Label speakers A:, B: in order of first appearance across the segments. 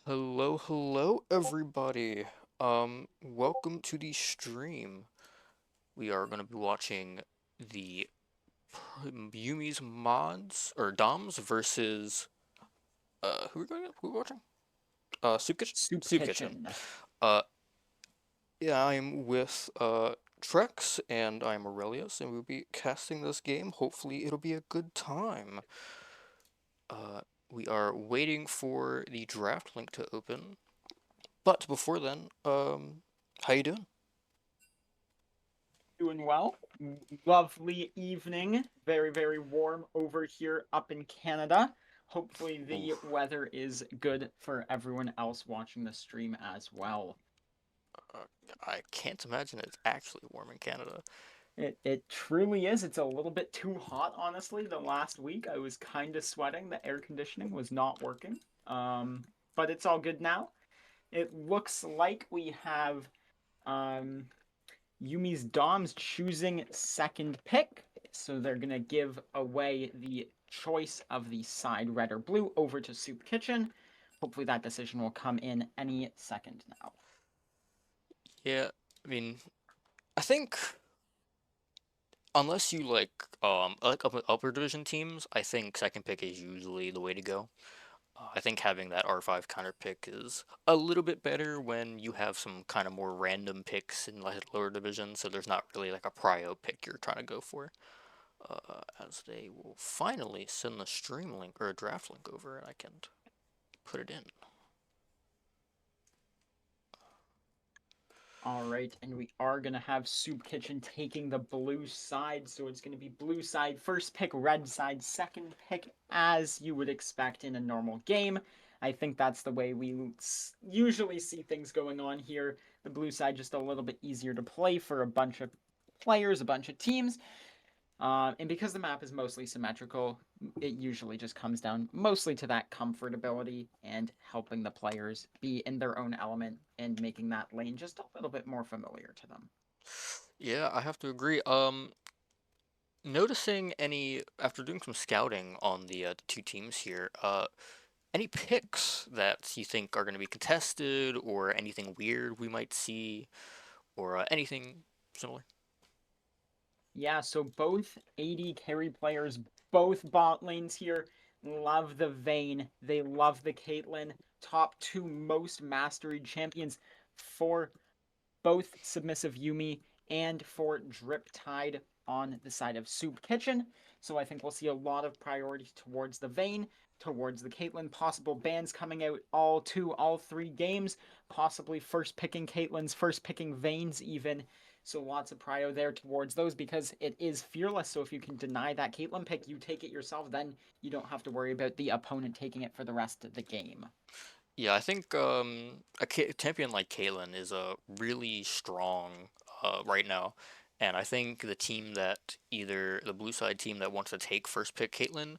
A: Hello, everybody. Welcome to the stream. We are going to be watching the Yumi's mods or Doms versus who are we watching? Soup Kitchen.
B: Soup
A: Soup Kitchen.
B: Kitchen.
A: Uh, yeah, I'm with Trex and I'm Aurelius, and we'll be casting this game. Hopefully, it'll be a good time. Uh, we are waiting for the draft link to open, but before then, how you doing?
B: Doing well. Lovely evening. Very, very warm over here up in Canada. Hopefully, the
A: Oof.
B: weather is good for everyone else watching the stream as well.
A: Uh, I can't imagine it's actually warm in Canada.
B: It truly is. It's a little bit too hot, honestly. The last week I was kind of sweating. The air conditioning was not working. Um, but it's all good now. It looks like we have um Yumi's Dom's choosing second pick. So they're going to give away the choice of the side red or blue over to Soup Kitchen. Hopefully that decision will come in any second now.
A: Yeah, I mean, I think unless you like upper division teams, I think second pick is usually the way to go. I think having that R5 counter pick is a little bit better when you have some kind of more random picks in like lower division, so there's not really like a prio pick you're trying to go for. As they will finally send the stream link or a draft link over, and I can put it in.
B: All right, and we are going to have Soup Kitchen taking the blue side. So it's going to be blue side first pick, red side second pick, as you would expect in a normal game. I think that's the way we usually see things going on here. The blue side just a little bit easier to play for a bunch of players, a bunch of teams. And because the map is mostly symmetrical, it usually just comes down mostly to that comfortability and helping the players be in their own element and making that lane just a little bit more familiar to them.
A: Yeah, I have to agree. Noticing any after doing some scouting on the two teams here, any picks that you think are going to be contested, or anything weird we might see, or anything similar?
B: Yeah, so both AD carry players, both bot lanes here, love the Vayne. They love the Caitlyn. Top two most mastery champions for both Submissive Yumi and for Drip Tide on the side of Soup Kitchen. So I think we'll see a lot of priority towards the Vayne, towards the Caitlyn. Possible bans coming out all three games. Possibly first picking Caitlyn's, first picking Vayne's even. So lots of prio there towards those because it is fearless. So if you can deny that Caitlyn pick, you take it yourself, then you don't have to worry about the opponent taking it for the rest of the game.
A: Yeah, I think a champion like Caitlyn is really strong right now, and I think the team that either the blue side team that wants to take first pick Caitlyn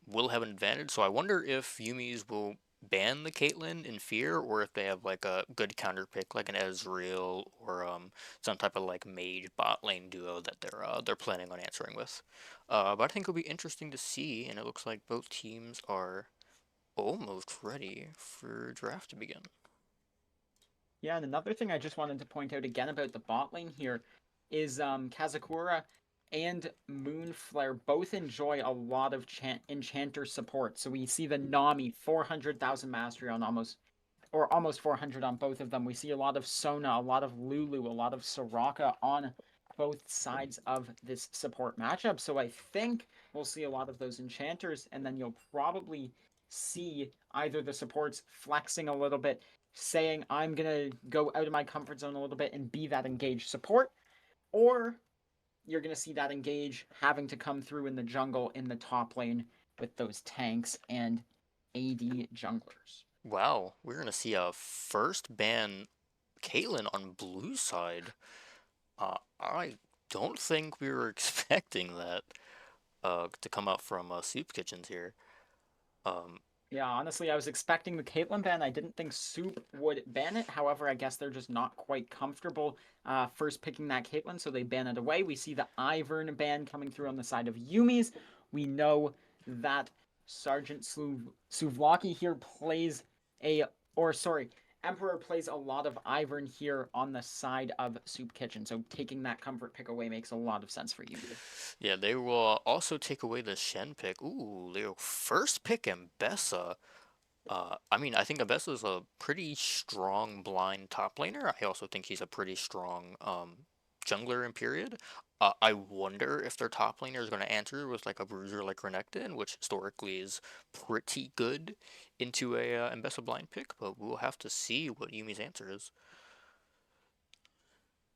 A: will have an advantage. So I wonder if Yumi's will ban the Caitlyn in fear, or if they have like a good counter pick, like an Ezreal or some type of like mage bot lane duo that they're planning on answering with. But I think it'll be interesting to see, and it looks like both teams are almost ready for draft to begin.
B: Yeah, and another thing I just wanted to point out again about the bot lane here is Kazakura and Moonflare both enjoy a lot of enchanter support. So we see the Nami 400,000 mastery on almost 400 on both of them. We see a lot of Sona, a lot of Lulu, a lot of Soraka on both sides of this support matchup. So I think we'll see a lot of those enchanters, and then you'll probably see either the supports flexing a little bit, saying, I'm going to go out of my comfort zone a little bit and be that engaged support, or you're going to see that engage having to come through in the jungle in the top lane with those tanks and AD junglers.
A: Wow, we're gonna see a first ban Caitlyn on blue side. I don't think we were expecting that to come out from Soup Kitchens here. Um,
B: Yeah, honestly, I was expecting the Caitlyn ban. I didn't think Soup would ban it. However, I guess they're just not quite comfortable first picking that Caitlyn, so they ban it away. We see the Ivern ban coming through on the side of Yumi's. We know that Sergeant Suvlaki here plays a or sorry, Emperor plays a lot of Ivern here on the side of Soup Kitchen, so taking that comfort pick away makes a lot of sense for Yumi.
A: Yeah, they will also take away the Shen pick. Ooh, they'll first pick Mbessa. I mean, I think Abessa is a pretty strong blind top laner. I also think he's a pretty strong jungler in period. I wonder if their top laner is going to answer with like a bruiser like Renekton, which historically is pretty good into a Mbessa blind pick, but we'll have to see what Yumi's answer is.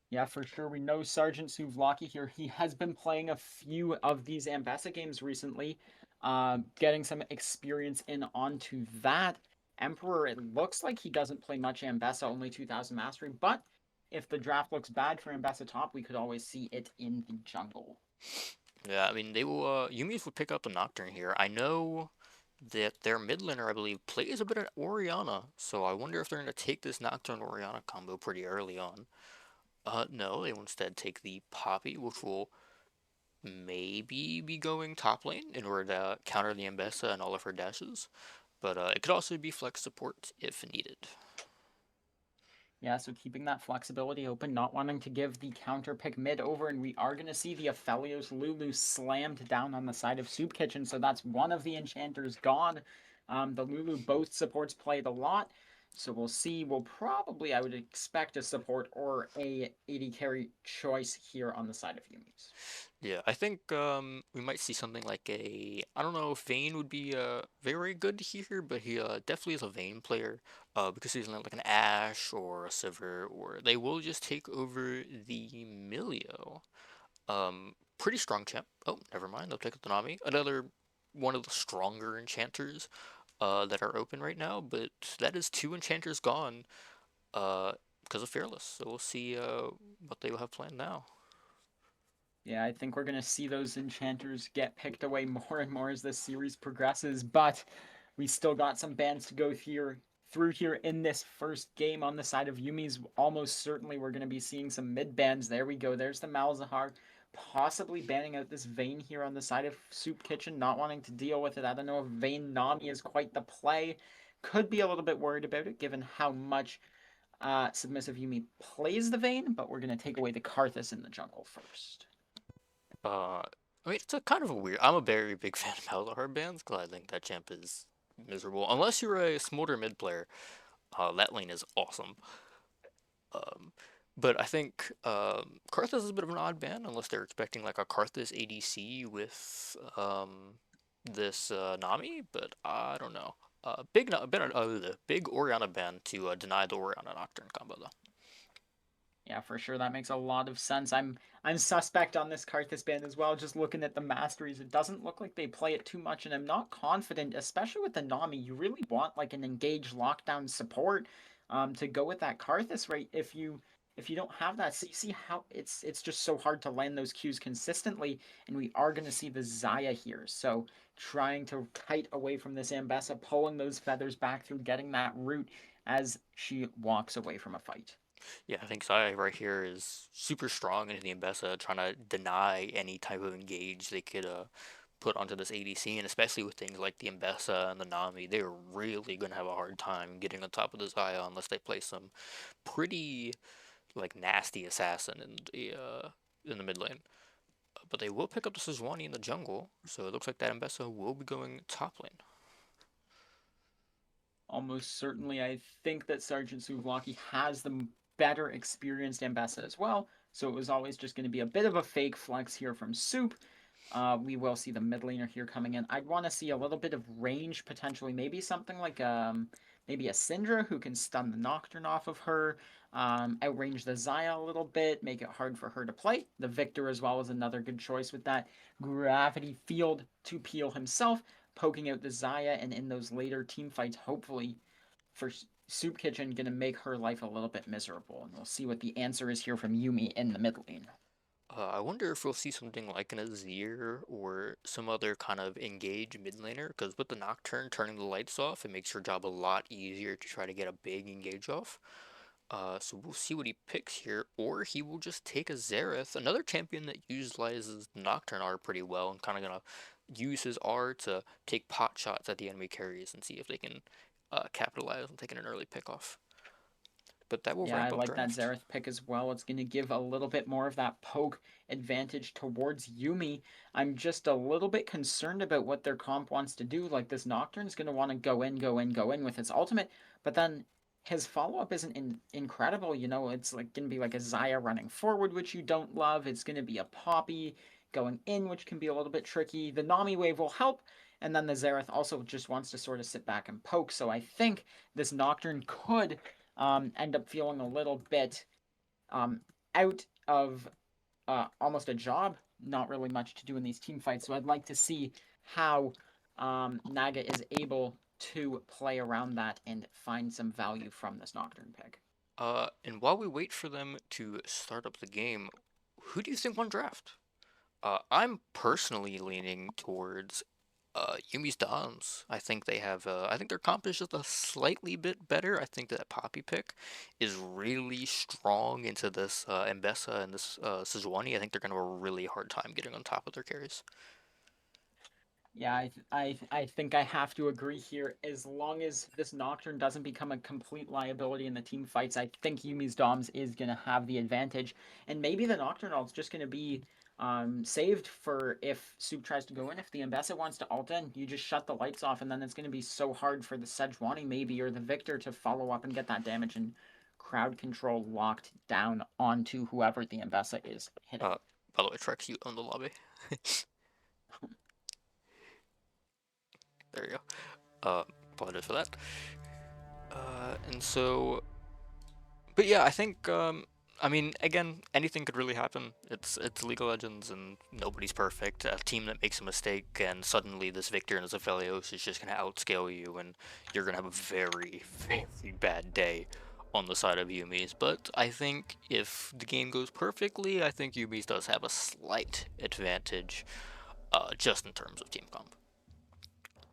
B: Yeah, for sure. We know Sergeant Souvlaki here. He has been playing a few of these Ambessa games recently, getting some experience in onto that. Emperor, it looks like he doesn't play much Ambessa, only 2000 mastery, but if the draft looks bad for Ambessa top, we could always see it in the jungle.
A: Yeah, I mean, they will, Yumi's will pick up the Nocturne here. I know that their mid laner, I believe, plays a bit of Orianna, so I wonder if they're going to take this Nocturne Orianna combo pretty early on. No, they will instead take the Poppy, which will maybe be going top lane in order to counter the Ambessa and all of her dashes, but it could also be flex support if needed.
B: Yeah, so keeping that flexibility open, not wanting to give the counter pick mid over, and we are going to see the Aphelios Lulu slammed down on the side of Soup Kitchen, so that's one of the enchanters gone. The Lulu both supports played a lot, so we'll see. We'll probably, I would expect, a support or a AD carry choice here on the side of Yumi's.
A: Yeah, I think we might see something like a. I don't know if Vayne would be very good here, but he definitely is a Vayne player. Because he's not like an Ashe or a Sivir, or they will just take over the Milio. Pretty strong champ. Oh, never mind. They'll take up the Nami. Another one of the stronger enchanters that are open right now, but that is two enchanters gone uh, because of Fearless. So we'll see what they will have planned now.
B: Yeah, I think we're going to see those enchanters get picked away more and more as this series progresses, but we still got some bans to go through here in this first game on the side of Yumi's. Almost certainly we're going to be seeing some mid bans. There we go. There's the Malzahar possibly banning out this Vayne here on the side of Soup Kitchen, not wanting to deal with it. I don't know if Vayne Nami is quite the play. Could be a little bit worried about it given how much submissive Yumi plays the Vayne, but we're going to take away the Karthus in the jungle first.
A: Uh, I mean, it's a kind of a weird. I'm a very big fan of Malzahar bans because I think that champ is miserable. Unless you're a Smolder mid player, that lane is awesome. Um, but I think Karthus is a bit of an odd ban unless they're expecting like a Karthus ADC with this Nami, but I don't know. Big Orianna ban to deny the Orianna Nocturne combo though.
B: Yeah, for sure. That makes a lot of sense. I'm suspect on this Karthus band as well. Just looking at the masteries, it doesn't look like they play it too much, and I'm not confident, especially with the Nami. You really want like an engaged lockdown support to go with that Karthus, right? If you don't have that, so you see how it's just so hard to land those Qs consistently, and we are gonna see the Zaya here. So trying to kite away from this Ambessa, pulling those feathers back through, getting that root as she walks away from a fight.
A: Yeah, I think Sai right here is super strong into the Mbessa, trying to deny any type of engage they could put onto this ADC, and especially with things like the Mbessa and the Nami, they're really gonna have a hard time getting on top of the Xayah unless they play some pretty like nasty assassin in the mid lane. But they will pick up the Sejuani in the jungle, so it looks like that Mbessa will be going top lane.
B: Almost certainly, I think that Sergeant Souvlaki has the better experienced Ambessa as well. So it was always just going to be a bit of a fake flex here from Soup. We will see the mid laner here coming in. I'd want to see a little bit of range potentially, maybe something like maybe a Syndra who can stun the Nocturne off of her, outrange the Xayah a little bit, make it hard for her to play. The Victor as well is another good choice with that gravity field to peel himself, poking out the Xayah, and in those later team fights, hopefully for Soup Kitchen, gonna make her life a little bit miserable. And we'll see what the answer is here from Yumi in the mid lane.
A: I wonder if we'll see something like an Azir or some other kind of engage mid laner, because with the Nocturne turning the lights off, it makes your job a lot easier to try to get a big engage off. So we'll see what he picks here, or he will just take a Xerath, another champion that utilizes Nocturne art pretty well, and kind of gonna use his R to take pot shots at the enemy carries and see if they can capitalize on taking an early pick off. But that will
B: Yeah, I
A: wrap up
B: like that
A: draft.
B: Zareth pick as well. It's going to give a little bit more of that poke advantage towards Yumi. I'm just a little bit concerned about what their comp wants to do. Like, this Nocturne's going to want to go in, go in, go in with his ultimate, but then his follow-up isn't incredible. You know, it's like going to be like a Xayah running forward, which you don't love. It's going to be a Poppy going in, which can be a little bit tricky. The Nami wave will help, and then the Zareth also just wants to sort of sit back and poke. So I think this Nocturne could end up feeling a little bit um, out of almost a job. Not really much to do in these team fights. So I'd like to see how Naga is able to play around that and find some value from this Nocturne pick.
A: And while we wait for them to start up the game, who do you think won draft? I'm personally leaning towards Yumi's Doms. I think they have. I think their comp is just a slightly bit better. I think that Poppy pick is really strong into this Mbessa and this Sejuani. I think they're gonna have a really hard time getting on top of their carries.
B: Yeah, I think I have to agree here. As long as this Nocturne doesn't become a complete liability in the team fights, I think Yumi's Doms is going to have the advantage. And maybe the Nocturne ult's just going to be saved for if Soup tries to go in. If the Ambessa wants to ult in, you just shut the lights off, and then it's going to be so hard for the Sejuani maybe or the Victor to follow up and get that damage and crowd control locked down onto whoever the Ambessa is hitting.
A: Uh, by the way, Trex, you own the lobby. There you go. Apologize for that. And so but yeah, I think I mean again, anything could really happen. It's League of Legends and nobody's perfect. A team that makes a mistake and suddenly this Victor and this Aphelios is just gonna outscale you and you're gonna have a very, very bad day on the side of Yumi's. But I think if the game goes perfectly, I think Yumi's does have a slight advantage, just in terms of team comp.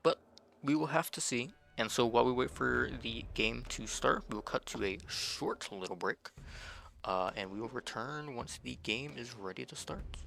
A: But we will have to see. And so while we wait for the game to start, we will cut to a short little break. And we will return once the game is ready to start.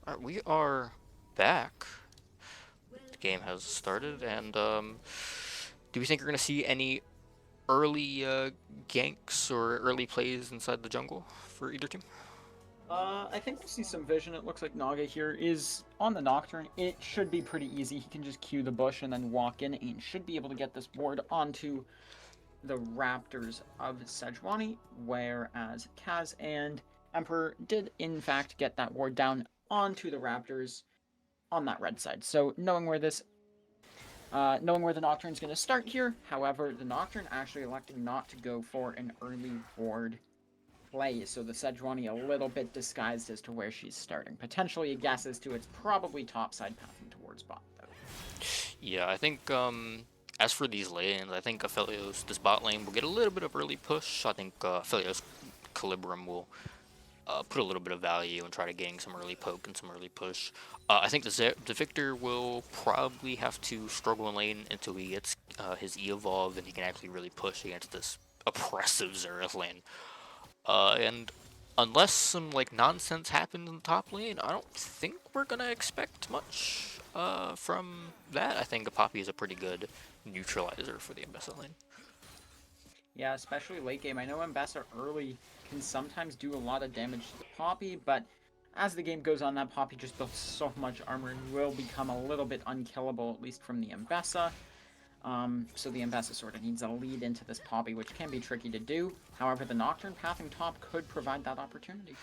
A: Alright, we are back. The game has started, and do we think we're gonna see any early ganks or early plays inside the jungle for either team?
B: I think we'll see some vision. It looks like Naga here is on the Nocturne. It should be pretty easy. He can just cue the bush and then walk in and should be able to get this ward onto the Raptors of Sejuani, whereas Kaz and Emperor did in fact get that ward down onto the Raptors on that red side. So knowing where the Nocturne is going to start here, however, the Nocturne actually electing not to go for an early ward play, so the Sejuani a little bit disguised as to where she's starting. Potentially a guess as to it's probably topside pathing towards bot, though.
A: Yeah, I think as for these lanes, I think Aphelios, this bot lane, will get a little bit of early push. I think Aphelios Calibrum will put a little bit of value and try to gain some early poke and some early push. I think the Victor will probably have to struggle in lane until he gets his E-Evolve and he can actually really push against this oppressive Xerath lane. And unless some like nonsense happens in the top lane, I don't think we're gonna expect much from that. I think a Poppy is a pretty good neutralizer for the Ambessa lane.
B: Yeah, especially late game. I know Ambassador early can sometimes do a lot of damage to the Poppy, but as the game goes on, that Poppy just builds so much armor and will become a little bit unkillable, at least from the Ambessa. So the Ambessa sort of needs a lead into this Poppy, which can be tricky to do. However, the Nocturne pathing top could provide that opportunity.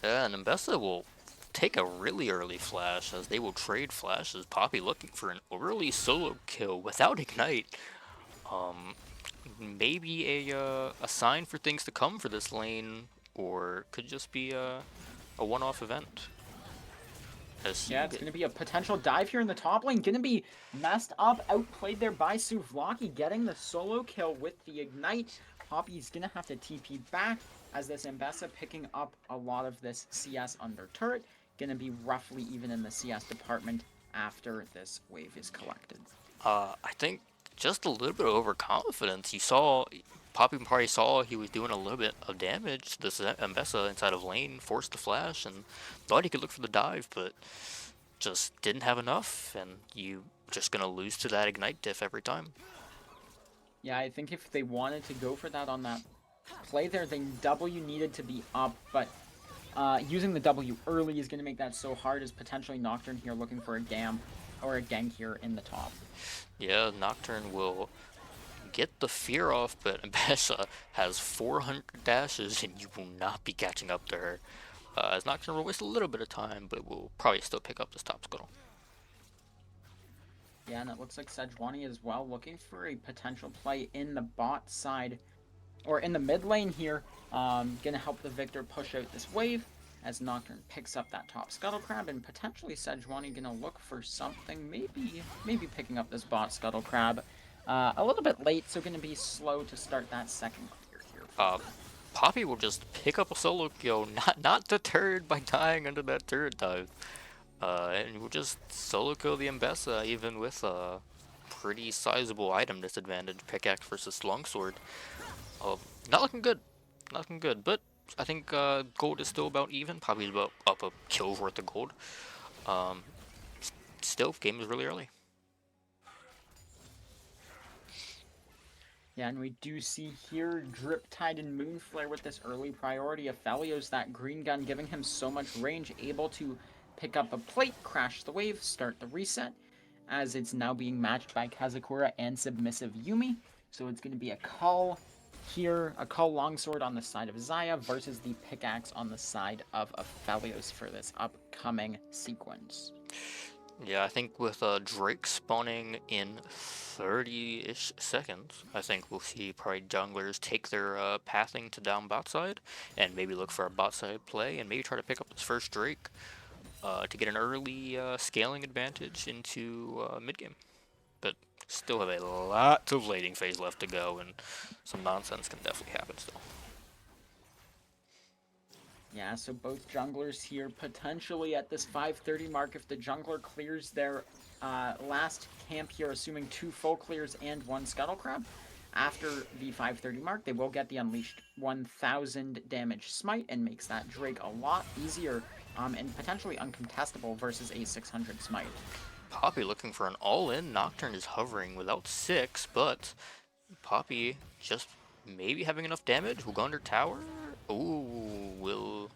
A: Yeah, and Ambessa will take a really early flash as they will trade flashes. Poppy looking for an early solo kill without ignite. Um, Maybe a sign for things to come for this lane, or could just be a one-off event. As
B: Yeah, it's going to be a potential dive here in the top lane. Going to be messed up, outplayed there by Souvlaki, getting the solo kill with the Ignite. Poppy's going to have to TP back as this Ambessa picking up a lot of this CS under turret. Going to be roughly even in the CS department after this wave is collected.
A: I think just a little bit of overconfidence. You saw, Poppy probably saw he was doing a little bit of damage to this Ambessa inside of lane, forced the flash, and thought he could look for the dive, but just didn't have enough, and you just gonna lose to that ignite diff every time.
B: Yeah, I think if they wanted to go for that on that play there, then W needed to be up, but using the W early is going to make that so hard as potentially Nocturne here looking for a Gam or a gank here in the top.
A: Yeah, Nocturne will get the fear off, but Ambessa has 400 dashes, and you will not be catching up to her. As Nocturne will waste a little bit of time, but will probably still pick up this top scuttle.
B: Yeah, and it looks like Sejuani as well looking for a potential play in the bot side, or in the mid lane here. Gonna help the Victor push out this wave as Nocturne picks up that top Scuttle Crab, and potentially Sejuani gonna look for something, maybe picking up this bot Scuttle Crab. A little bit late, so gonna be slow to start that second clear here.
A: Poppy will just pick up a solo kill, not deterred by dying under that turret dive. And we'll just solo kill the Ambessa even with a pretty sizable item disadvantage, pickaxe versus longsword. Not looking good, not looking good, but I think gold is still about even, probably about up a kill's worth of gold. Um, Still, game is really early.
B: Yeah, and we do see here Driptide and Moonflare with this early priority. Aphelios, that green gun, giving him so much range, able to pick up a plate, crash the wave, start the reset, as it's now being matched by Kazakura and Submissive Yumi. So it's going to be a call here, a call longsword on the side of Zaya versus the pickaxe on the side of Aphelios for this upcoming sequence.
A: Yeah, I think with Drake spawning in 30-ish seconds, I think we'll see probably junglers take their pathing to down bot side, and maybe look for a bot side play, and maybe try to pick up this first Drake to get an early scaling advantage into mid game. But still have a lot of laning phase left to go, and some nonsense can definitely happen still.
B: Yeah, so both junglers here potentially at this 530 mark if the jungler clears their last camp here, assuming 2 full clears and 1 Scuttle Crab. After the 530 mark, they will get the Unleashed 1000 damage smite and makes that Drake a lot easier and potentially uncontestable versus a 600 smite.
A: Poppy looking for an all-in. Nocturne is hovering without 6, but Poppy just maybe having enough damage. Will go under tower. Ooh, will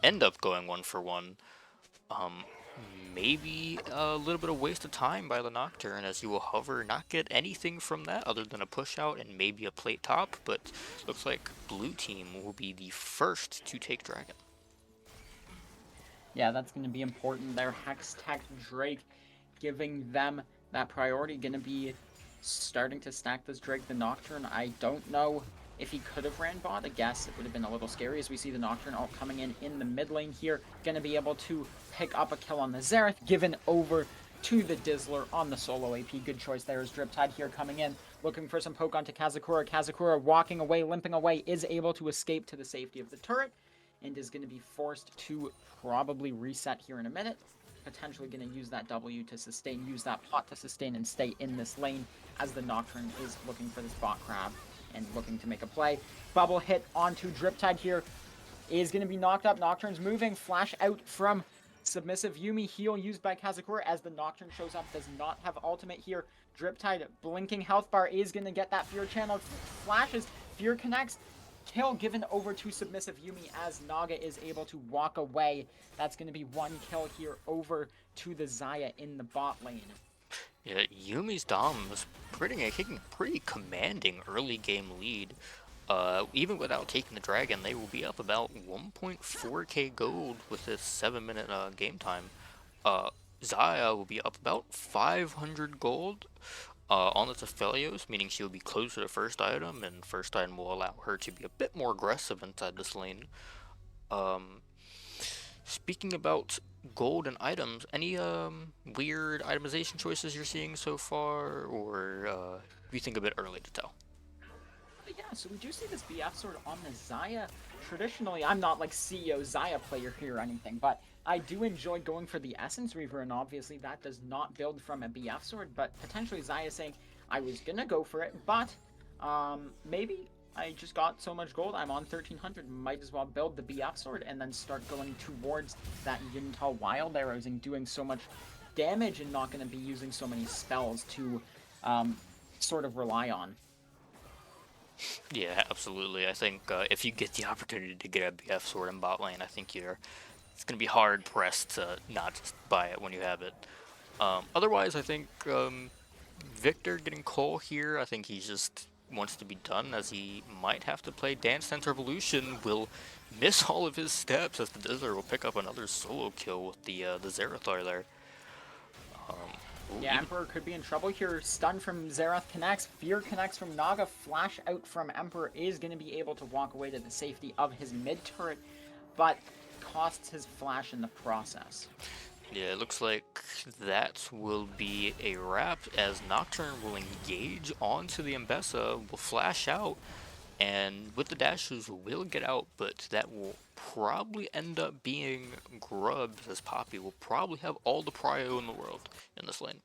A: end up going 1-for-1. Um, maybe a little bit of waste of time by the Nocturne as you will hover, not get anything from that other than a push out and maybe a plate top, but looks like blue team will be the first to take Dragon.
B: Yeah, that's going to be important there. Hex Tech Drake giving them that priority. Going to be starting to stack this Drake. The Nocturne, I don't know if he could have ran bot. I guess it would have been a little scary as we see the Nocturne ult coming in the mid lane here. Going to be able to pick up a kill on the Xerath, given over to the Dizzler on the solo AP. Good choice there is Driptide here coming in, looking for some poke onto Kazakura. Kazakura walking away, limping away, is able to escape to the safety of the turret and is going to be forced to probably reset here in a minute. Potentially going to use that W to sustain, use that pot to sustain and stay in this lane as the Nocturne is looking for this bot grab and looking to make a play. Bubble hit onto Driptide here is going to be knocked up. Nocturne's moving. Flash out from Submissive Yumi. Heal used by Kazakura as the Nocturne shows up. Does not have ultimate here. Driptide blinking health bar is going to get that Fear channel. Flashes. Fear connects. Kill given over to Submissive Yumi as Naga is able to walk away. That's going to be one kill here over to the Xayah in the bot lane.
A: Yeah, Yumi's Dom was taking a pretty commanding early game lead. Even without taking the dragon, they will be up about 1.4k gold with this 7-minute game time. Xayah will be up about 500 gold on the Aphelios, meaning she will be closer to first item, and first item will allow her to be a bit more aggressive inside this lane. Speaking about gold and items, any weird itemization choices you're seeing so far, or do you think a bit early to tell?
B: Yeah, so we do see this BF sword on the Xayah. Traditionally, I'm not like CEO Xayah player here or anything, but I do enjoy going for the Essence Reaver, and obviously that does not build from a BF sword, but potentially Xayah saying, I was gonna go for it, but maybe I just got so much gold, I'm on 1300, might as well build the BF sword and then start going towards that Yuntal Wild Arrows and doing so much damage and not going to be using so many spells to sort of rely on.
A: Yeah, absolutely. I think if you get the opportunity to get a BF sword in bot lane, I think it's going to be hard pressed to not just buy it when you have it. Otherwise, I think Victor getting Cole here, I think he just wants to be done, as he might have to play Dance Dance Revolution, will miss all of his steps as the Dizzler will pick up another solo kill with the Zerathar there.
B: Yeah, Emperor could be in trouble here. Stun from Xerath connects. Fear connects from Naga. Flash out from Emperor is going to be able to walk away to the safety of his mid turret, but costs his flash in the process.
A: Yeah, it looks like that will be a wrap, as Nocturne will engage onto the Mbessa, will flash out, and with the dashes will get out, but that will probably end up being Grubs, as Poppy will probably have all the prio in the world in this lane.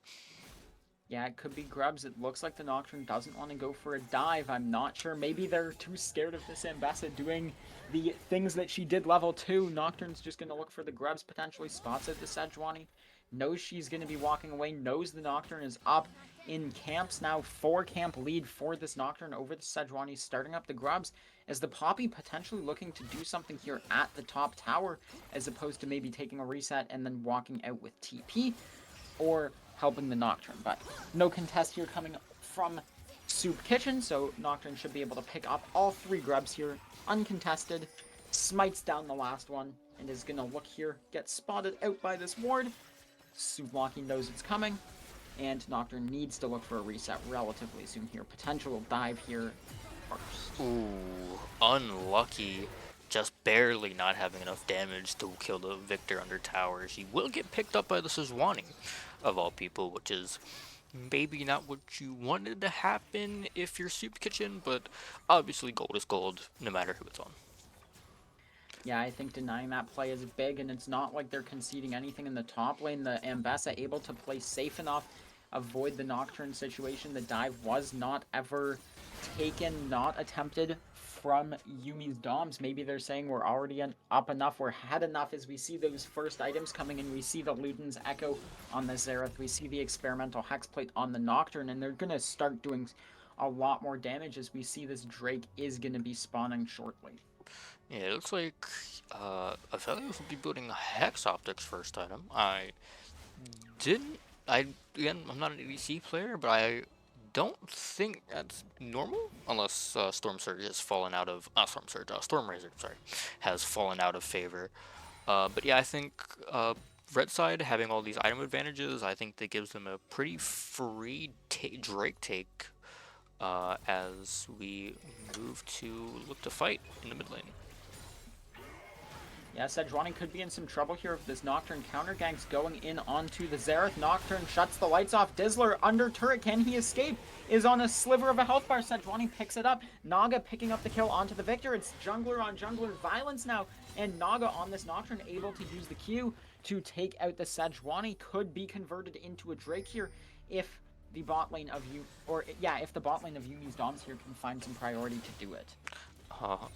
B: Yeah, it could be Grubs. It looks like the Nocturne doesn't want to go for a dive. I'm not sure. Maybe they're too scared of this Ambessa doing the things that she did level 2. Nocturne's just going to look for the Grubs, potentially spots out the Sejuani. Knows she's going to be walking away. Knows the Nocturne is up in camps now. 4-camp lead for this Nocturne over the Sejuani, starting up the Grubs. As the Poppy potentially looking to do something here at the top tower, as opposed to maybe taking a reset and then walking out with TP. Or helping the Nocturne, but no contest here coming from Soup Kitchen, so Nocturne should be able to pick up all 3 Grubs here, uncontested, smites down the last one, and is gonna look here, get spotted out by this ward. Soup Locky knows it's coming, and Nocturne needs to look for a reset relatively soon here. Potential dive here first.
A: Ooh, unlucky. Just barely not having enough damage to kill the Victor under tower. She will get picked up by the Sejuani, of all people, which is maybe not what you wanted to happen if you're Soup Kitchen, but obviously gold is gold, no matter who it's on.
B: Yeah, I think denying that play is big, and it's not like they're conceding anything in the top lane. The Ambessa able to play safe enough, avoid the Nocturne situation. The dive was not ever taken, not attempted from Yumi's Doms. Maybe they're saying we're already up enough, we're had enough as we see those first items coming in. We see the Luden's Echo on the Xerath, we see the Experimental Hexplate on the Nocturne, and they're going to start doing a lot more damage as we see this Drake is going to be spawning shortly.
A: Yeah, it looks like Aphelios will be building Hex Optics first item. Didn't I again? I'm not an EDC player, but I don't think that's normal unless Storm Surge has fallen out of Storm Surge, Storm Razor, sorry, has fallen out of favor. But yeah, I think Red side having all these item advantages, I think that gives them a pretty free Drake take as we move to look to fight in the mid lane.
B: Yeah, Sejuani could be in some trouble here if this Nocturne counter gank's going in onto the Xerath. Nocturne shuts the lights off. Dizzler under turret. Can he escape? Is on a sliver of a health bar. Sejuani picks it up. Naga picking up the kill onto the Victor. It's jungler on jungler violence now. And Naga on this Nocturne able to use the Q to take out the Sejuani. Could be converted into a Drake here if the bot lane of if the bot lane of Yumi's Doms here can find some priority to do it.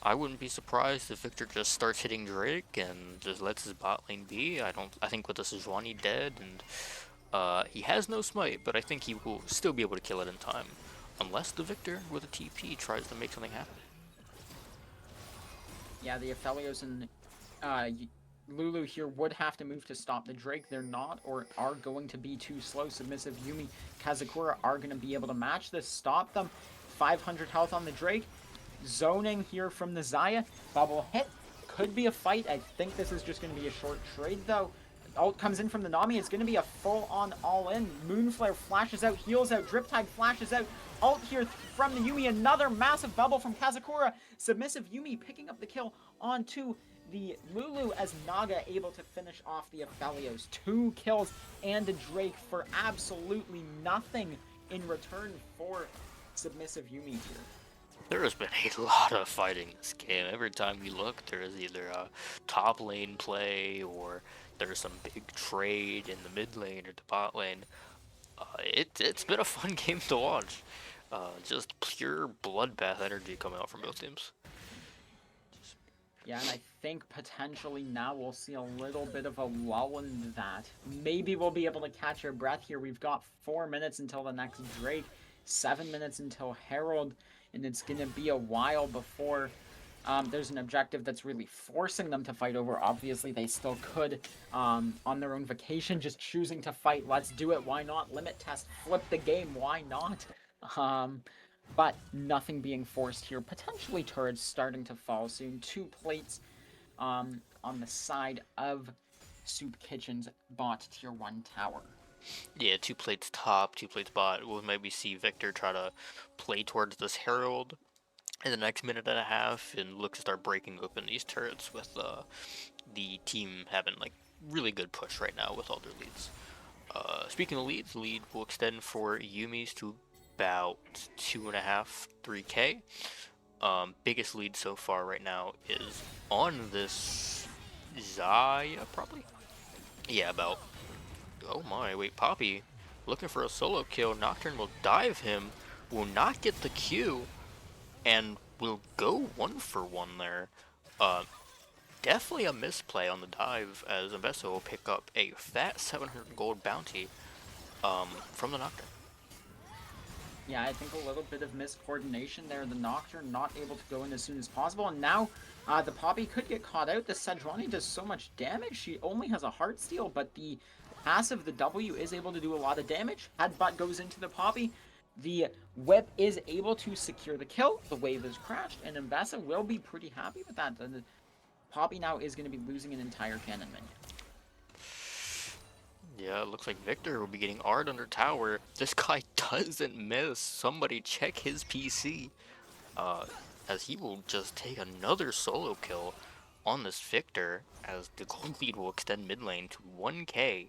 A: I wouldn't be surprised if Victor just starts hitting Drake and just lets his bot lane be. I think with the Sejuani dead and he has no smite, but I think he will still be able to kill it in time. Unless the Victor with a TP tries to make something happen.
B: Yeah, the Aphelios and Lulu here would have to move to stop the Drake. They're not or are going to be too slow. Submissive Yumi, Kazakura are going to be able to match this, stop them. 500 health on the Drake. Zoning here from the Xayah. Bubble hit. Could be a fight. I think this is just going to be a short trade, though. Ult comes in from the Nami. It's going to be a full-on all-in. Moonflare flashes out, heals out. Driptide flashes out. Ult here from the Yumi. Another massive bubble from Kazakura. Submissive Yumi picking up the kill onto the Lulu as Naga able to finish off the Aphelios. 2 kills and a Drake for absolutely nothing in return for Submissive Yumi here.
A: There has been a lot of fighting this game. Every time we look, there is either a top lane play or there's some big trade in the mid lane or the bot lane. It's been a fun game to watch. Just pure bloodbath energy coming out from both teams.
B: Yeah, and I think potentially now we'll see a little bit of a lull in that. Maybe we'll be able to catch our breath here. We've got 4 minutes until the next Drake, 7 minutes until Herald, and it's going to be a while before there's an objective that's really forcing them to fight over. Obviously, they still could, on their own vacation, just choosing to fight. Let's do it. Why not? Limit test. Flip the game. Why not? But nothing being forced here. Potentially turrets starting to fall soon. 2 plates on the side of Soup Kitchen's bot tier 1 tower.
A: Yeah, 2 plates top, 2 plates bot. We'll maybe see Victor try to play towards this Herald in the next minute and a half and look to start breaking open these turrets with the team having like really good push right now with all their leads. Speaking of leads, the lead will extend for Yumi's to about 2.5, 3k. Biggest lead so far right now is on this Xayah, probably? Yeah, about... Oh my, wait, Poppy looking for a solo kill. Nocturne will dive him, will not get the Q, and will go 1-for-1 there. Definitely a misplay on the dive, as Investo will pick up a fat 700 gold bounty from the Nocturne.
B: Yeah, I think a little bit of miscoordination there. The Nocturne not able to go in as soon as possible, and now the Poppy could get caught out. The Sejuani does so much damage. She only has a Heartsteel, but the passive, the W, is able to do a lot of damage. Headbutt goes into the Poppy. The Whip is able to secure the kill. The wave is crashed, and Mbessa will be pretty happy with that. The Poppy now is going to be losing an entire cannon minion.
A: Yeah, it looks like Victor will be getting Ard under tower. This guy doesn't miss. Somebody check his PC. As he will just take another solo kill on this Victor, as the gold lead will extend mid lane to 1k.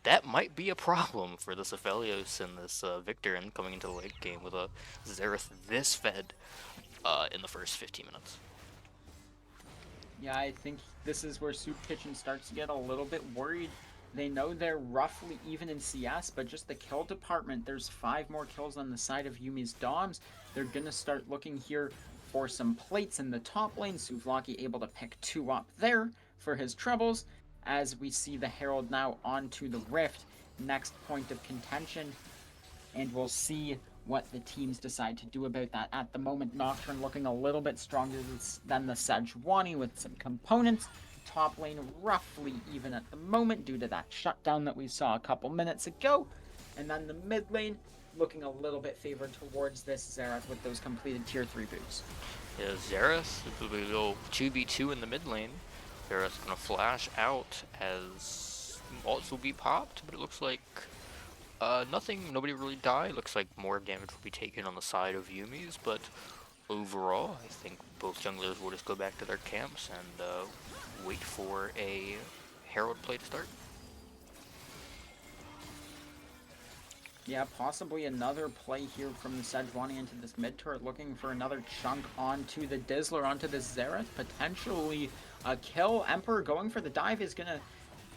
A: That might be a problem for this Aphelios and this Victor and coming into the late game with a Xerath this fed in the first 15 minutes.
B: Yeah, I think this is where Soup Kitchen starts to get a little bit worried. They know they're roughly even in CS, but just the kill department, there's 5 more kills on the side of Yumi's Doms. They're going to start looking here for some plates in the top lane. Souvlaki able to pick 2 up there for his troubles, as we see the Herald now onto the Rift. Next point of contention, and we'll see what the teams decide to do about that. At the moment, Nocturne looking a little bit stronger than the Sejuani with some components. Top lane roughly even at the moment due to that shutdown that we saw a couple minutes ago. And then the mid lane looking a little bit favored towards this Xerath with those completed tier 3 boots.
A: Yeah, Xerath will go 2v2 in the mid lane. Xerath's gonna flash out as ults will be popped, but it looks like nobody really died. Looks like more damage will be taken on the side of Yumi's, but overall, I think both junglers will just go back to their camps and wait for a Herald play to start.
B: Yeah, possibly another play here from the Sejuani into this mid turret, looking for another chunk onto the Dizzler, onto the Xerath, potentially a kill. Emperor going for the dive is going to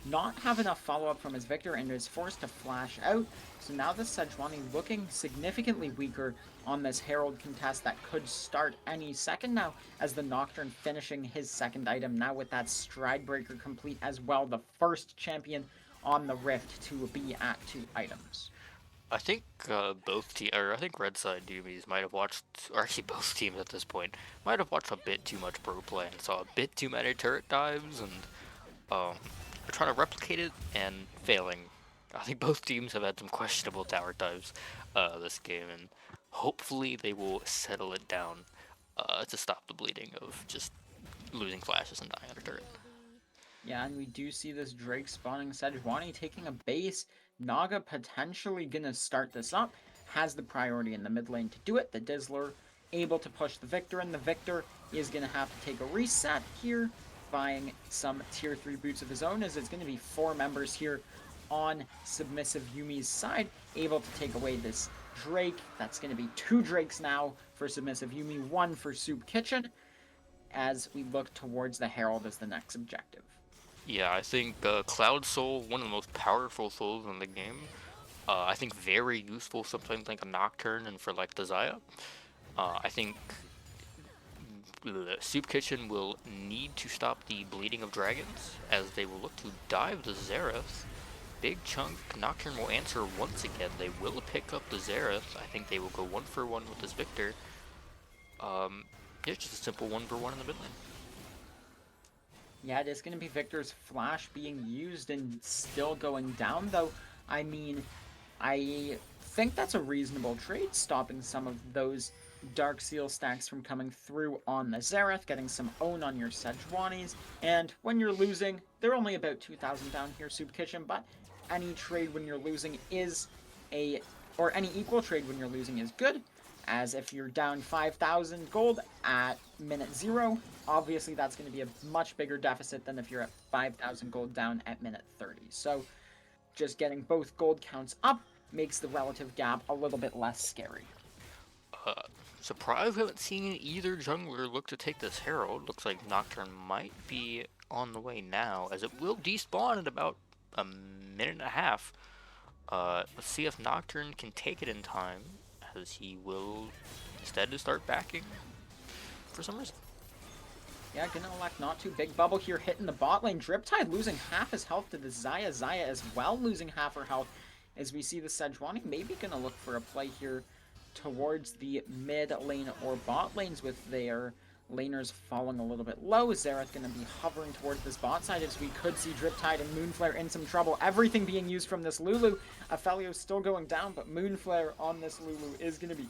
B: not have enough follow-up from his Victor and is forced to flash out. So now the Sejuani looking significantly weaker on this Herald contest that could start any second now, as the Nocturne finishing his second item now with that Stride Breaker complete as well, the first champion on the Rift to be at 2 items.
A: I think I think Red Side Doomies might have watched, or actually both teams at this point, might have watched a bit too much pro play and saw a bit too many turret dives, and they're trying to replicate it and failing. I think both teams have had some questionable tower dives this game, and hopefully they will settle it down to stop the bleeding of just losing flashes and dying on a turret.
B: Yeah, and we do see this Drake spawning Sejuani taking a base. Naga potentially gonna start this up. Has the priority in the mid lane to do it. The Dizzler able to push the Victor, and the Victor is gonna have to take a reset here, buying some tier 3 boots of his own, as it's gonna be 4 members here on submissive Yumi's side, able to take away this Drake. That's gonna be 2 Drakes now for submissive Yumi, 1 for Soup Kitchen, as we look towards the Herald as the next objective.
A: Yeah, I think Cloud Soul, one of the most powerful souls in the game. I think very useful sometimes like a Nocturne and for like the Xayah. I think the Soup Kitchen will need to stop the bleeding of dragons as they will look to dive the Xerath. Big chunk. Nocturne will answer once again. They will pick up the Xerath. I think they will go 1-for-1 with this Victor. It's just a simple 1-for-1 in the mid lane.
B: Yeah, it is going to be Victor's flash being used and still going down, though. I mean, I think that's a reasonable trade, stopping some of those Dark Seal stacks from coming through on the Xerath, getting some own on your Sejuanis, and when you're losing, they're only about 2,000 down here, Soup Kitchen, but any trade when you're losing is or any equal trade when you're losing is good, as if you're down 5,000 gold at minute 0, obviously that's going to be a much bigger deficit than if you're at 5,000 gold down at minute 30. So just getting both gold counts up makes the relative gap a little bit less scary.
A: Surprised we haven't seen either jungler look to take this Herald. Looks like Nocturne might be on the way now, as it will despawn in about a minute and a half. Let's see if Nocturne can take it in time, as he will instead start backing for some reason.
B: Yeah, gonna elect not to. Big bubble here hitting the bot lane. Driptide losing half his health to the Xayah. Xayah as well losing half her health, as we see the Sejuani maybe gonna look for a play here towards the mid lane or bot lanes with their laners falling a little bit low. Xerath gonna be hovering towards this bot side, as we could see Driptide and Moonflare in some trouble. Everything being used from this Lulu. Aphelios still going down, but Moonflare on this Lulu is gonna be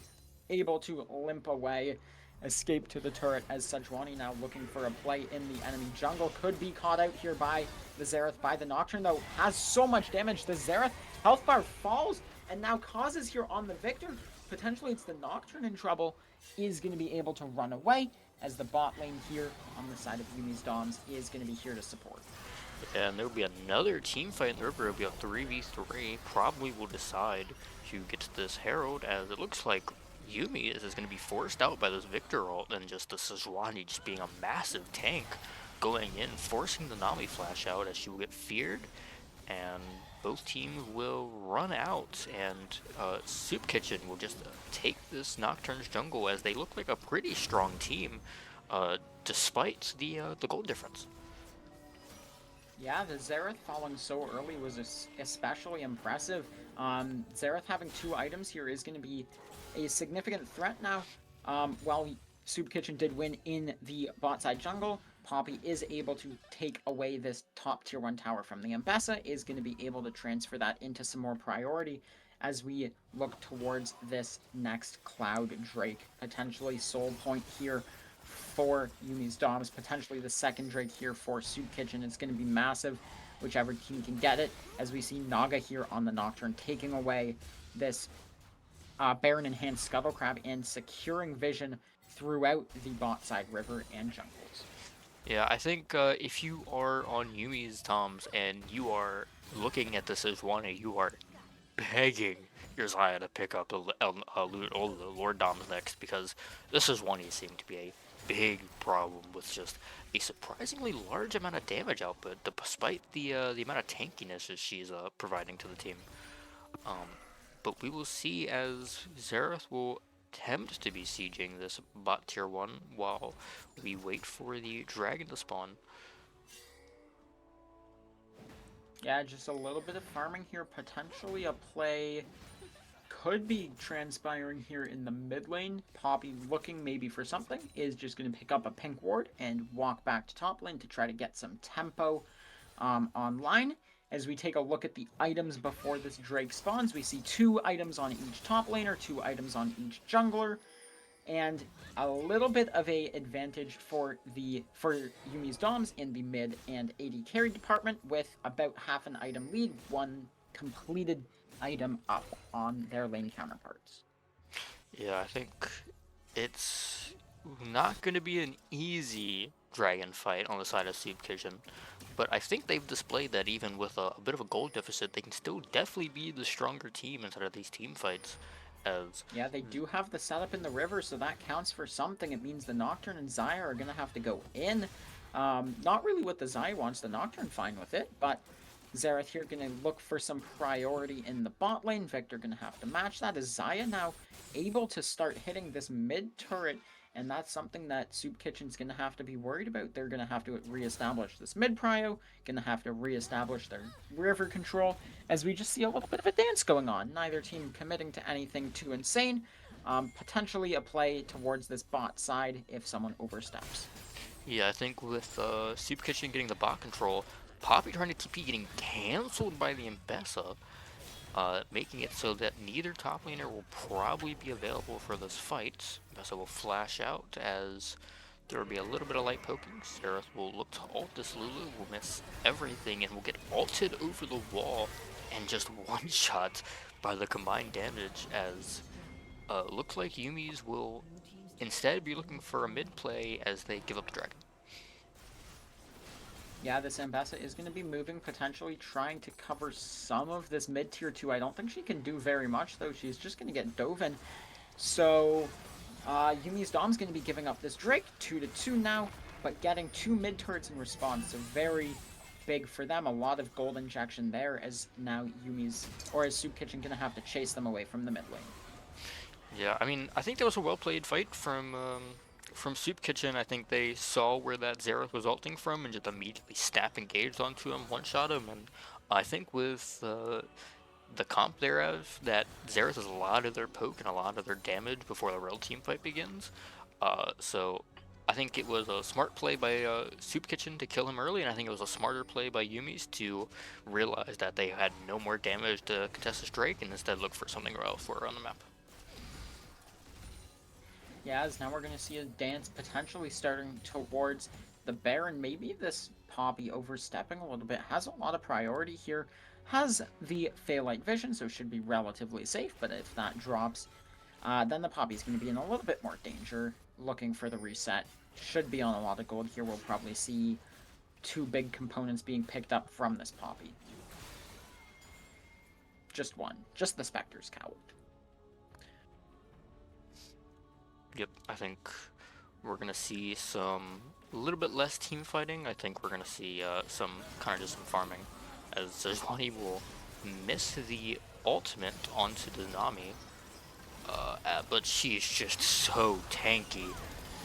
B: able to limp away, escape to the turret, as Sejuani now looking for a play in the enemy jungle. Could be caught out here by the Xerath, by the Nocturne, though has so much damage. The Xerath health bar falls and now causes here on the Victor. Potentially it's the Nocturne in trouble, is going to be able to run away, as the bot lane here on the side of Yumi's Doms is going to be here to support.
A: And there will be another team fight in the river. It'll be a 3v3. Probably will decide who gets this Herald, as it looks like Yumi is going to be forced out by this Victor ult, and just the Sejuani just being a massive tank going in, forcing the Nami flash out, as she will get feared. and both teams will run out, and Soup Kitchen will just take this Nocturne's jungle as they look like a pretty strong team, despite the gold difference.
B: Yeah, the Xerath falling so early was especially impressive. Xerath having 2 items here is going to be a significant threat now. While Soup Kitchen did win in the bot side jungle, Poppy is able to take away this top tier 1 tower from the Ambessa, is going to be able to transfer that into some more priority as we look towards this next Cloud Drake, potentially soul point here for Yumi's Doms, potentially the second Drake here for Soup Kitchen. It's going to be massive, whichever team can get it, as we see Naga here on the Nocturne taking away this Baron Enhanced Scuttle Crab and securing vision throughout the bot side river and jungles.
A: Yeah, I think if you are on Yumi's Toms and you are looking at this as one, you are begging your Zaya to pick up the Lord Doms next, because this is one seems to be a big problem with just a surprisingly large amount of damage output, despite the amount of tankiness that she's providing to the team. Um, but we will see as Xerath will attempt to be sieging this bot tier 1 while we wait for the dragon to spawn.
B: Yeah, just a little bit of farming here, potentially a play could be transpiring here in the mid lane. Poppy looking maybe for something, is just going to pick up a pink ward and walk back to top lane to try to get some tempo online. As we take a look at the items before this Drake spawns, we see 2 items on each top laner, 2 items on each jungler, and a little bit of a advantage for Yumi's Doms in the mid and AD carry department, with about half an item lead, 1 completed item up on their lane counterparts.
A: Yeah, I think it's not going to be an easy dragon fight on the side of Soup Kitchen, but I think they've displayed that even with a bit of a gold deficit, they can still definitely be the stronger team inside of these team fights. As
B: Yeah, they do have the setup in the river, so that counts for something. It means the Nocturne and Xayah are going to have to go in. Not really what the Xayah wants, the Nocturne fine with it, but Xerath here going to look for some priority in the bot lane. Victor going to have to match that. Is Xayah now able to start hitting this mid turret? And that's something that Soup Kitchen's going to have to be worried about. They're going to have to reestablish this mid prio, going to have to reestablish their river control, as we just see a little bit of a dance going on. Neither team committing to anything too insane. Potentially a play towards this bot side if someone oversteps.
A: yeah, I think with Soup Kitchen getting the bot control, Poppy trying to TP getting cancelled by the Ambessa, making it so that neither top laner will probably be available for this fight. Ambessa will flash out as there will be a little bit of light poking. Seraph will look to ult this Lulu, will miss everything, and will get ulted over the wall and just one-shot by the combined damage, as looks like Yumi's will instead be looking for a mid play as they give up the dragon.
B: Yeah, this Ambessa is going to be moving, potentially trying to cover some of this mid tier 2. I don't think she can do very much, though. She's just going to get dove in. So, Yumi's Dom's going to be giving up this Drake, 2-2 now, but getting 2 mid turrets in response. So very big for them. A lot of gold injection there, as now as Soup Kitchen going to have to chase them away from the mid lane.
A: Yeah, I mean, I think that was a well-played fight from Soup Kitchen. I think they saw where that Xerath was ulting from and just immediately snap engaged onto him, one-shot him, and I think with the comp thereof, that Xerath is a lot of their poke and a lot of their damage before the real team fight begins. So I think it was a smart play by Soup Kitchen to kill him early, and I think it was a smarter play by Yumi's to realize that they had no more damage to contest this Drake and instead look for something elsewhere on the map.
B: Yeah, as now we're going to see a dance potentially starting towards the Baron. Maybe this Poppy overstepping a little bit. Has a lot of priority here. Has the Phalite Vision, so should be relatively safe. But if that drops, then the Poppy's going to be in a little bit more danger. Looking for the reset. Should be on a lot of gold here. We'll probably see 2 big components being picked up from this Poppy. Just one. Just the Spectre's Coward.
A: Yep, I think we're gonna see a little bit less team fighting. I think we're gonna see some kind of just some farming, as Sejuani will miss the ultimate onto the Nami, but she is just so tanky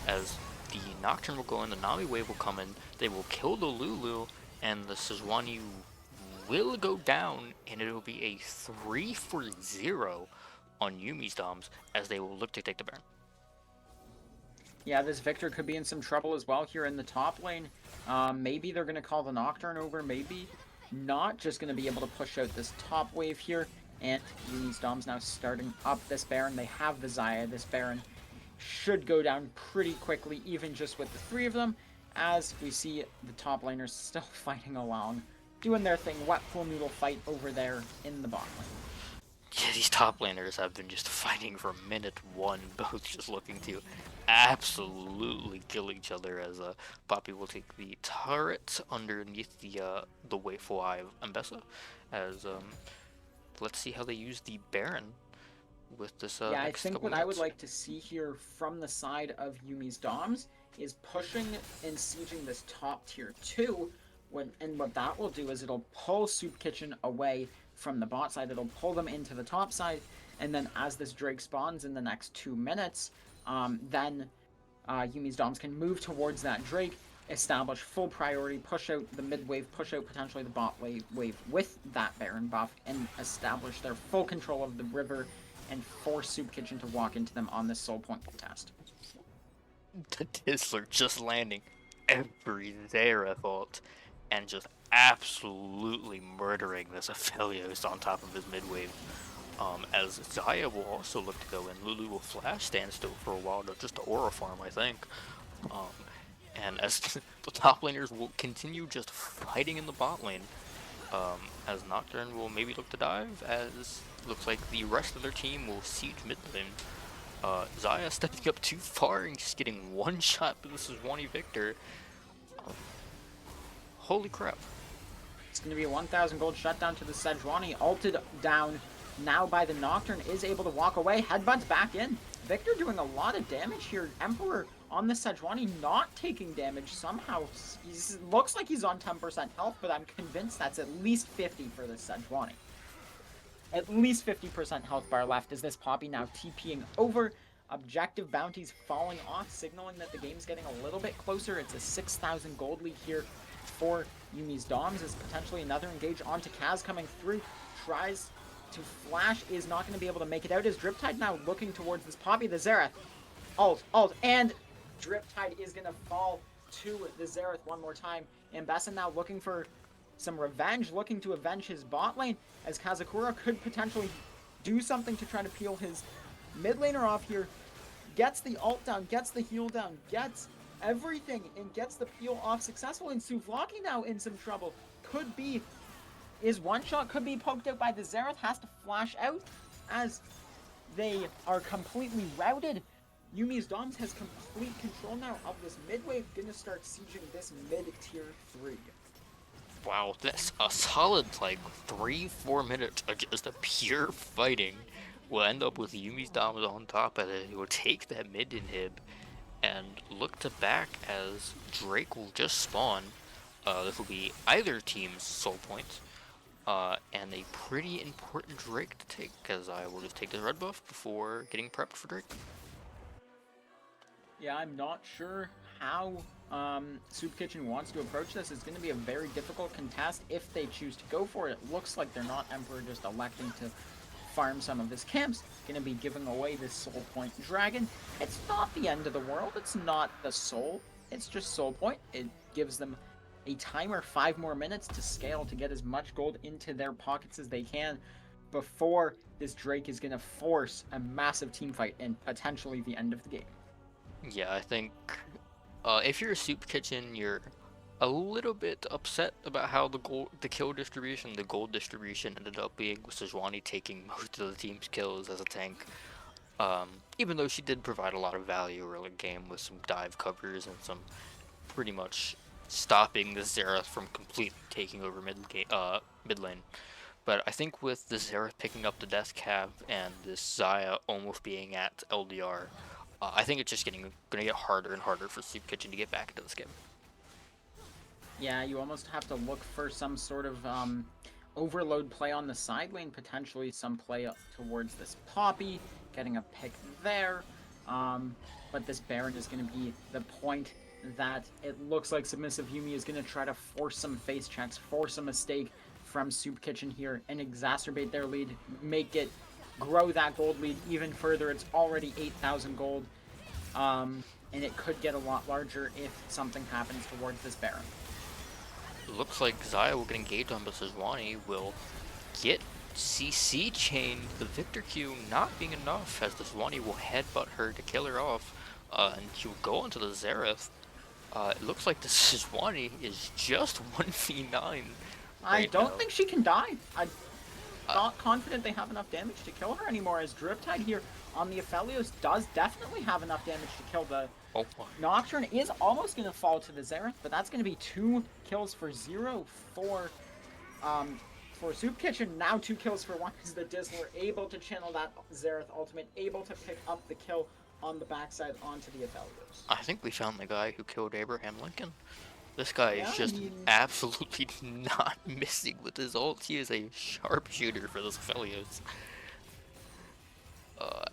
A: as the Nocturne will go in, the Nami wave will come in, they will kill the Lulu, and the Sejuani will go down, and it will be a 3-0 on Yumi's Doms as they will look to take the Baron.
B: Yeah, this Victor could be in some trouble as well here in the top lane. Maybe they're going to call the Nocturne over, maybe not. Just going to be able to push out this top wave here. And Yumi's Dom's now starting up this Baron. They have the Xayah. This Baron should go down pretty quickly, even just with the three of them, as we see the top laners still fighting along, doing their thing. Wet pool noodle fight over there in the bot lane.
A: Yeah, these top laners have been just fighting from minute one, both just looking to absolutely kill each other as Poppy will take the turret underneath the Wakeful Eye of Ambessa, as let's see how they use the Baron with this
B: Yeah, I
A: next
B: think
A: couple
B: what I would
A: minutes.
B: like to see here from the side of Yumi's Doms is pushing and sieging this top tier 2. And what that will do is it'll pull Soup Kitchen away from the bot side. It'll pull them into the top side. And then as this Drake spawns in the next 2 minutes, then Yumi's Doms can move towards that Drake, establish full priority, push out the mid wave, push out potentially the bot wave with that Baron buff, and establish their full control of the river and force Soup Kitchen to walk into them on this soul point contest.
A: The Tizzler just landing every Zereth ult and just absolutely murdering this Aphelios on top of his mid-wave. As Xayah will also look to go in, Lulu will flash stand still for a while, just to aura farm, I think. Um, and as the top laners will continue just fighting in the bot lane, as Nocturne will maybe look to dive, as looks like the rest of their team will siege mid lane. Xayah stepping up too far and just getting one shot, but this is Sejuani Victor. Um, Holy crap.
B: It's going to be a 1,000 gold shutdown to the Sejuani, ulted down now by the Nocturne, is able to walk away, headbutts back in. Victor doing a lot of damage here. Emperor on the Sejuani not taking damage somehow. He looks like he's on 10% health, but I'm convinced that's at least 50 for the Sejuani. At least 50% health bar left as this Poppy now TPing over. Objective bounties falling off, signaling that the game's getting a little bit closer. It's a 6,000 gold lead here for Yumi's Doms as potentially another engage onto Kaz coming through. Tries to flash, is not going to be able to make it out. Is Driptide now looking towards this Poppy, the Xerath. Ult, and Driptide is going to fall to the Xerath one more time. Ambessa now looking for some revenge, looking to avenge his bot lane, as Kazakura could potentially do something to try to peel his mid laner off here. Gets the ult down, gets the heal down, gets everything, and gets the peel off successfully. And Souvlaki now in some trouble. Is one shot, could be poked out by the Xerath, has to flash out as they are completely routed. Yumi's Doms has complete control now of this mid wave, gonna start sieging this mid tier 3.
A: Wow, that's a solid, like, 3-4 minutes of just a pure fighting. We'll end up with Yumi's Doms on top of it. He will take that mid inhib and look to back as Drake will just spawn. This will be either team's soul point. And a pretty important Drake to take, because I will just take the red buff before getting prepped for Drake.
B: Yeah, I'm not sure how Soup Kitchen wants to approach this. It's going to be a very difficult contest if they choose to go for it. It looks like they're not Emperor just electing to farm some of his camps. Going to be giving away this Soul Point Dragon. It's not the end of the world. It's not the soul. It's just Soul Point. It gives them a timer, 5 more minutes to scale to get as much gold into their pockets as they can before this Drake is going to force a massive team fight and potentially the end of the game.
A: Yeah, I think if you're a Soup Kitchen, you're a little bit upset about how the kill distribution, the gold distribution ended up being with Sejuani taking most of the team's kills as a tank. Even though she did provide a lot of value early game with some dive covers and some pretty much stopping the Xerath from completely taking over mid lane. But I think with the Xerath picking up the Death Cav and this Xayah almost being at LDR, I think it's just gonna get harder and harder for Soup Kitchen to get back into this game.
B: Yeah, you almost have to look for some sort of overload play on the side lane, potentially some play towards this Poppy, getting a pick there. Um, but this Baron is going to be the point that it looks like Submissive Yumi is going to try to force some face checks, force a mistake from Soup Kitchen here, and exacerbate their lead, make it grow that gold lead even further. It's already 8,000 gold, and it could get a lot larger if something happens towards this Baron.
A: Looks like Zaya will get engaged on, but Sejuani will get CC chained. The Victor Q not being enough, as the Sejuani will headbutt her to kill her off, and she'll go onto the Zareth. It looks like the Sejuani is just 1v9
B: I
A: right
B: don't
A: now.
B: think she can die. I'm
A: Uh,
B: not confident they have enough damage to kill her anymore, as Driptide here on the Aphelios does definitely have enough damage to kill the
A: oh my.
B: Nocturne. Is almost going to fall to the Xerath, but that's going to be 2 kills for 0 for Soup Kitchen. Now 2 kills for 1 as the Dizzler able to channel that Xerath ultimate, able to pick up the kill on the backside onto the Aphelios.
A: I think we found the guy who killed Abraham Lincoln. This guy
B: Yeah,
A: is
B: I
A: just
B: mean,
A: absolutely not missing with his ult. He is a sharpshooter for this Aphelios.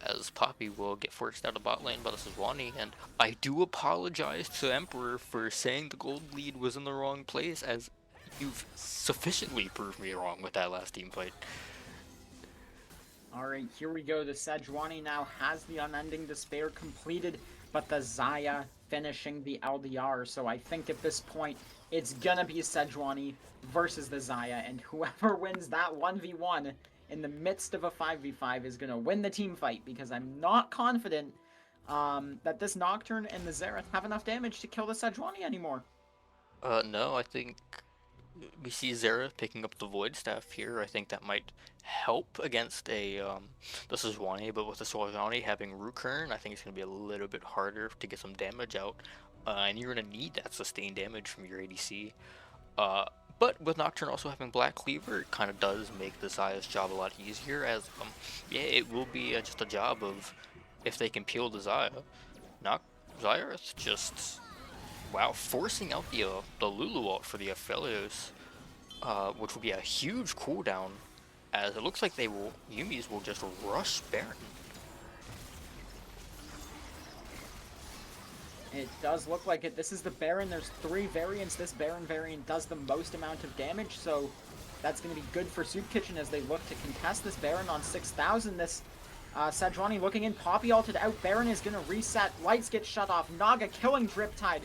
A: As Poppy will get forced out of bot lane by the Sejuani, and I do apologize to Emperor for saying the gold lead was in the wrong place, as you've sufficiently proved me wrong with that last team fight.
B: Alright, here we go. The Sejuani now has the Unending Despair completed, but the Zaya finishing the LDR. So I think at this point, it's gonna be Sejuani versus the Zaya, and whoever wins that 1v1 in the midst of a 5v5 is gonna win the team fight, because I'm not confident that this Nocturne and the Xerath have enough damage to kill the Sejuani anymore.
A: No, I think we see Zera picking up the Void Staff here. I think that might help against the Sejuani, but with the Sejuani having Rukern, I think it's going to be a little bit harder to get some damage out, and you're going to need that sustained damage from your ADC. Uh, but with Nocturne also having Black Cleaver, it kind of does make the Zaya's job a lot easier, as, yeah, it will be just a job of, if they can peel the Zaya, Zaya just, wow, forcing out the Lulu ult for the Aphelios, which will be a huge cooldown, as it looks like Yumi's will just rush Baron.
B: It does look like it. This is the Baron. There's 3 variants. This Baron variant does the most amount of damage, so that's going to be good for Soup Kitchen as they look to contest this Baron on 6,000. This Sejuani looking in. Poppy ulted out. Baron is going to reset. Lights get shut off. Naga killing Driptide.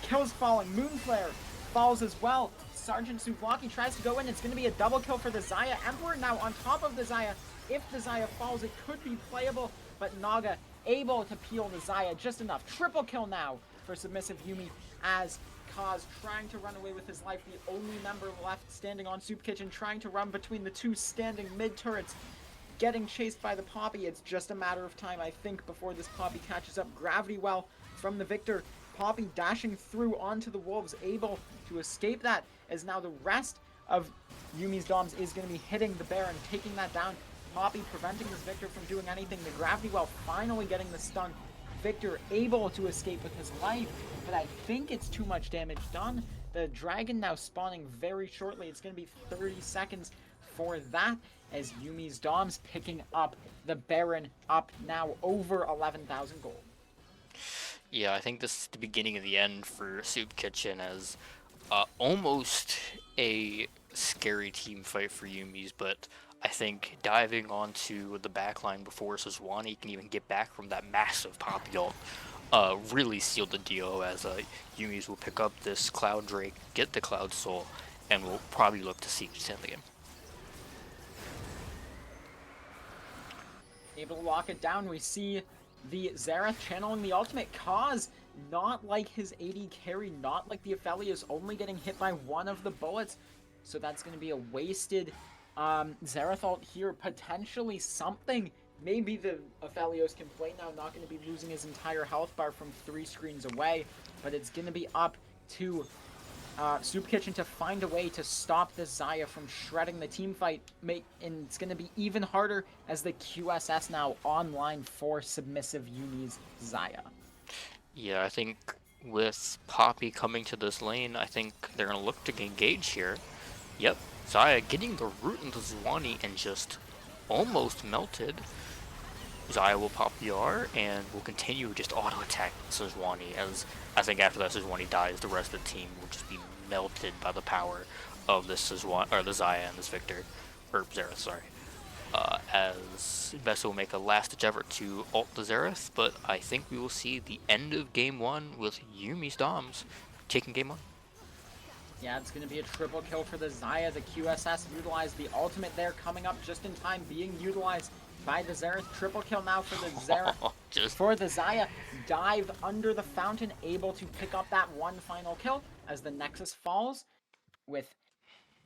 B: Kills falling. Moonflare falls as well. Sergeant Souvlaki tries to go in. It's going to be a double kill for the Zaya. Emperor now on top of the Zaya. If the Zaya falls, it could be playable, but Naga able to peel the Zaya just enough. Triple kill now for Submissive Yumi, as Kaz trying to run away with his life. The only member left standing on Soup Kitchen, trying to run between the 2 standing mid turrets, getting chased by the Poppy. It's just a matter of time, I think, before this Poppy catches up. Gravity Well from the Victor. Poppy dashing through onto the Wolves, able to escape that, as now the rest of Yumi's Doms is going to be hitting the Baron, taking that down. Poppy preventing this Victor from doing anything. The Gravity Well finally getting the stun. Victor able to escape with his life, but I think it's too much damage done. The Dragon now spawning very shortly. It's going to be 30 seconds for that, as Yumi's Doms picking up the Baron, up now over 11,000 gold.
A: Yeah, I think this is the beginning of the end for Soup Kitchen, as almost a scary team fight for Yumi's, but I think diving onto the backline before Sejuani can even get back from that massive Poppy ult really sealed the deal, as Yumi's will pick up this Cloud Drake, get the Cloud Soul, and will probably look to siege to end the game.
B: Able to lock it down. We see the Xerath channeling the ultimate. Kaz, not like his AD carry, not like the Aphelios, only getting hit by 1 of the bullets. So that's going to be a wasted Xerath ult here. Potentially something. Maybe the Aphelios can play now, not going to be losing his entire health bar from 3 screens away. But it's going to be up to Soup Kitchen to find a way to stop this Zaya from shredding the team fight, and it's going to be even harder as the QSS now online for Submissive Yumi's Zaya.
A: Yeah, I think with Poppy coming to this lane, I think they're going to look to engage here. Yep, Zaya getting the root into Zwanni and just almost melted. Zaya will pop the R and will continue just auto attacking Sejuani, as I think after that Sejuani dies, the rest of the team will just be melted by the power of this Sejuani, or the Zaya and this Victor, or Xerath, sorry. As Vesta will make a last ditch effort to ult the Xerath, but I think we will see the end of game one with Yumi's Doms taking game one.
B: Yeah, it's going to be a triple kill for the Zaya. The QSS utilized the ultimate there, coming up just in time, being utilized by the Xerath. Triple kill now for the Xerath.
A: Just
B: For the Zaya, dive under the fountain, able to pick up that one final kill as the Nexus falls with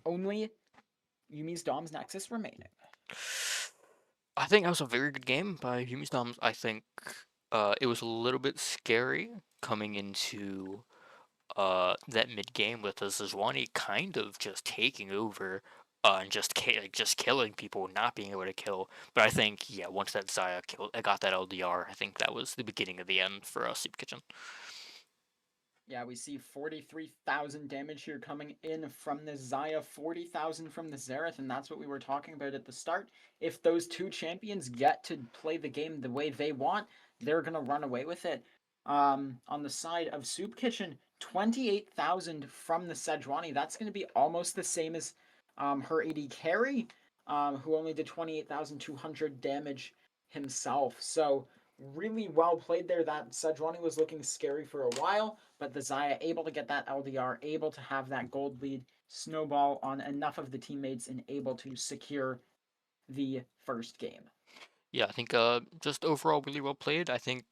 B: only Yumi's Dom's Nexus remaining.
A: I think that was a very good game by Yumi's Doms. I think it was a little bit scary coming into that mid game with the Sejuani kind of just taking over and just killing people, not being able to kill. But I think once that Zaya got that LDR, I think that was the beginning of the end for Soup Kitchen.
B: Yeah, we see 43,000 damage here coming in from the Zaya, 40,000 from the Xerath, and that's what we were talking about at the start. If those two champions get to play the game the way they want, they're going to run away with it. On the side of Soup Kitchen, 28,000 from the Sejuani. That's going to be almost the same as her AD carry, who only did 28,200 damage himself. So really well played there. That Sejuani was looking scary for a while, but the Zaya able to get that LDR, able to have that gold lead, snowball on enough of the teammates, and able to secure the first game.
A: Yeah, I think just overall really well played. I think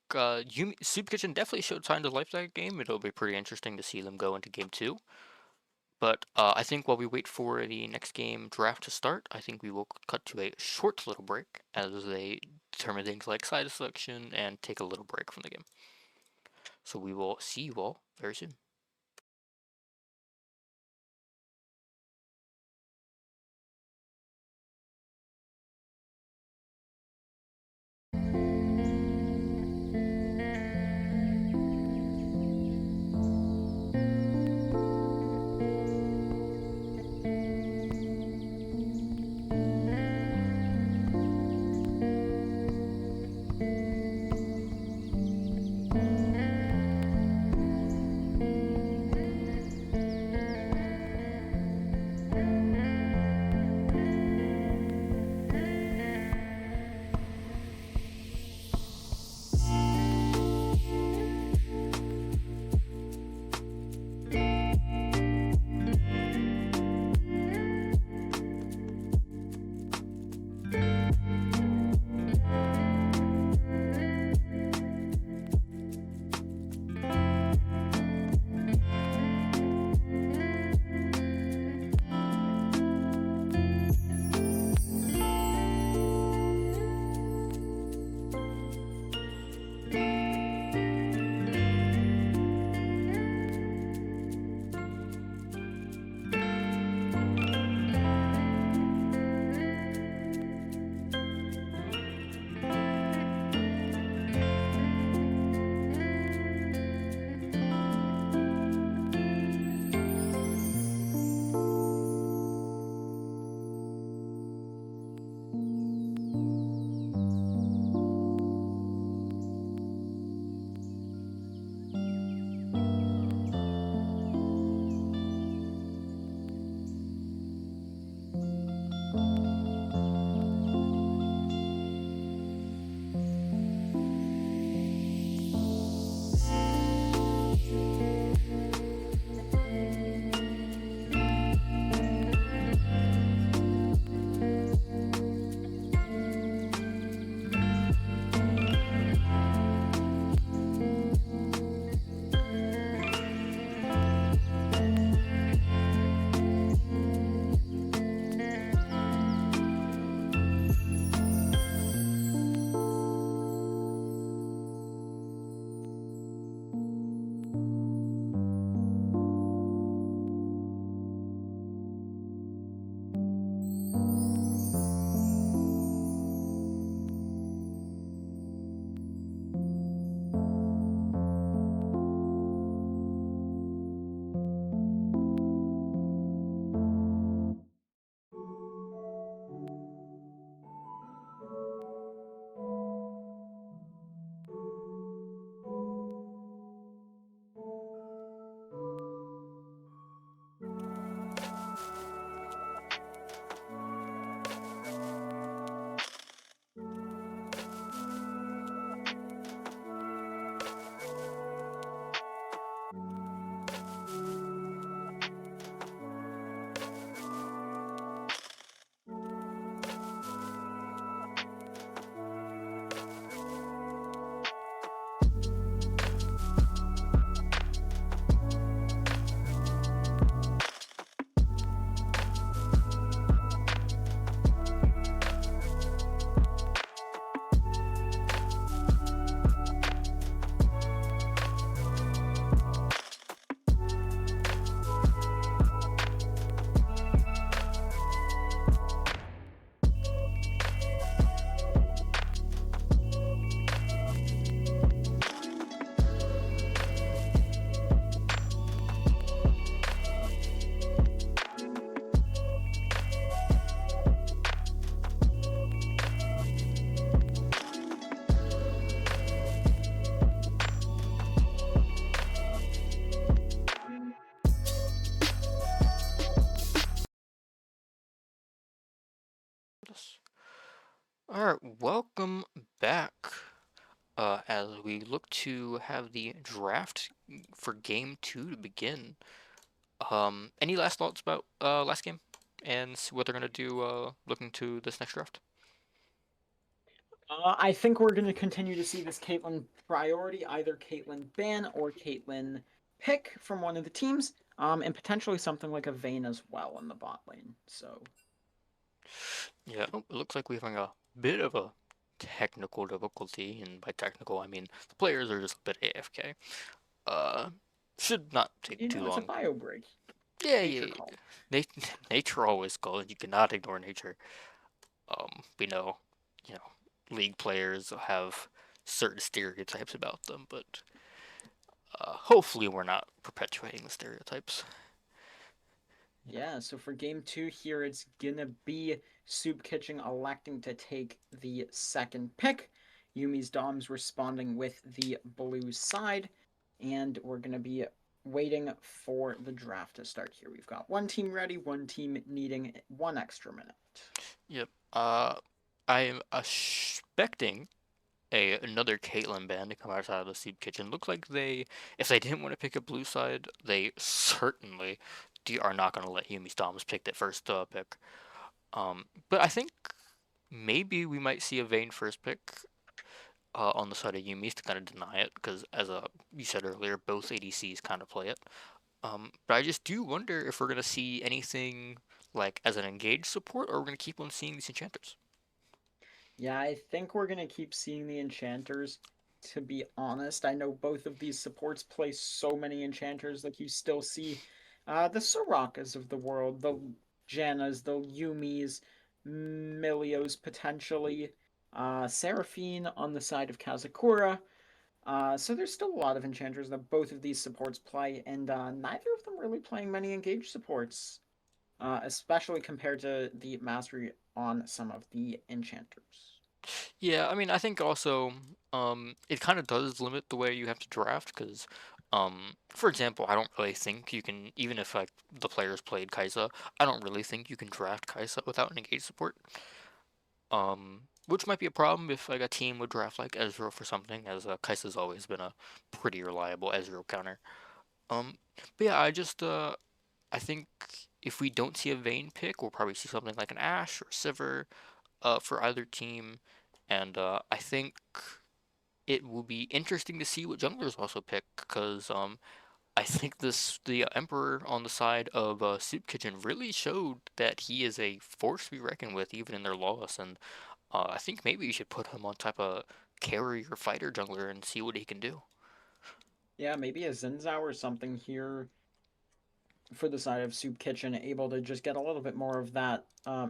A: Soup Kitchen definitely showed signs of life that game. It'll be pretty interesting to see them go into game two. But I think while we wait for the next game draft to start, I think we will cut to a short little break as they determine things like side selection and take a little break from the game. So we will see you all very soon. Alright, welcome back. As we look to have the draft for game two to begin. Any last thoughts about last game and what they're gonna do looking to this next draft?
B: I think we're going to continue to see this Caitlyn priority, either Caitlyn ban or Caitlyn pick from one of the teams, and potentially something like a Vayne as well in the bot lane. So
A: Yeah, oh, it looks like we're having a bit of a technical difficulty, and by technical I mean the players are just a bit AFK. Uh, should not take
B: you
A: too
B: know, it's a
A: long.
B: bio break.
A: Yeah,
B: Nature
A: yeah,
B: call.
A: yeah. Nature always calls. You cannot ignore nature. We know, you know, league players have certain stereotypes about them, but hopefully we're not perpetuating the stereotypes. You know.
B: Yeah, so for game two here, it's gonna be Soup Kitchen electing to take the second pick. Yumi's Dom's responding with the blue side, and we're gonna be waiting for the draft to start here. We've got one team ready, one team needing one extra minute.
A: Yep. I am expecting another Caitlyn band to come outside of the soup kitchen. Looks like if they didn't want to pick a blue side, they certainly are not going to let Yumi Stoms pick that first pick. But I think maybe we might see a Vayne first pick on the side of Yumi's to kind of deny it, because as you said earlier, both ADCs kind of play it. But I just do wonder if we're going to see anything like as an engaged support, or we're going to keep on seeing these enchanters.
B: Yeah, I think we're gonna keep seeing the enchanters. To be honest, I know both of these supports play so many enchanters. Like you still see, the Sorakas of the world, the Jannas, the Yumis, Milios potentially, Seraphine on the side of Kazakura. So there's still a lot of enchanters that both of these supports play, and neither of them really playing many engaged supports, especially compared to the mastery on some of the enchanters.
A: Yeah, I mean, I think also it kind of does limit the way you have to draft because, for example, I don't really think you can, even if like the players played Kai'Sa, I don't really think you can draft Kai'Sa without an engage support. Which might be a problem if like a team would draft like Ezreal for something, as Kai'Sa's always been a pretty reliable Ezreal counter. Um, but yeah, I think if we don't see a Vayne pick, we'll probably see something like an Ashe or Sivir for either team. And I think it will be interesting to see what junglers also pick, because I think the Emperor on the side of Soup Kitchen really showed that he is a force to be reckoned with, even in their loss. And I think maybe you should put him on type of carry or fighter jungler and see what he can do.
B: Yeah, maybe a Zinzao or something here for the side of Soup Kitchen, able to just get a little bit more of that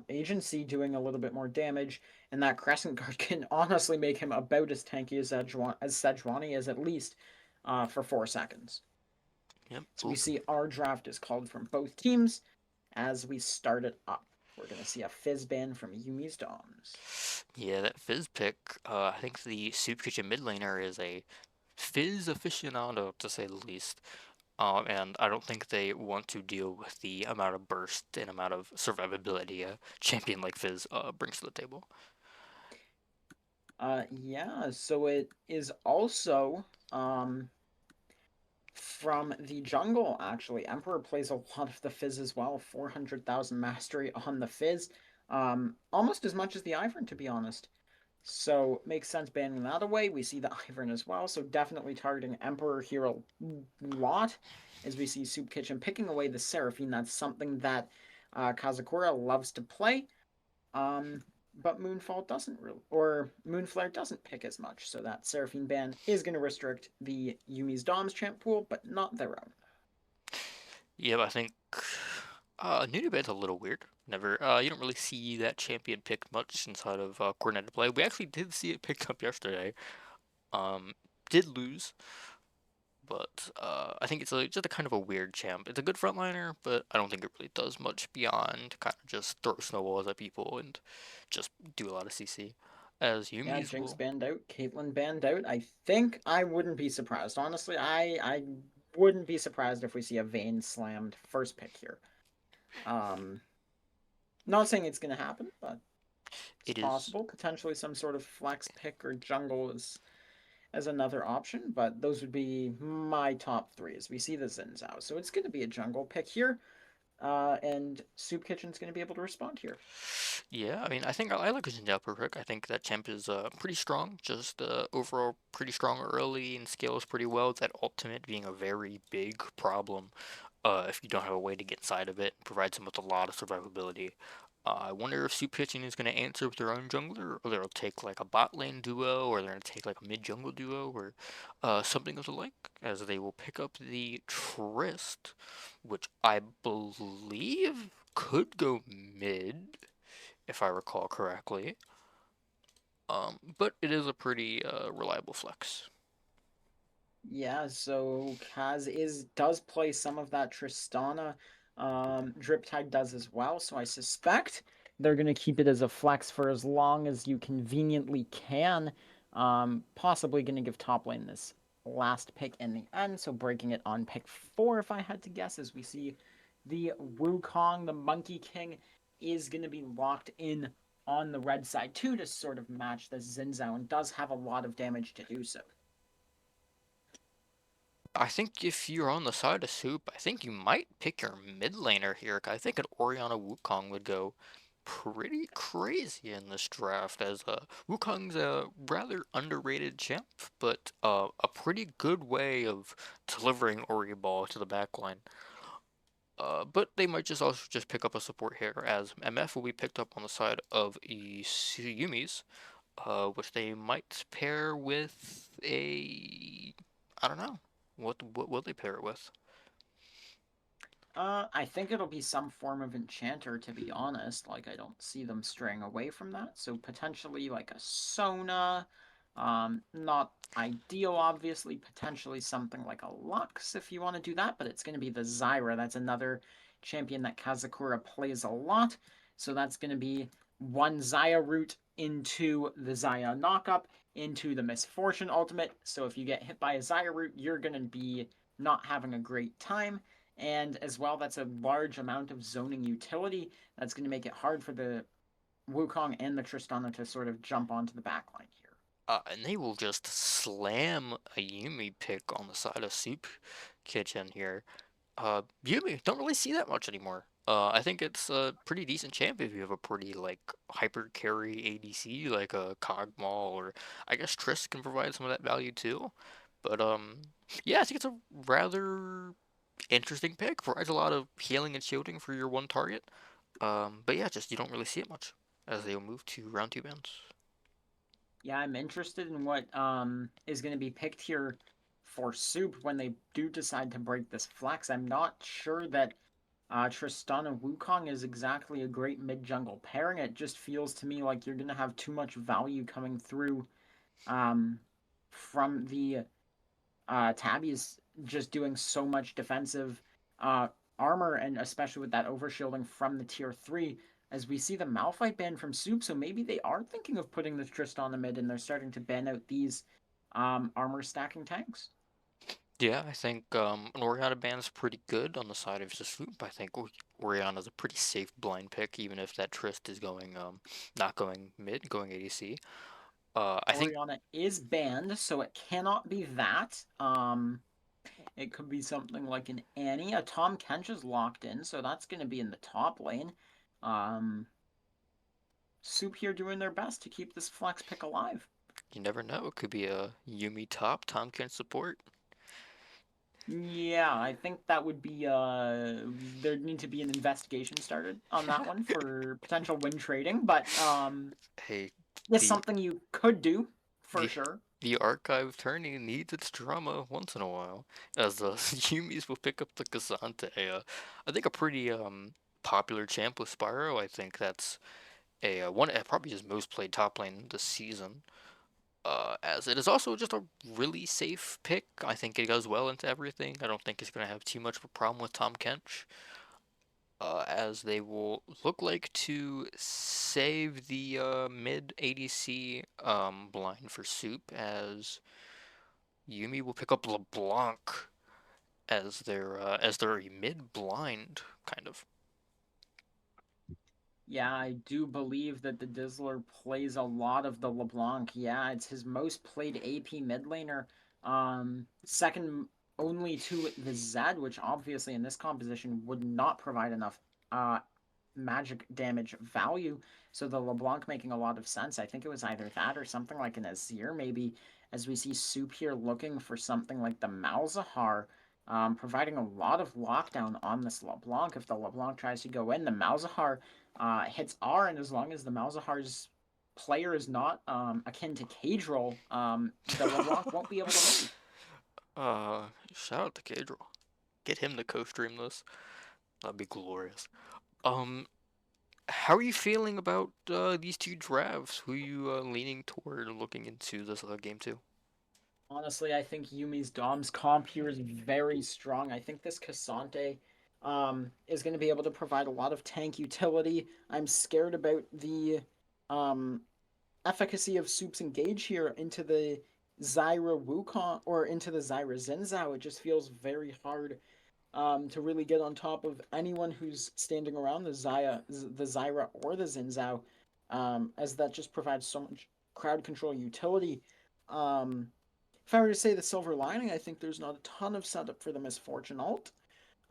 B: agency, doing a little bit more damage, and that Crescent Guard can honestly make him about as tanky as Sejuani is, at least for 4 seconds.
A: Yep.
B: So we
A: Ooh.
B: see our draft is called from both teams as we start it up. We're going to see a Fizz ban from Yumi's Doms.
A: Yeah, that Fizz pick. I think the Soup Kitchen mid laner is a Fizz aficionado, to say the least. And I don't think they want to deal with the amount of burst and amount of survivability a champion like Fizz brings to the table.
B: Yeah, so it is also from the jungle, actually. Emperor plays a lot of the Fizz as well. 400,000 mastery on the Fizz. Almost as much as the Ivern, to be honest. So makes sense banning that away. We see the Ivern as well. So definitely targeting Emperor here a lot. As we see Soup Kitchen picking away the Seraphine. That's something that Kazakura loves to play. Um, but Moonfall doesn't really, or Moonflare doesn't pick as much, so that Seraphine ban is going to restrict the Yumi's Dom's champ pool, but not their own.
A: Yeah, but I think Nunabed's a little weird. Never, you don't really see that champion picked much inside of coordinated play. We actually did see it picked up yesterday. Um, did lose, but I think just a kind of a weird champ. It's a good frontliner, but I don't think it really does much beyond kind of just throw snowballs at people and just do a lot of CC. As
B: Yeah,
A: Yumi's
B: Jinx
A: will.
B: banned out, Caitlyn banned out. I think I wouldn't be surprised. Honestly, I wouldn't be surprised if we see a Vayne slammed first pick here. Um, Not saying it's going to happen, but It's
A: It is.
B: possible. Potentially some sort of flex pick or jungle is as another option, but those would be my top three as we see the Zinzao. So it's going to be a jungle pick here, and Soup Kitchen's going to be able to respond here.
A: Yeah, I mean, I think I like Zinja Pick. I think that champ is pretty strong, just overall pretty strong early and scales pretty well. That ultimate being a very big problem if you don't have a way to get inside of it, provides them with a lot of survivability. I wonder if Soup Pitching is going to answer with their own jungler, or they'll take like a bot lane duo, or they're going to take like a mid jungle duo, or something of the like, as they will pick up the Trist, which I believe could go mid, if I recall correctly. But it is a pretty reliable flex.
B: Yeah, so Kaz does play some of that Tristana. Driptide does as well, so I suspect they're gonna keep it as a flex for as long as you conveniently can. Possibly gonna give top lane this last pick in the end, so breaking it on pick 4 if I had to guess, as we see the Wukong, the Monkey King, is gonna be locked in on the red side too to sort of match the Zinzao and does have a lot of damage to do so.
A: I think if you're on the side of Soup, I think you might pick your mid laner here. I think an Orianna Wukong would go pretty crazy in this draft, as Wukong's a rather underrated champ, but a pretty good way of delivering Ori ball to the backline. But they might just also just pick up a support here, as MF will be picked up on the side of Yumi's, which they might pair with a, I don't know, what will they pair it with?
B: I think it'll be some form of enchanter, to be honest. Like, I don't see them straying away from that. So potentially like a Sona. Not ideal, obviously. Potentially something like a Lux if you want to do that, but it's going to be the Zyra. That's another champion that Kazakura plays a lot. So that's going to be one Zaya route into the Zaya knockup, into the Misfortune ultimate. So if you get hit by a Zaya route, you're going to be not having a great time, and as well, that's a large amount of zoning utility. That's going to make it hard for the Wukong and the Tristana to sort of jump onto the backline here.
A: And they will just slam a Yumi pick on the side of Soup Kitchen here. Yumi, don't really see that much anymore. I think it's a pretty decent champ if you have a pretty like hyper carry ADC like a Cogmaul, or I guess Triss can provide some of that value too. But yeah, I think it's a rather interesting pick. Provides a lot of healing and shielding for your one target. But yeah, just you don't really see it much as they'll move to round two bans.
B: Yeah, I'm interested in what is going to be picked here for Soup when they do decide to break this flex. I'm not sure that Tristana Wukong is exactly a great mid jungle pairing. It just feels to me like you're going to have too much value coming through um, from the Tabby is just doing so much defensive uh, armor, and especially with that overshielding from the tier 3, as we see the Malphite ban from Soup, so maybe they are thinking of putting the Trist on the mid and they're starting to ban out these armor stacking tanks.
A: Yeah, I think an Orianna ban is pretty good on the side of Swoop. I think Orianna's a pretty safe blind pick, even if that Trist is going not going mid, going ADC. I think
B: Oriana is banned, so it cannot be that. It could be something like an Annie. A Tom Kench is locked in, so that's going to be in the top lane. Um, Soup here doing their best to keep this flex pick alive.
A: you never know. It could be a Yumi top Tom can support.
B: Yeah, I think that would be there'd need to be an investigation started on that one for potential win trading, but
A: Hey,
B: it's
A: the
B: something you could do for
A: the
B: sure.
A: the archive turning needs its drama once in a while, as Yumi's will pick up the Kazante. I think a pretty popular champ with Spyro. I think that's a one probably his most played top lane this season. As it is also just a really safe pick. I think it goes well into everything. I don't think it's going to have too much of a problem with Tom Kench, as they will look like to save the mid ADC blind for Soup, as Yumi will pick up LeBlanc as their mid blind kind of.
B: Yeah, I do believe that the Dizzler plays a lot of the LeBlanc. Yeah, it's his most played AP mid laner. Second only to the Zed, which obviously in this composition would not provide enough uh magic damage value. So the LeBlanc making a lot of sense. I think it was either that or something like an Azir, maybe, as we see Soup here looking for something like the Malzahar, providing a lot of lockdown on this LeBlanc. If the LeBlanc tries to go in, the Malzahar hits R, and as long as the Malzahar's player is not akin to Cage Roll, the LeBlanc won't be able to move.
A: uh, Shout out to Cadro. Get him to co-stream this. That'd be glorious. Um, how are you feeling about these two drafts? Who are you leaning toward looking into this game too?
B: Honestly, I think Yumi's Dom's comp here is very strong. I think this Cassante is going to be able to provide a lot of tank utility. I'm scared about the um, efficacy of Soup's Engage here into the Zyra Wukong or into the Zyra Zinzao. It just feels very hard to really get on top of anyone who's standing around the Zyra or the Zinzao, as that just provides so much crowd control utility. Um, if I were to say the silver lining, I think there's not a ton of setup for the Misfortune ult.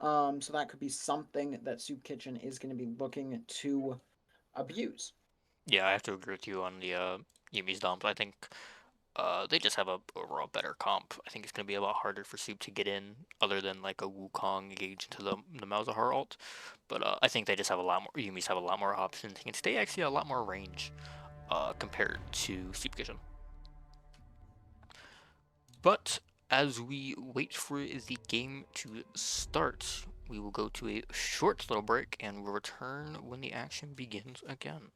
B: So that could be something that Soup Kitchen is going to be looking to abuse.
A: Yeah, I have to agree with you on the Yumi's dump. I think they just have a overall better comp. I think it's gonna be a lot harder for Soup to get in, other than like a Wukong engage into the Malzahar ult. But I think they just have a lot more. Yumi's have a lot more options. He can stay actually a lot more range compared to Soup Kitchen. But as we wait for the game to start, we will go to a short little break and we'll return when the action begins again.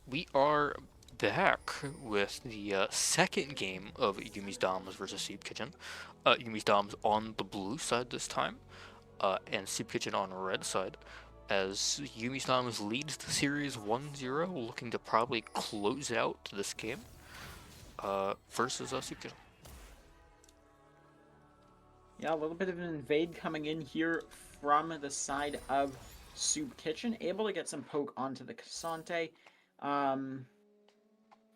A: We are back with the second game of Yumi's Doms versus Soup Kitchen. Yumi's Doms on the blue side this time, and Soup Kitchen on the red side. As Yumi's Doms leads the series 1-0, looking to probably close out this game versus Soup Kitchen.
B: Yeah, a little bit of an invade coming in here from the side of Soup Kitchen. Able to get some poke onto the Cassante.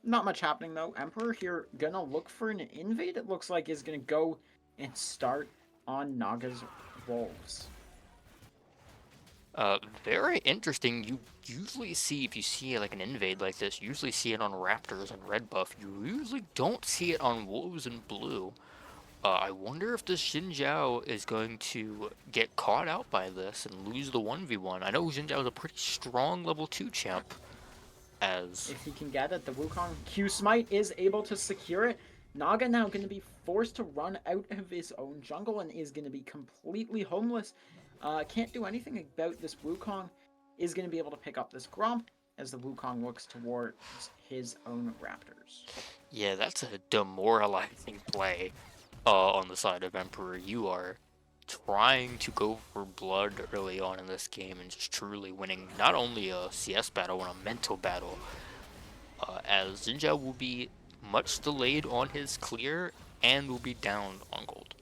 B: Not much happening though. Emperor here gonna look for an invade. It looks like is gonna go and start on Naga's Wolves.
A: Very interesting. You usually see, if you see like an invade like this, you usually see it on Raptors and red buff. You usually don't see it on Wolves and blue. I wonder if this Xin Zhao is going to get caught out by this and lose the 1v1. I know Xin Zhao is a pretty strong level 2 champ, as...
B: If he can get it, the Wukong Q Smite is able to secure it. Naga now going to be forced to run out of his own jungle and is going to be completely homeless. Can't do anything about this Wukong. Is going to be able to pick up this Gromp as the Wukong looks towards his own Raptors.
A: Yeah, that's a demoralizing play on the side of Emperor. You are trying to go for blood early on in this game and just truly winning not only a CS battle, but a mental battle. As Xin Zhao will be much delayed on his clear and will be down on gold.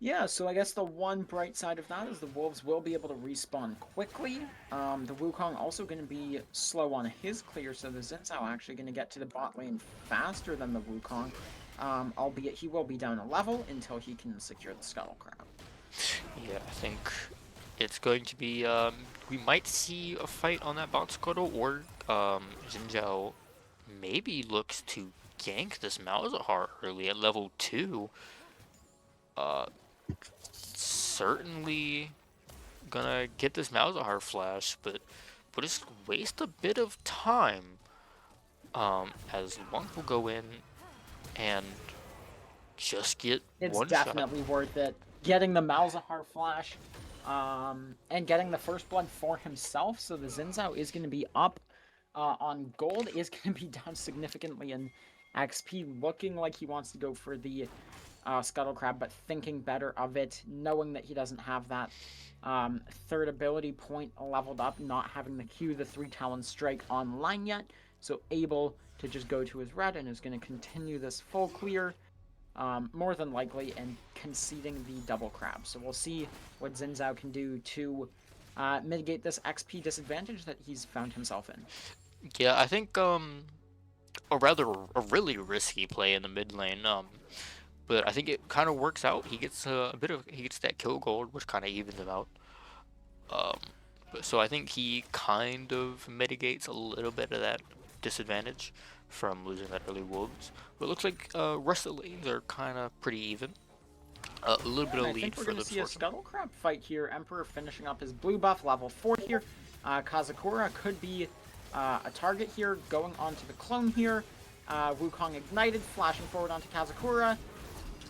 B: Yeah, so I guess the one bright side of that is the Wolves will be able to respawn quickly. The Wukong also going to be slow on his clear, so the Xin Zhao actually going to get to the bot lane faster than the Wukong. Albeit he will be down a level until he can secure the Scuttle Crab.
A: Yeah, I think it's going to be, we might see a fight on that bot Scuttle, or Xin Zhao maybe looks to gank this Malzahar early at level 2. Certainly gonna get this Malzahar flash, but just waste a bit of time as Monk will go in and just get one shot.
B: It's definitely worth it. Getting the Malzahar flash and getting the first blood for himself, so the Xin Zhao is going to be up on gold, is going to be down significantly in XP, looking like he wants to go for the Scuttle Crab, but thinking better of it, knowing that he doesn't have that third ability point leveled up, not having the Q, the 3 Talon Strike online yet, so able to just go to his red and is going to continue this full clear, more than likely, and conceding the double crab. So we'll see what Xin Zhao can do to mitigate this XP disadvantage that he's found himself in.
A: Yeah, I think a really risky play in the mid lane. But I think it kind of works out. He gets he gets that kill gold, which kind of evens him out. So I think he kind of mitigates a little bit of that disadvantage from losing that early wolves. But it looks like rest of the lanes are kind of pretty even. A little bit of lead for the.
B: I think we're going to see a Scuttle Crab fight here. Emperor finishing up his blue buff, level 4 here. Kazakura could be a target here, going onto the clone here. Wukong ignited, flashing forward onto Kazakura.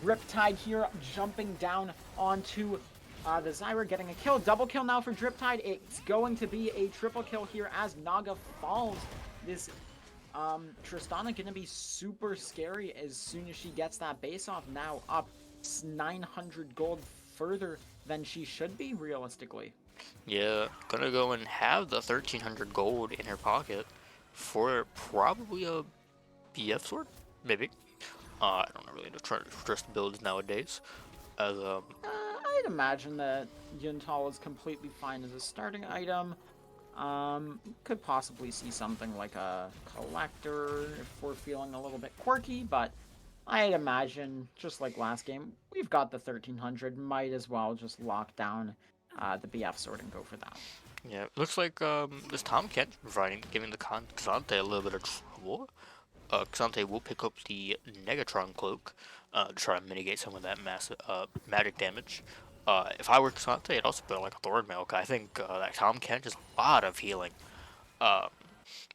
B: Riptide here, jumping down onto the Zyra, getting a kill. Double kill now for Driptide. It's going to be a triple kill here as Naga falls. This Tristana going to be super scary as soon as she gets that base off. Now up 900 gold further than she should be, realistically.
A: Yeah, gonna go and have the 1300 gold in her pocket for probably a BF sword, maybe. I don't really trust builds nowadays. As
B: I'd imagine that Yuntal is completely fine as a starting item. Could possibly see something like a collector if we're feeling a little bit quirky, but I'd imagine, just like last game, we've got the 1300. Might as well just lock down the BF sword and go for that.
A: Yeah, it looks like this Tom Kent providing giving the Xante a little bit of trouble. Xante will pick up the Negatron cloak to try to mitigate some of that massive magic damage. If I were Xante, I'd also put like a Thorn Milk. I think that Tom Kent is a lot of healing uh,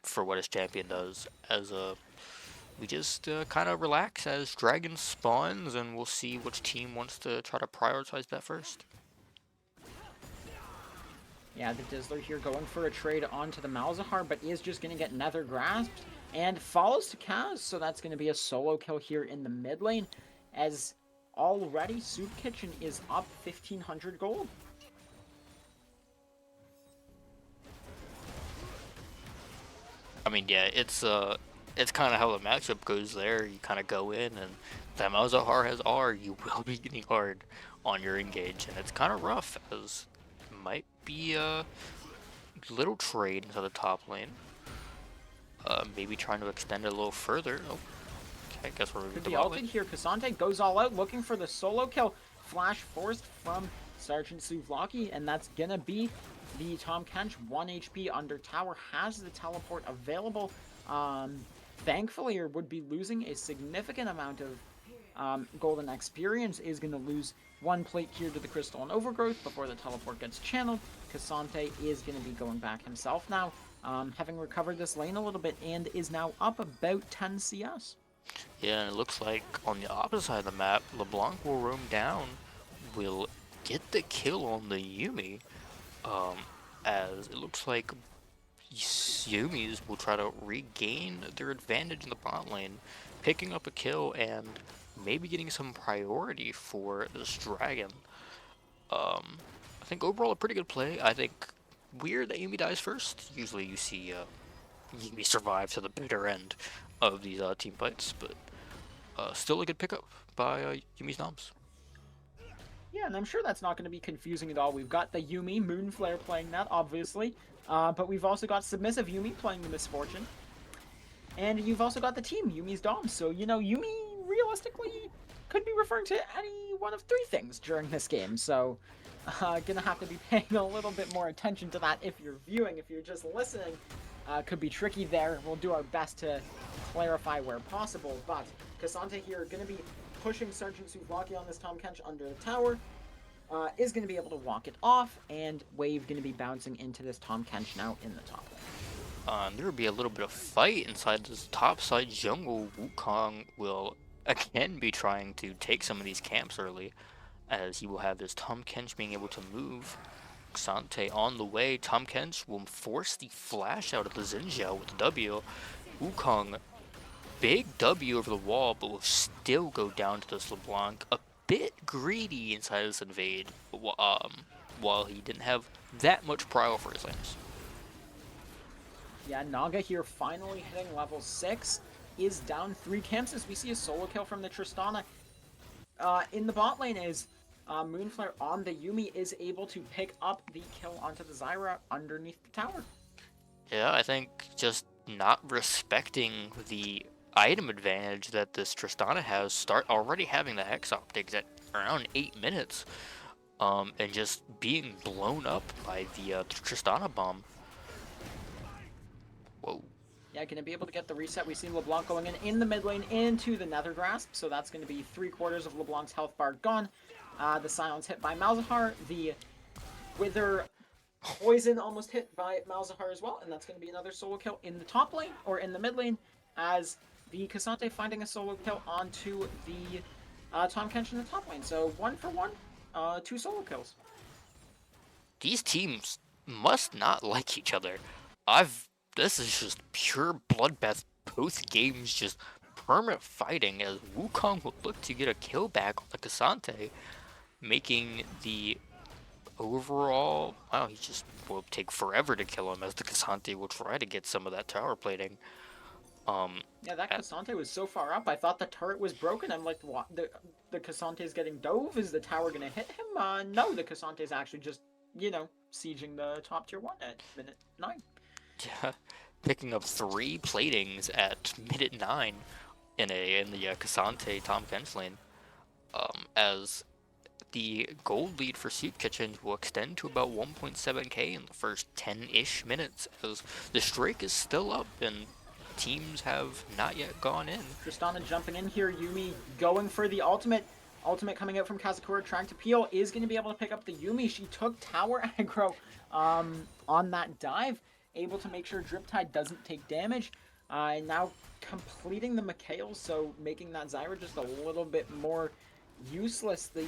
A: for what his champion does. As we just kind of relax as Dragon spawns, and we'll see which team wants to try to prioritize that first.
B: Yeah, the Dizzler here going for a trade onto the Malzahar, but is just going to get Nether grasped and follows to Kaz, so that's going to be a solo kill here in the mid lane, as already Soup Kitchen is up 1,500 gold.
A: I mean, yeah, it's kind of how the matchup goes there. You kind of go in, and if that Malzahar has R, you will be getting hard on your engage, and it's kind of rough, as might be a little trade into the top lane. Maybe trying to extend it a little further. Oh, okay, I guess we're moving
B: Could
A: to
B: be
A: bot lane.
B: ulted here. Kasante goes all out looking for the solo kill. Flash forced from Sergeant Souvlaki, and that's gonna be the Tom Kench 1 HP under tower. Has the teleport available. Thankfully, or would be losing a significant amount of golden experience. Is going to lose one plate here to the Crystal and Overgrowth before the teleport gets channeled. Kasante is going to be going back himself now, having recovered this lane a little bit, and is now up about 10 CS.
A: Yeah, and it looks like on the opposite side of the map, LeBlanc will roam down, will get the kill on the Yumi, um, as it looks like Yumis will try to regain their advantage in the bot lane, picking up a kill and maybe getting some priority for this dragon. I think overall a pretty good play. I think weird that Yumi dies first. Usually you see Yumi survive to the bitter end of these team fights, but still a good pickup by Yumi's noms.
B: Yeah, and I'm sure that's not going to be confusing at all. We've got the Yumi Moonflare playing that, obviously, but we've also got Submissive Yumi playing the Misfortune. And you've also got the team, Yumi's Dom. So, you know, Yumi realistically could be referring to any one of three things during this game. So, gonna have to be paying a little bit more attention to that if you're viewing. If you're just listening, could be tricky there. We'll do our best to clarify where possible. But Kasante here gonna be pushing Sergeant Souvlaki on this Tom Kench under the tower. Is going to be able to walk it off, and Wave going to be bouncing into this Tom Kench now in the top lane.
A: There will be a little bit of fight inside this top side jungle. Wukong will again be trying to take some of these camps early, as he will have his Tom Kench being able to move. Xante on the way. Tom Kench will force the flash out of the Zinjao with the W. Wukong, big W over the wall, but will still go down to this LeBlanc. A bit greedy inside this invade, while he didn't have that much prio for his lanes.
B: Yeah, Naga here finally hitting level 6, is down 3 camps as we see a solo kill from the Tristana. In the bot lane is Moonflare on the Yumi is able to pick up the kill onto the Zyra underneath the tower.
A: Yeah, I think just not respecting the item advantage that this Tristana has, start already having the Hex Optics at around 8 minutes, and just being blown up by the Tristana bomb. Whoa.
B: Yeah, going to be able to get the reset. We see LeBlanc going in the mid lane into the Nether Grasp, so that's going to be 3/4 of LeBlanc's health bar gone. The silence hit by Malzahar, the Wither Poison almost hit by Malzahar as well, and that's going to be another solo kill in the top lane, or in the mid lane, as the Kasante finding a solo kill onto the Tom Kench in the top lane. So 1 for 1, 2 solo kills.
A: These teams must not like each other. This is just pure bloodbath. Both games just permanent fighting, as Wukong will look to get a kill back on the Kasante, making the overall, wow, he just will take forever to kill him, as the Kasante will try to get some of that tower plating.
B: Yeah, that Kasante was so far up, I thought the turret was broken. I'm like, what? The Kasante is getting dove? Is the tower gonna hit him? No, the Kasante is actually just, you know, sieging the top tier 1 at minute 9.
A: Yeah, picking up 3 platings at minute 9 in the Kasante Tom Kench lane, as the gold lead for Soup Kitchen will extend to about 1.7k in the first 10-ish minutes, as the streak is still up and teams have not yet gone in.
B: Tristana jumping in here. Yumi going for the ultimate. Ultimate coming out from Kazakura, trying to peel, is going to be able to pick up the Yumi. She took tower aggro on that dive, able to make sure Driptide doesn't take damage. And now completing the Mikhail, so making that Zyra just a little bit more useless. The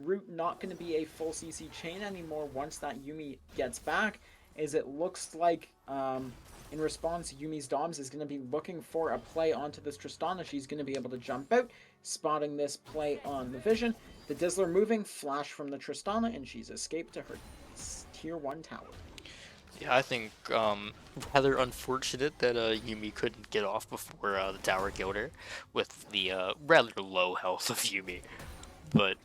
B: root not going to be a full CC chain anymore once that Yumi gets back, as it looks like in response, Yumi's Doms is going to be looking for a play onto this Tristana. She's going to be able to jump out, spotting this play on the vision. The Dizzler moving, flash from the Tristana, and she's escaped to her tier 1 tower.
A: Yeah, I think rather unfortunate that Yumi couldn't get off before the tower killed her with the rather low health of Yumi. But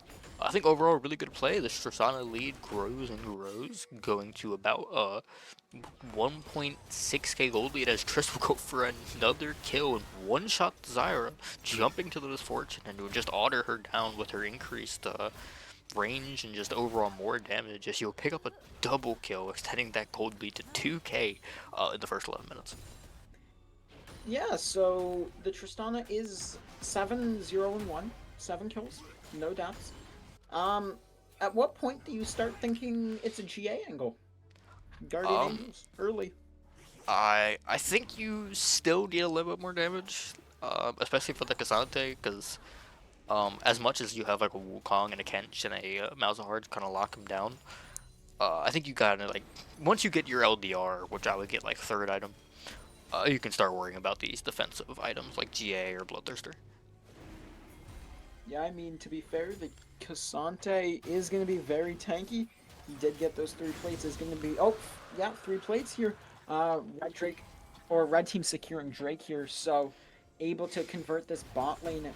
A: I think overall really good play. The Tristana lead grows and grows, going to about 1.6k gold lead as Triss will go for another kill and one-shot Zyra, jumping to the Misfortune and will just order her down with her increased range and just overall more damage as you'll pick up a double kill, extending that gold lead to 2k in the first 11 minutes.
B: Yeah, so the Tristana is 7-0-1, 7 kills, no doubts. At what point do you start thinking it's a GA angle? Guardian Angels, early.
A: I think you still need a little bit more damage, especially for the Cassante, because as much as you have like a Wukong and a Kench and a Malzahar to kind of lock him down, I think you gotta like once you get your LDR, which I would get like third item, you can start worrying about these defensive items like GA or Bloodthirster.
B: Yeah, I mean, to be fair, the Cassante is going to be very tanky. He did get those 3 plates. Is going to be... Oh, yeah, 3 plates here. Red Drake, or Red Team securing Drake here, so able to convert this bot lane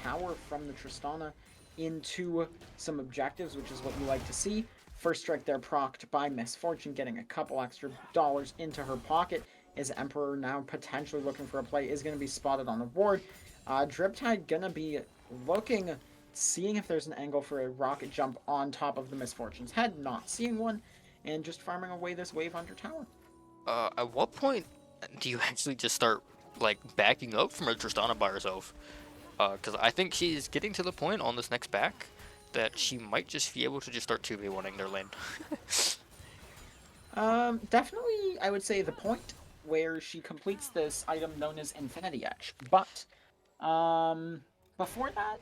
B: power from the Tristana into some objectives, which is what you like to see. First strike there procced by Misfortune, getting a couple extra dollars into her pocket. As Emperor now potentially looking for a play is going to be spotted on the board. Driptide going to be looking, seeing if there's an angle for a rocket jump on top of the Misfortune's head, not seeing one, and just farming away this wave under tower.
A: At what point do you actually just start like backing up from a Tristana by herself? Because I think she's getting to the point on this next back that she might just be able to just start 2v1ing their lane.
B: Definitely, I would say the point where she completes this item known as Infinity Edge. But, before that,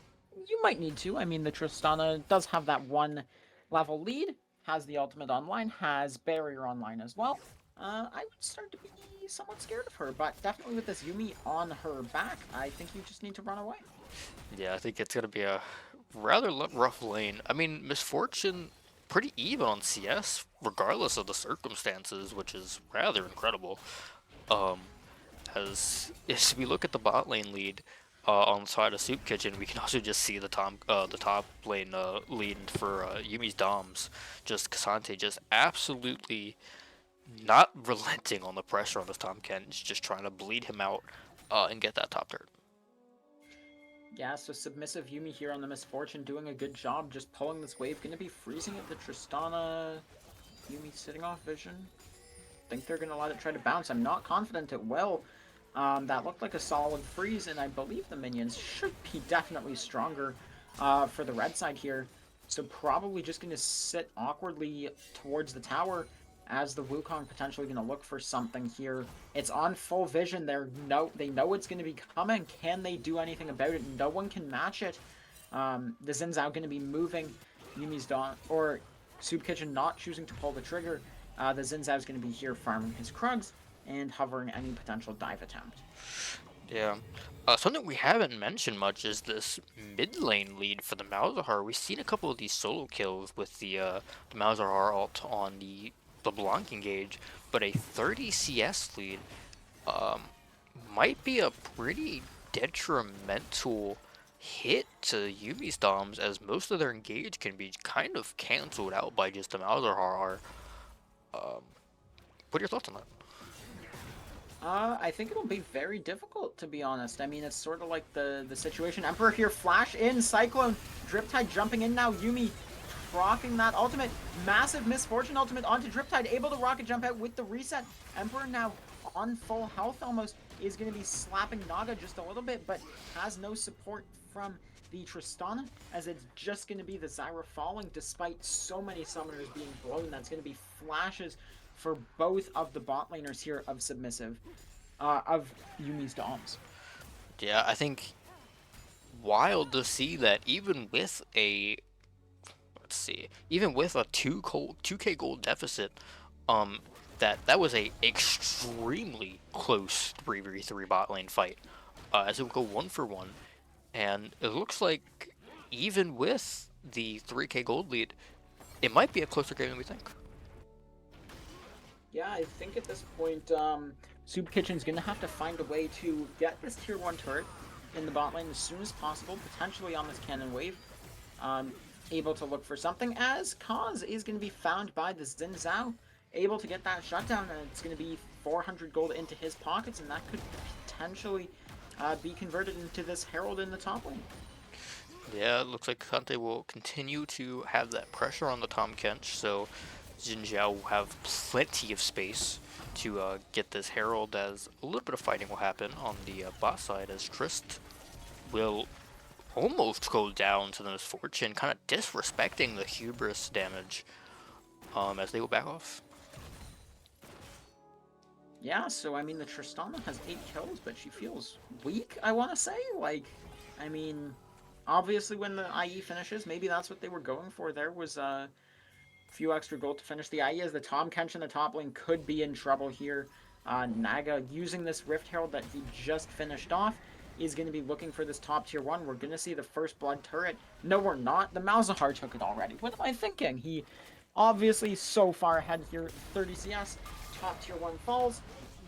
B: you might need to. I mean, the Tristana does have that 1 level lead, has the ultimate online, has barrier online as well. I would start to be somewhat scared of her, but definitely with this Yumi on her back, I think you just need to run away.
A: Yeah, I think it's gonna be a rather rough lane. I mean, Misfortune pretty even on CS, regardless of the circumstances, which is rather incredible. As we look at the bot lane lead on the side of Soup Kitchen, we can also just see the top lane lead for Yumi's Doms. Just Cassante just absolutely not relenting on the pressure on this Tom Kench, just trying to bleed him out and get that top turret.
B: Yeah, so submissive Yumi here on the Misfortune doing a good job just pulling this wave. Gonna be freezing at the Tristana. Yumi sitting off vision. Think they're gonna let it try to bounce. I'm not confident it will. That looked like a solid freeze, and I believe the minions should be definitely stronger for the red side here. So probably just gonna sit awkwardly towards the tower as the Wukong potentially going to look for something here. It's on full vision. They know it's going to be coming. Can they do anything about it? No one can match it. The Xin Zhao going to be moving. Yumi's Dawn, or Soup Kitchen not choosing to pull the trigger. The Xin Zhao is going to be here farming his Krugs and hovering any potential dive attempt.
A: Yeah. Something we haven't mentioned much is this mid lane lead for the Malzahar. We've seen a couple of these solo kills with the Malzahar ult on the LeBlanc engage, but a 30 CS lead might be a pretty detrimental hit to Yumi's Doms, as most of their engage can be kind of cancelled out by just the Malzahar. What are your thoughts on that?
B: I think it'll be very difficult, to be honest. I mean, it's sort of like the situation. Emperor here, flash in, Cyclone, Driptide jumping in now. Yumi proccing that ultimate. Massive misfortune ultimate onto Driptide, able to rocket jump out with the reset. Emperor now on full health almost is going to be slapping Naga just a little bit, but has no support from the Tristana, as it's just going to be the Zyra falling despite so many summoners being blown. That's going to be flashes for both of the bot laners here of submissive, of Yumi's Doms.
A: Yeah, I think wild to see that even with a let's see, even with a 2k gold deficit, um, that was a extremely close 3v3 bot lane fight, as it would go 1-for-1, and it looks like even with the 3k gold lead, it might be a closer game than we think.
B: Yeah, I think at this point, Soup Kitchen's gonna have to find a way to get this tier 1 turret in the bot lane as soon as possible, potentially on this cannon wave. Um, Able to look for something, as Kaz is gonna be found by the Xin Zhao, able to get that shutdown, and it's gonna be 400 gold into his pockets, and that could potentially be converted into this Herald in the top lane.
A: Yeah, it looks like Kante will continue to have that pressure on the Tahm Kench, so Xin Zhao will have plenty of space to get this Herald, as a little bit of fighting will happen on the bot side, as Trist will almost go down to the Misfortune, kind of disrespecting the Hubris damage as they will back off.
B: Yeah, so I mean, the Tristana has 8 kills, but she feels weak, I want to say. Like, I mean, obviously when the IE finishes, maybe that's what they were going for. There was a few extra gold to finish the IE, as the Tahm Kench in the top lane could be in trouble here. Naga, using this Rift Herald that he just finished off, is going to be looking for this top tier 1. We're going to see the first blood turret. No, we're not. The Malzahar took it already. What am I thinking? He obviously so far ahead here, 30 CS. Top tier 1 falls.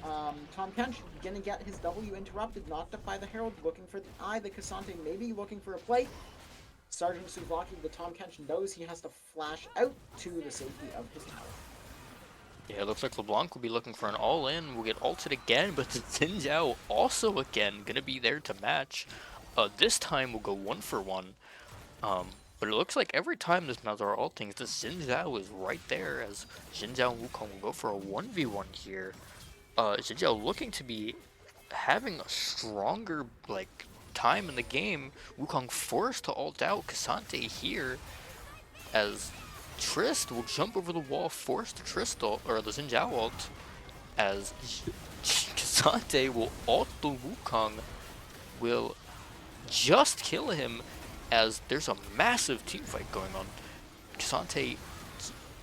B: Tahm Kench gonna get his W interrupted, knocked up by the Herald, looking for the eye. The Cassante maybe looking for a play. Sergeant Souvlaki, the Tahm Kench, knows he has to flash out to the safety of his tower.
A: Yeah, it looks like LeBlanc will be looking for an all-in. We'll get ulted again, but Xin Zhao also again gonna be there to match. This time we'll go 1-for-1. But it looks like every time this Malzahar ultings, the Xin Zhao is right there, as Xin Zhao and Wukong will go for a 1v1 here. Xin Zhao looking to be having a stronger time in the game. Wukong forced to ult out Cassante here, as Trist will jump over the wall, force the Trist ult, or the Xin Zhao ult, as Cassante will ult the Wukong, will just kill him, as there's a massive team fight going on. Cassante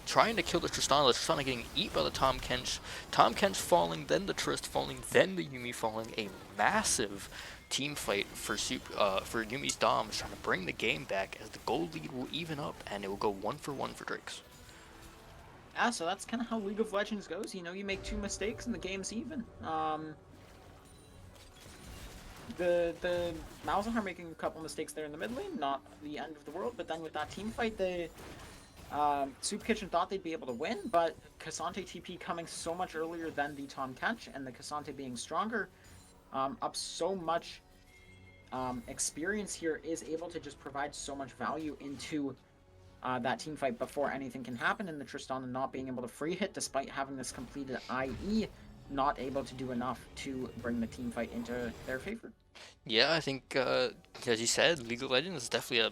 A: trying to kill the Tristana getting eaten by the Tahm Kench. Tahm Kench falling, then the Trist falling, then the Yuumi falling. A massive team fight for Yumi's Doms, trying to bring the game back, as the gold lead will even up, and it will go 1-for-1 for Drakes.
B: Yeah, so that's kind of how League of Legends goes. You know, you make 2 mistakes and the game's even. The Malzahar making a couple mistakes there in the mid lane, not the end of the world, but then with that team fight, the Soup Kitchen thought they'd be able to win, but Cassante TP coming so much earlier than the Tahm Kench, and the Cassante being stronger, up so much experience here, is able to just provide so much value into that team fight before anything can happen, and the Tristana not being able to free hit despite having this completed IE, not able to do enough to bring the team fight into their favor.
A: Yeah, I think, as you said, League of Legends is definitely a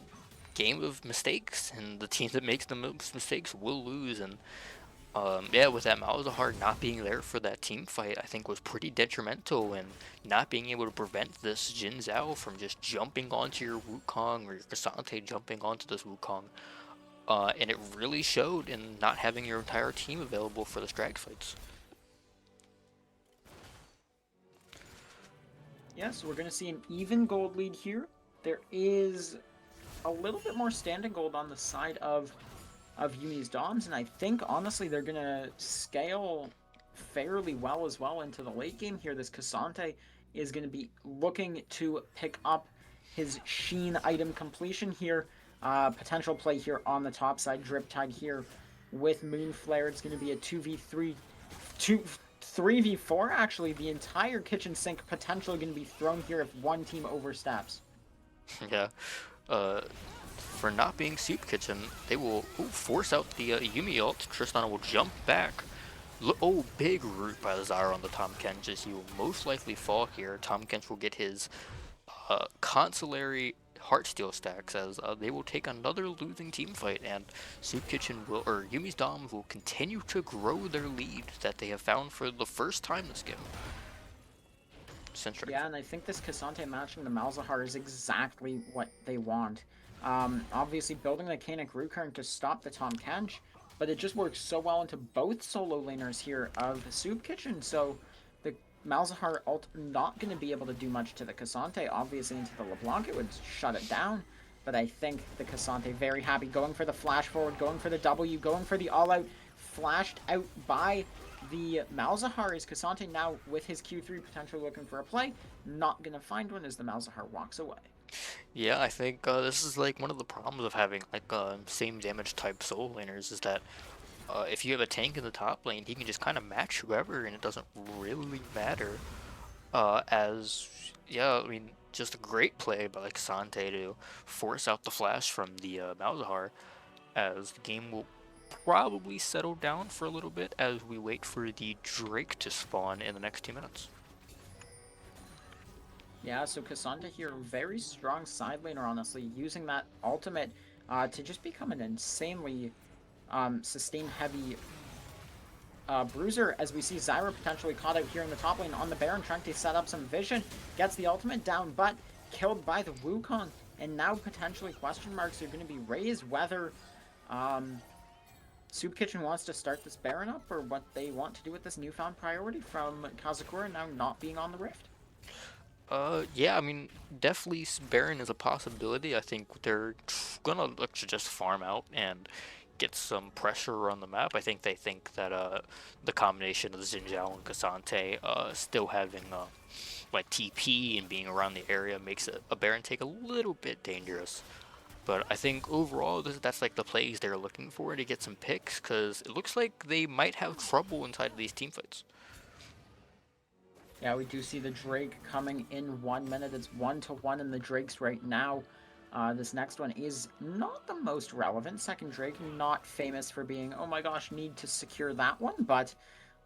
A: game of mistakes, and the team that makes the most mistakes will lose. And yeah, with that Malzahar not being there for that team fight, I think was pretty detrimental, and not being able to prevent this Xin Zhao from just jumping onto your Wukong, or your Cassante jumping onto this Wukong. And it really showed in not having your entire team available for the drag fights.
B: Yeah, so we're going to see an even gold lead here. There is a little bit more standing gold on the side of Yumi's Doms, and I think, honestly, they're going to scale fairly well as well into the late game here. This Cassante is going to be looking to pick up his Sheen item completion here. Potential play here on the top side. Driptide here with Moonflare. It's going to be a 2v3... 3v4, actually. The entire kitchen sink potentially going to be thrown here if one team oversteps.
A: Yeah. for not being Soup Kitchen, they will force out the Yumi ult. Tristan will jump back. Big root by the Zyra on the Tahm Kench as he will most likely fall here. Tahm Kench will get his consolary Heartsteel stacks as they will take another losing team fight, and Soup Kitchen will, or Yumi's Doms will continue to grow their lead that they have found for the first time this game. Centric.
B: Yeah, and I think this Cassante matching the Malzahar is exactly what they want. Obviously, building the Canic Root Current to stop the Tahm Kench, but it just works so well into both solo laners here of Soup Kitchen, so the Malzahar ult not going to be able to do much to the Cassante. Obviously, into the LeBlanc, it would shut it down, but I think the Cassante very happy, going for the flash forward, going for the W, going for the all-out, flashed out by the Malzahar. Is Cassante now with his Q3 potentially looking for a play? Not gonna find one as the Malzahar walks away.
A: Yeah, I think this is like one of the problems of having like same damage type solo laners is that if you have a tank in the top lane, he can just kind of match whoever, and it doesn't really matter. Yeah, I mean, just a great play by like Sante to force out the flash from the Malzahar, as the game will probably settle down for a little bit as we wait for the Drake to spawn in the next 2 minutes.
B: Yeah, so Cassandra here, very strong side laner, honestly, using that ultimate to just become an insanely sustain heavy bruiser, as we see Zyra potentially caught out here in the top lane on the Baron, trying to set up some vision, gets the ultimate down, but killed by the Wukong, and now potentially question marks are going to be raised whether Soup Kitchen wants to start this Baron up, or what they want to do with this newfound priority from Kazakura now not being on the Rift.
A: Yeah, I mean, definitely Baron is a possibility. I think they're gonna look to just farm out and get some pressure on the map. I think they think that the combination of Xinjiao and Cassante still having like TP and being around the area makes a Baron take a little bit dangerous. But I think overall that's like the plays they're looking for to get some picks, because it looks like they might have trouble inside of these team fights.
B: Yeah, we do see the Drake coming in 1 minute. It's 1-1 in the Drakes right now. This next one is not the most relevant. Second Drake, not famous for being, oh my gosh, need to secure that one, but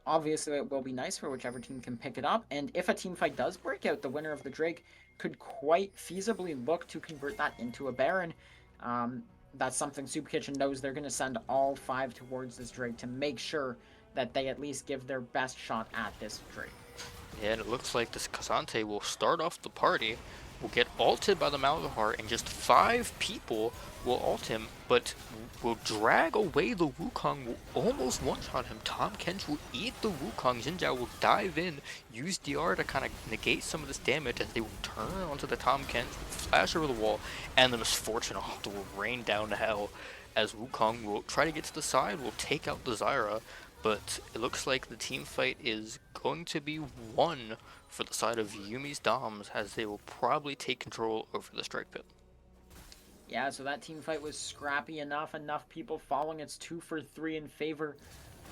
B: obviously it will be nice for whichever team can pick it up. And if a team fight does break out, the winner of the Drake could quite feasibly look to convert that into a Baron. That's something Soup Kitchen knows. They're going to send all 5 towards this Drake to make sure that they at least give their best shot at this Drake.
A: Yeah, and it looks like this Cassante will start off the party, will get ulted by the Malzahar, and just 5 people will ult him, but will drag away the Wukong, will almost one-shot him. Tahm Kench will eat the Wukong, Xinjiao will dive in, use DR to kind of negate some of this damage as they will turn onto the Tahm Kench, flash over the wall, and the Misfortune ult will rain down to hell as Wukong will try to get to the side, will take out the Zyra, but it looks like the team fight is going to be won for the side of Yumi's Doms, as they will probably take control over the strike pit.
B: Yeah, so that team fight was scrappy enough people falling. It's 2 for 3 in favor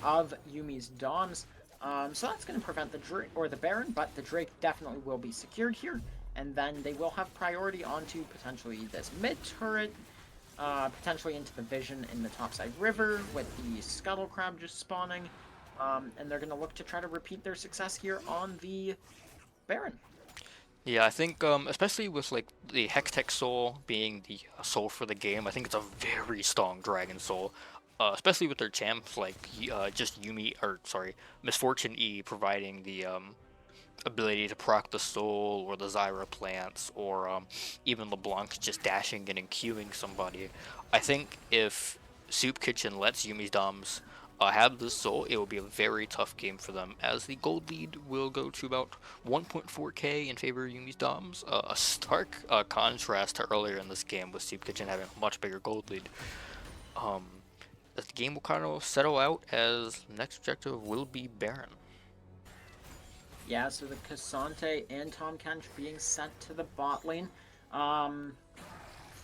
B: of Yumi's Doms. So that's going to prevent the Drake or the Baron, but the Drake definitely will be secured here, and then they will have priority onto potentially this mid turret, potentially into the Vision in the topside river with the Scuttle Crab just spawning, and they're going to look to try to repeat their success here on the Baron.
A: Yeah, I think especially with like the Hextech Soul being the soul for the game, I think it's a very strong Dragon Soul. Especially with their champs like just Yumi, or sorry, Misfortune E providing the ability to proc the soul, or the Zyra plants, or even LeBlanc just dashing in and queuing somebody. I think if Soup Kitchen lets Yumi's Doms have this soul, it will be a very tough game for them, as the gold lead will go to about 1.4k in favor of Yumi's Doms. A stark contrast to earlier in this game with Soup Kitchen having a much bigger gold lead. The game will kind of settle out as next objective will be Baron.
B: Yeah, so the Cassante and Tahm Kench being sent to the bot lane.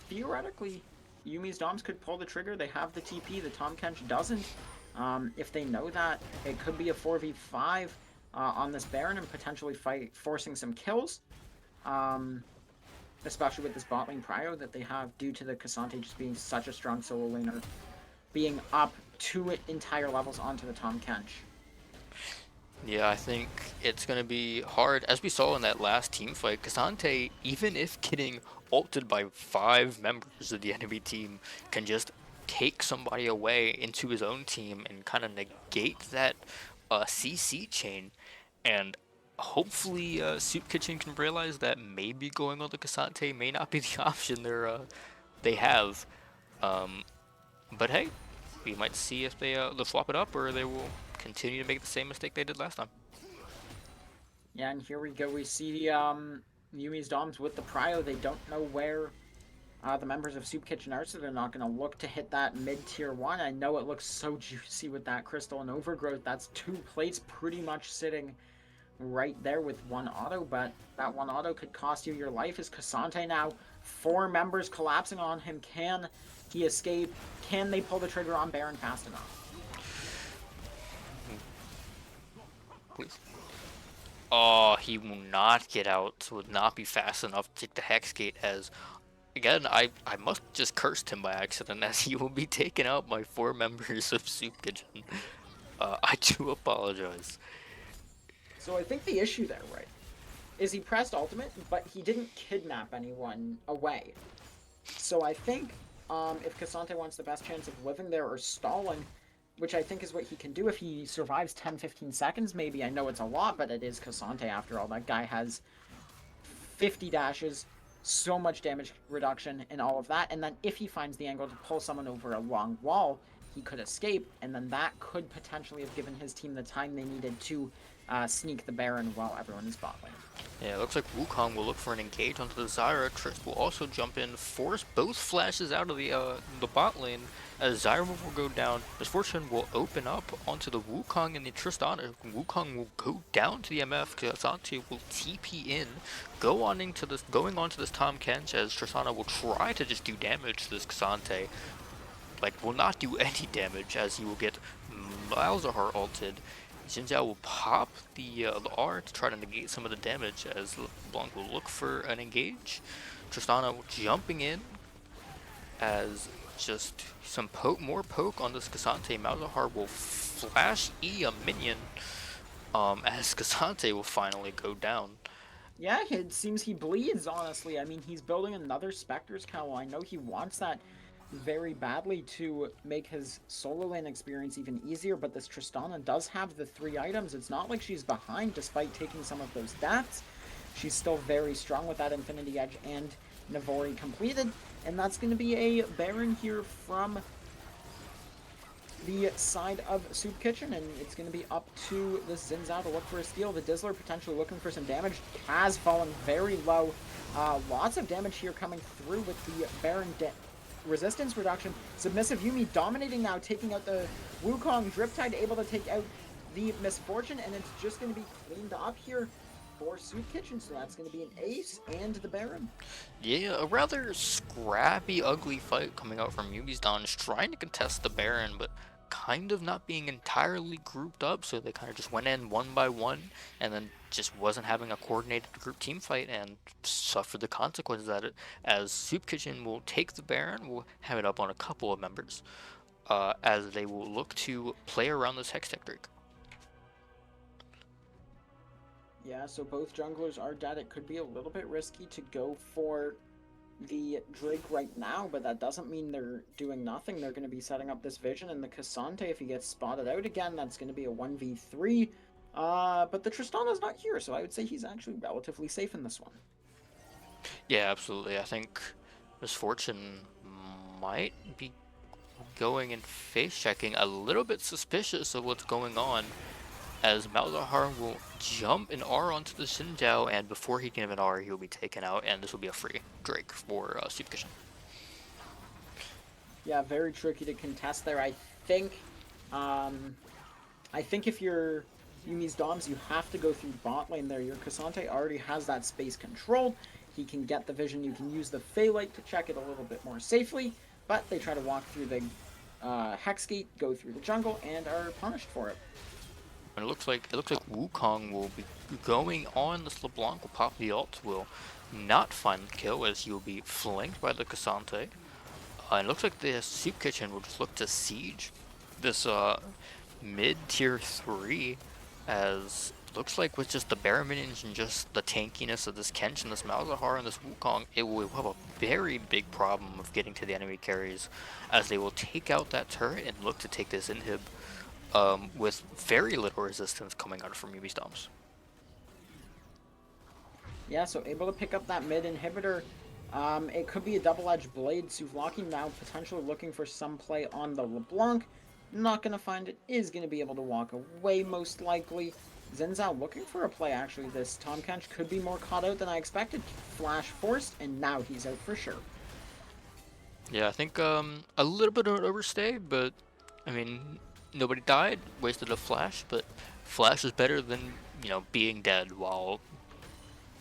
B: Theoretically, Yumi's Doms could pull the trigger. They have the TP, the Tahm Kench doesn't. If they know that, it could be a 4v5 on this Baron and potentially forcing some kills. especially with this bot lane prio that they have due to the Cassante just being such a strong solo laner, being up 2 entire levels onto the Tom Kench.
A: Yeah, I think it's going to be hard. As we saw in that last team fight, Cassante, even if getting ulted by 5 members of the enemy team, can just take somebody away into his own team and kind of negate that CC chain. And hopefully Soup Kitchen can realize that maybe going on the Cassante may not be the option they have. Um, but hey, we might see if they'll swap it up or they will continue to make the same mistake they did last time.
B: Yeah, and here we go. We see Yumi's Doms with the prio. They don't know where the members of Soup Kitchen are, so they're not going to look to hit that mid-tier 1. I know it looks so juicy with that Crystal and Overgrowth. That's 2 plates pretty much sitting right there with 1 auto, but that 1 auto could cost you your life. Is Cassante now 4 members collapsing on him? Can he escape? Can they pull the trigger on Baron fast enough?
A: Please. Oh, he will not get out, would not be fast enough to take the Hex Gate as, again, I must just cursed him by accident as he will be taken out by 4 members of Soup Kitchen. I do apologize.
B: So I think the issue there, right, is he pressed ultimate, but he didn't kidnap anyone away. So I think if Cassante wants the best chance of living there or stalling, which I think is what he can do if he survives 10-15 seconds, maybe. I know it's a lot, but it is Cassante after all. That guy has 50 dashes, so much damage reduction, and all of that. And then if he finds the angle to pull someone over a long wall, he could escape, and then that could potentially have given his team the time they needed to sneak the Baron while everyone is bot lane.
A: Yeah, it looks like Wukong will look for an engage onto the Zyra. Trist will also jump in, force both flashes out of the bot lane as Zyra will go down. Misfortune will open up onto the Wukong and the Tristana. Wukong will go down to the MF. Cassante will TP in, going onto this Tom Kench as Tristana will try to just do damage to this Cassante. Like, will not do any damage as he will get Malzahar ulted. Jinzhao will pop the R to try to negate some of the damage as Blanc will look for an engage. Tristana jumping in as just some more poke on this Cassante. Malzahar will flash E a minion as Cassante will finally go down.
B: Yeah, it seems he bleeds, honestly. I mean, he's building another Spectre's Cowl. I know he wants that very badly to make his solo lane experience even easier, but this Tristana does have the 3 items. It's not like she's behind despite taking some of those deaths. She's still very strong with that Infinity Edge and Navori completed, and that's going to be a Baron here from the side of Soup Kitchen, and it's going to be up to the Zinzao to look for a steal. The Dizzler potentially looking for some damage. Has fallen very low. Lots of damage here coming through with the Baron resistance reduction. Submissive Yuumi dominating now, taking out the Wukong. Driptide able to take out the Misfortune, and it's just going to be cleaned up here for Soup Kitchen, so that's going to be an ace and the Baron.
A: Yeah, a rather scrappy, ugly fight coming out from Yumi's Dons, trying to contest the Baron, but kind of not being entirely grouped up, so they kind of just went in one by one, and then just wasn't having a coordinated group team fight, and suffered the consequences of it, as Soup Kitchen will take the Baron, will have it up on a couple of members, as they will look to play around this Hextech Drake.
B: Yeah, so both junglers are dead. It could be a little bit risky to go for the Drake right now, but that doesn't mean they're doing nothing. They're going to be setting up this vision, and the Cassante, if he gets spotted out again, that's going to be a 1v3. But the Tristana's not here, so I would say he's actually relatively safe in this one.
A: Yeah, absolutely. I think Misfortune might be going and face checking, a little bit suspicious of what's going on, as Malzahar will jump an R onto the Xin and before he can have an R, he'll be taken out, and this will be a free Drake for Soup Kitchen.
B: Yeah, very tricky to contest there. I think if you're Yumi's Doms, you have to go through bot lane there. Your Cassante already has that space controlled. He can get the vision. You can use the Phaelite to check it a little bit more safely, but they try to walk through the Hex Gate, go through the jungle, and are punished for it.
A: And it looks like Wukong will be going on this LeBlanc, will pop the ult, will not find the kill as he'll be flanked by the Cassante. And it looks like the Soup Kitchen will just look to siege this mid tier 3, as looks like with just the bare minions and just the tankiness of this Kench and this Malzahar and this Wukong, it will have a very big problem of getting to the enemy carries, as they will take out that turret and look to take this inhib with very little resistance coming out from Yumi's Doms.
B: Yeah, so able to pick up that mid inhibitor. It could be a double-edged blade. Souvlaki now potentially looking for some play on the LeBlanc. Not going to find it. Is going to be able to walk away most likely. Zenzao looking for a play actually. This Tahm Kench could be more caught out than I expected. Flash forced, and now he's out for sure.
A: Yeah, I think a little bit of an overstay, but I mean, nobody died, wasted a flash, but flash is better than, being dead while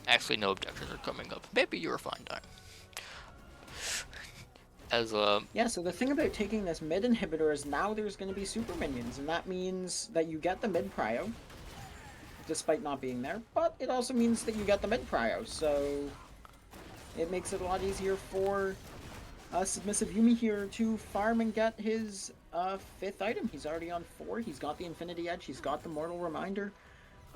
A: actually no objections are coming up. Maybe you were fine dying. As
B: Yeah, so the thing about taking this mid inhibitor is now there's going to be super minions, and that means that you get the mid prio, despite not being there, but it also means that you get the mid prio, so it makes it a lot easier for Submissive Yumi here to farm and get his 5th item. He's already on 4. He's got the Infinity Edge. He's got the Mortal Reminder.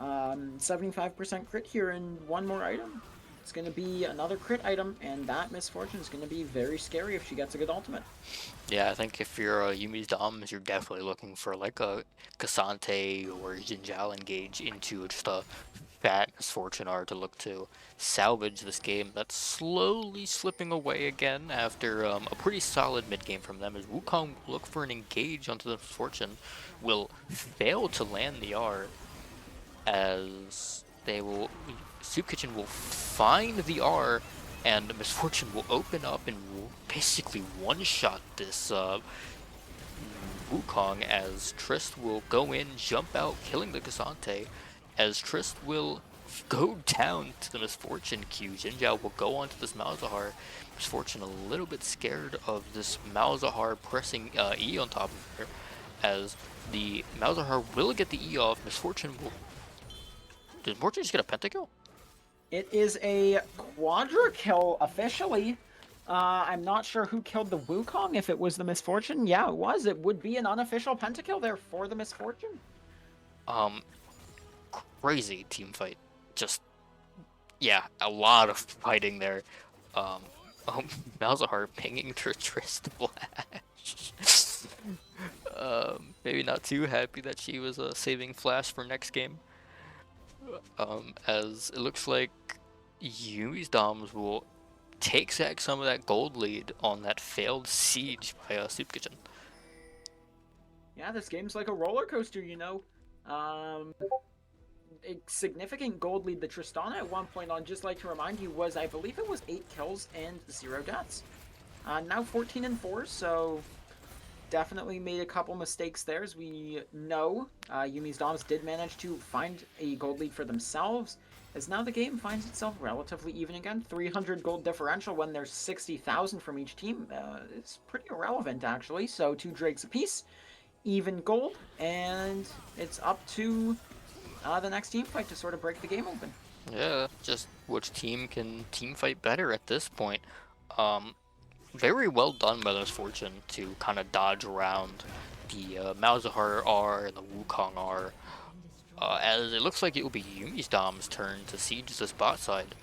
B: 75% crit here and one more item. It's going to be another crit item, and that Misfortune is going to be very scary if she gets a good ultimate.
A: yeah, I think if you're Yumi's Doms, you're definitely looking for like a Cassante or Jinjal engage into just a fat Misfortune R to look to salvage this game that's slowly slipping away again after a pretty solid mid game from them, as Wukong will look for an engage onto the Misfortune, will fail to land the R, as they will Soup Kitchen will find the R, and Misfortune will open up and will basically one-shot this Wukong, as Trist will go in, jump out, killing the Cassante, as Trist will go down to the Misfortune Q. Jinjiao will go onto this Malzahar. Misfortune a little bit scared of this Malzahar pressing E on top of her, as the Malzahar will get the E off. Misfortune will... Did Misfortune just get a pentakill?
B: It is a quadra kill officially. I'm not sure who killed the Wukong, if it was the Misfortune. Yeah, it was. It would be an unofficial pentakill there for the Misfortune.
A: Crazy team fight. Just, yeah, a lot of fighting there. Um, Malzahar pinging to Trist Flash. Maybe not too happy that she was saving Flash for next game. As it looks like Yumi's Doms will take back some of that gold lead on that failed siege by Soup Kitchen.
B: Yeah, this game's like a roller coaster, you know. A significant gold lead. The Tristana at one point, I'd just like to remind you, was, I believe it was 8 kills and 0 deaths. Now 14 and 4, so definitely made a couple mistakes there. As we know, Yumi's Doms did manage to find a gold lead for themselves, as now the game finds itself relatively even again. 300 gold differential when there's 60,000 from each team is pretty irrelevant, actually. So 2 Drakes apiece, even gold, and it's up to the next team fight to sort of break the game open.
A: Yeah, just which team can team fight better at this point. Very well done by Misfortune to kind of dodge around the Malzahar R and the Wukong R, as it looks like it will be Yumi's Dom's turn to siege this bot side,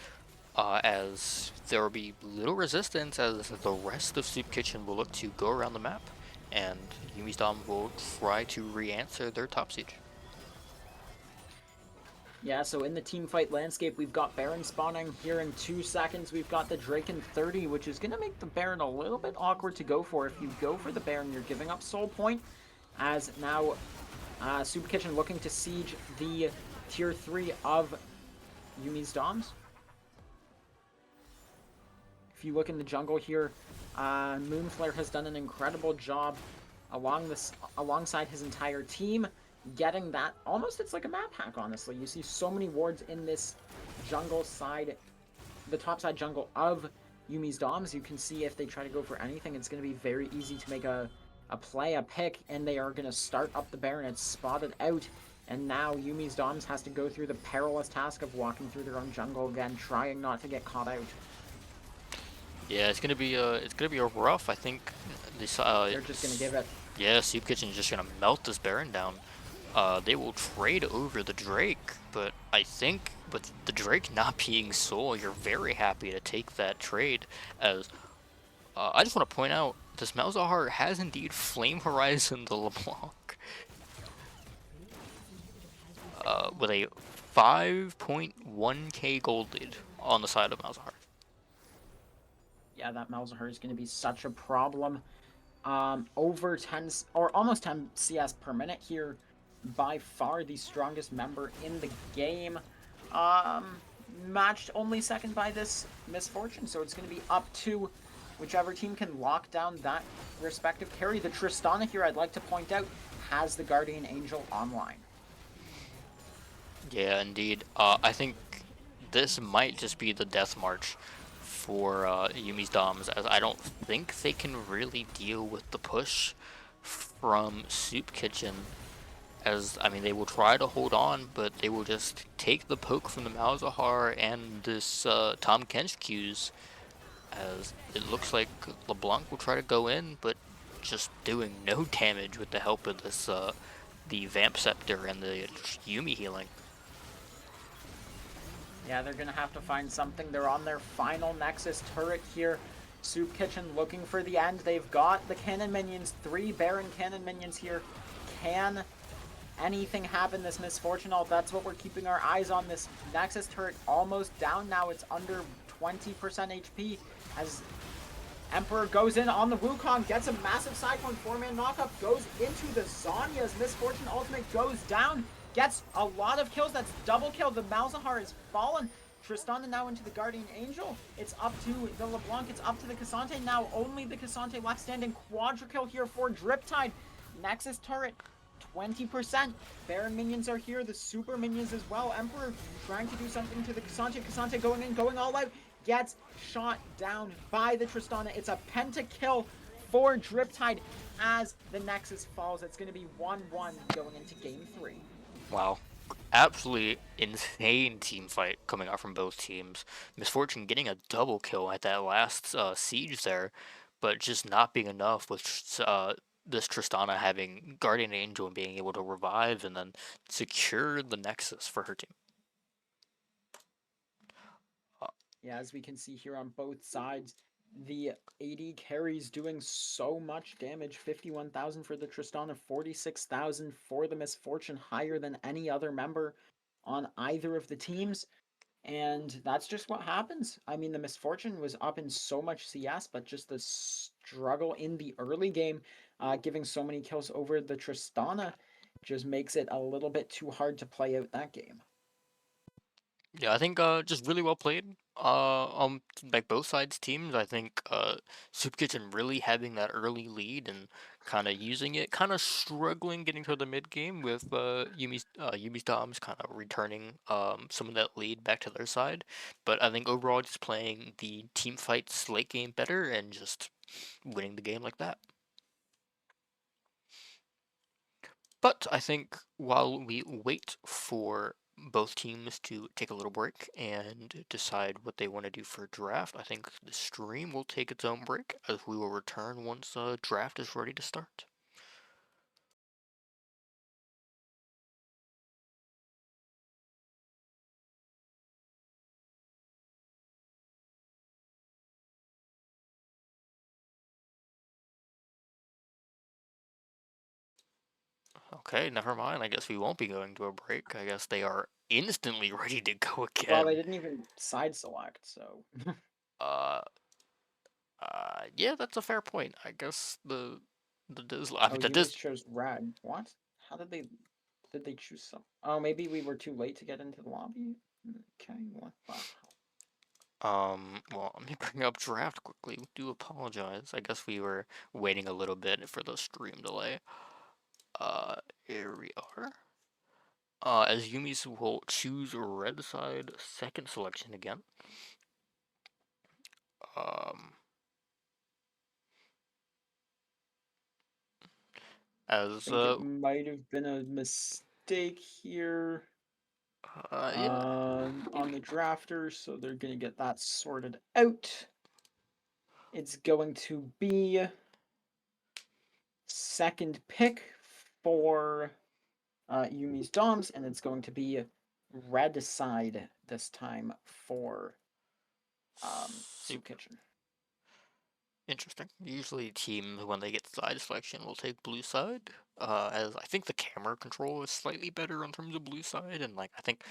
A: as there will be little resistance, as the rest of Soup Kitchen will look to go around the map, and Yumi's Dom will try to re-answer their top siege.
B: Yeah, so in the team fight landscape, we've got Baron spawning here in 2 seconds. We've got the Drake in 30, which is going to make the Baron a little bit awkward to go for. If you go for the Baron, you're giving up soul point, as now Soup Kitchen looking to siege the tier 3 of Yumi's Doms. If you look in the jungle here, Moonflare has done an incredible job alongside his entire team, getting that almost, it's like a map hack, honestly. You see so many wards in this jungle side, the top side jungle of Yumi's Doms. You can see if they try to go for anything, it's going to be very easy to make a play, a pick, and they are going to start up the Baron. It's spotted out And now Yumi's Doms has to go through the perilous task of walking through their own jungle again, trying not to get caught out.
A: Yeah, it's gonna be a rough. I think this
B: They're just gonna give it.
A: yeah, Soup Kitchen's just gonna melt this Baron down. They will trade over the Drake, but I think with the Drake not being Soul, you're very happy to take that trade. As I just want to point out, this Malzahar has indeed Flame Horizon the LeBlanc, with a 5.1k gold lead on the side of Malzahar.
B: Yeah, that Malzahar is gonna be such a problem. Over 10 or almost 10 CS per minute here. By far the strongest member in the game. Um, Matched only second by this Misfortune, so it's going to be up to whichever team can lock down that respective carry. The Tristana here, I'd like to point out, has the Guardian Angel online.
A: Yeah, indeed. I think this might just be the death march for Yumi's Doms, as I don't think they can really deal with the push from Soup Kitchen. As I mean, they will try to hold on, but they will just take the poke from the Malzahar and this Tom Kench Q's. As it looks like LeBlanc will try to go in, but just doing no damage with the help of this the Vamp Scepter and the Yumi healing.
B: Yeah, they're going to have to find something. They're on their final Nexus turret here. Soup Kitchen looking for the end. They've got the cannon minions, 3 Baron cannon minions here. Can anything happen this Misfortune? Oh, that's what we're keeping our eyes on. This Nexus turret almost down now. It's under 20% HP as Emperor goes in on the Wukong, gets a massive Cyclone 4-man knockup, goes into the Zonya's Misfortune ultimate, goes down, gets a lot of kills. That's double kill. The Malzahar is fallen. Tristana now into the Guardian Angel. It's up to the LeBlanc. It's up to the Cassante now. Only the Cassante left standing. Quadra kill here for Driptide. Nexus turret 20%. Baron minions are here. The super minions as well. Emperor trying to do something to the Cassante. Cassante going in, going all out. Gets shot down by the Tristana. It's a pentakill for Driptide as the Nexus falls. It's going to be 1-1 going into game 3.
A: Wow. Absolutely insane team fight coming out from both teams. Misfortune getting a double kill at that last siege there, but just not being enough with this Tristana having Guardian Angel and being able to revive and then secure the Nexus for her team. Uh,
B: Yeah, as we can see here on both sides, the AD carries doing so much damage. 51,000 for the Tristana, 46,000 for the Misfortune, higher than any other member on either of the teams. And that's just what happens. I mean, the Misfortune was up in so much CS, but just the struggle in the early game, giving so many kills over the Tristana, just makes it a little bit too hard to play out that game.
A: Yeah, I think just really well played. Like both sides teams, I think Soup Kitchen really having that early lead and kind of using it, kind of struggling getting to the mid game with Yumi's Doms kind of returning some of that lead back to their side. But I think overall just playing the team fights late game better and just winning the game like that. But I think while we wait for both teams to take a little break and decide what they want to do for draft, I think the stream will take its own break as we will return once draft is ready to start. Okay, never mind. I guess we won't be going to a break. I guess they are instantly ready to go
B: Well, they
A: again.
B: didn't even side select, so
A: Uh, yeah, that's a fair point. I guess I
B: oh,
A: mean,
B: Yumi's chose red. What? How did they choose some? Oh, maybe we were too late to get into the lobby. Okay, what the hell?
A: Well, let me bring up draft quickly. Do apologize. I guess we were waiting a little bit for the stream delay. Here we are. As Yumi's will choose red side second selection again. Um,
B: I
A: as
B: think it might have been a mistake. mistake here
A: Yeah.
B: on the drafter, so they're gonna get that sorted out. It's going to be second pick for Yumi's Doms, and it's going to be red side this time for
A: Soup.
B: Soup Kitchen.
A: Interesting. Usually teams, when they get side selection, will take blue side. As I think the camera control is slightly better in terms of blue side, and like I think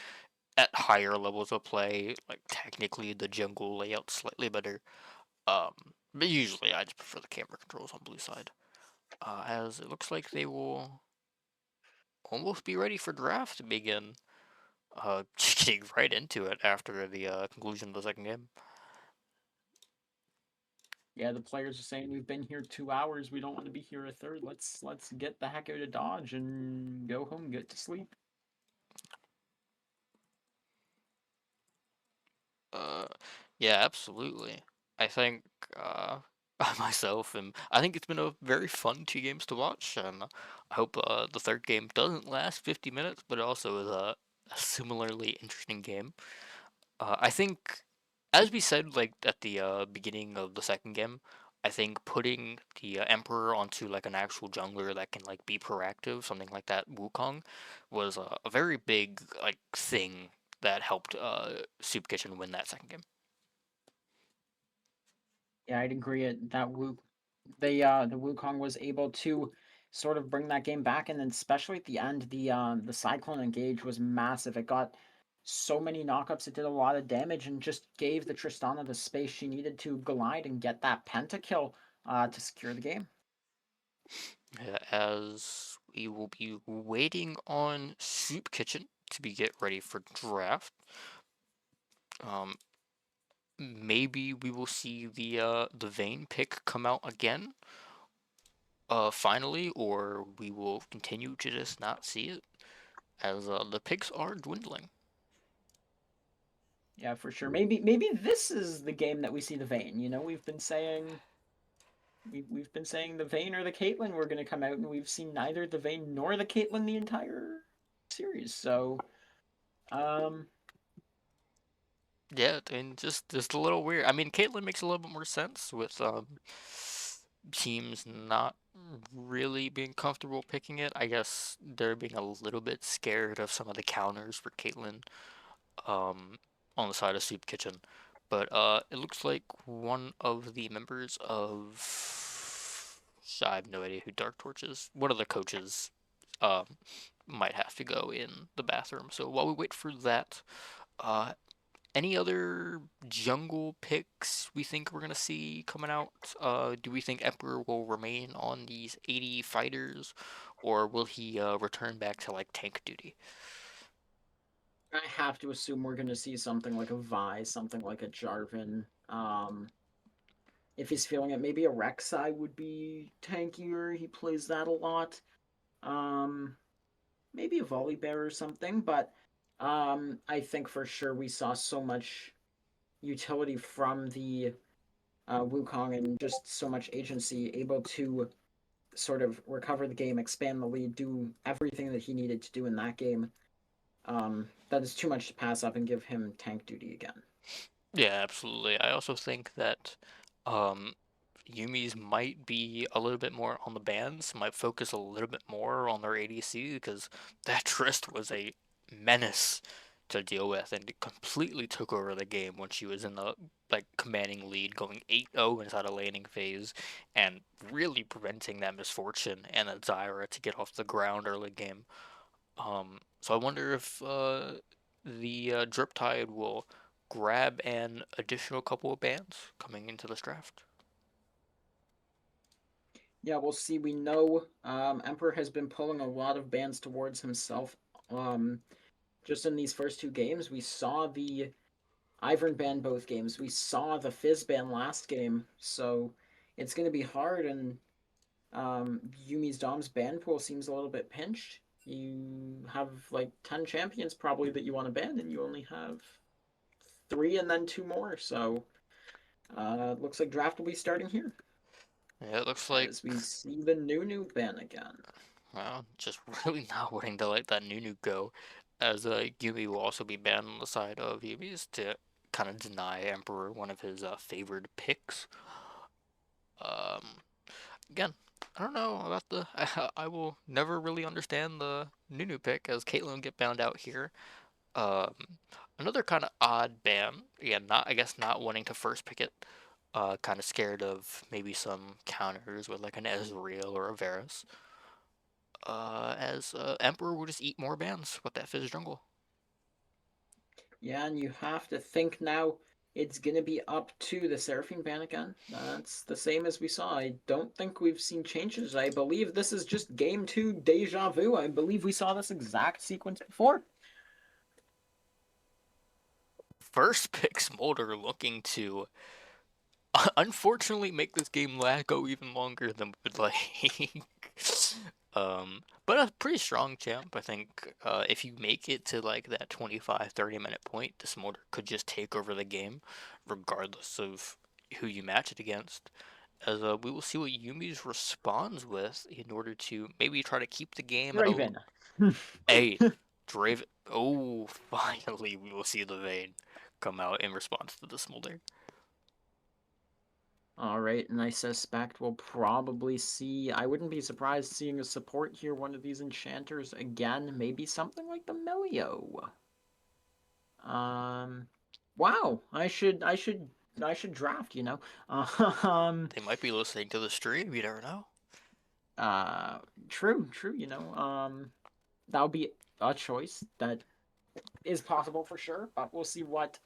A: at higher levels of play, like technically the jungle layout's slightly better. But usually I just prefer the camera controls on blue side. As it looks like they will almost be ready for draft to begin. Just getting right into it after the conclusion of the second game.
B: Yeah, the players are saying we've been here 2 hours. We don't want to be here a third. Let's get the heck out of Dodge and go home, get to sleep.
A: Uh, yeah, absolutely. I think uh, I myself am. I think it's been a very fun 2 games to watch, and I hope the third game doesn't last 50 minutes, but also is a similarly interesting game. I think, as we said, like at the beginning of the second game, I think putting the Emperor onto like an actual jungler that can like be proactive, something like that, Wukong, was a very big like thing that helped Soup Kitchen win that second game.
B: Yeah, I'd agree. That the Wukong was able to sort of bring that game back, and then especially at the end, the Cyclone engage was massive. It got so many knockups, it did a lot of damage, and just gave the Tristana the space she needed to glide and get that pentakill to secure the game.
A: As we will be waiting on Soup Kitchen to be get ready for draft. Um, Maybe we will see the Vayne pick come out again finally, or we will continue to just not see it as the picks are dwindling.
B: Yeah, for sure. Maybe this is the game that we see the Vayne. You know, we've been saying the Vayne or the Caitlyn were going to come out, and we've seen neither the Vayne nor the Caitlyn the entire series. So, um,
A: Yeah, and just a little weird. I mean, Caitlyn makes a little bit more sense with teams not really being comfortable picking it. I guess they're being a little bit scared of some of the counters for Caitlyn um, on the side of Soup Kitchen. But it looks like one of the members of I have no idea who Dark Torch is. One of the coaches um, might have to go in the bathroom. So while we wait for that, uh, any other jungle picks we think we're gonna see coming out? Do we think Emperor will remain on these 80 fighters, or will he return back to like tank duty?
B: I have to assume we're going to see something like a Vi, something like a Jarvan. If he's feeling it, maybe a Rek'Sai would be tankier. He plays that a lot. Um, Maybe a Volibear or something, but I think for sure we saw so much utility from the Wukong and just so much agency able to sort of recover the game, expand the lead, do everything that he needed to do in that game. That is too much to pass up and give him tank duty again.
A: Yeah, absolutely. I also think that um, Yumi's might be a little bit more on the bans, might focus a little bit more on their ADC because that Trist was a menace to deal with and it completely took over the game when she was in the like commanding lead, going 8-0 inside a laning phase and really preventing that misfortune and a Zyra to get off the ground early game. So I wonder if the Drip Tide will grab an additional couple of bans coming into this draft.
B: Yeah, we'll see. We know Emperor has been pulling a lot of bans towards himself. Um, just in these first two games, we saw the Ivern ban both games. We saw the Fizz ban last game, so it's going to be hard. And Yumi's Dom's ban pool seems a little bit pinched. You have like 10 champions probably that you want to ban, and you only have three and then two more. So looks like draft will be starting here
A: Yeah, it looks like
B: as we see the new ban again.
A: Well, just really not wanting to let that Nunu go, as Yumi will also be banned on the side of Yumi's to kind of deny Emperor one of his favored picks. Um, Again, I don't know about the. I will never really understand the Nunu pick as Caitlyn will get bound out here. Um, Another kind of odd ban. Again, not I guess not wanting to first pick it. Kind of scared of maybe some counters with like an Ezreal or a Varus. As Emperor will just eat more bans with that Fizz jungle.
B: Yeah, and you have to think now it's going to be up to the Seraphine ban again. That's the same as we saw. I don't think we've seen changes. I believe this is just game two deja vu. I believe we saw this exact sequence before.
A: First pick Smolder looking to unfortunately make this game go even longer than we would like. But a pretty strong champ. I think if you make it to like that 25-30 minute point, the Smolder could just take over the game, regardless of who you match it against. As we will see what Yumi's responds with in order to maybe try to keep the game at
B: Draven.
A: a Draven. Oh, finally we will see the Vayne come out in response to the Smolder.
B: All right, and I suspect we'll probably see. I wouldn't be surprised seeing a support here, one of these enchanters again, maybe something like the Melio. Um, wow, I should draft. Um,
A: They might be listening to the stream. You never know.
B: uh, true. That'll be a choice that is possible for sure, but we'll see what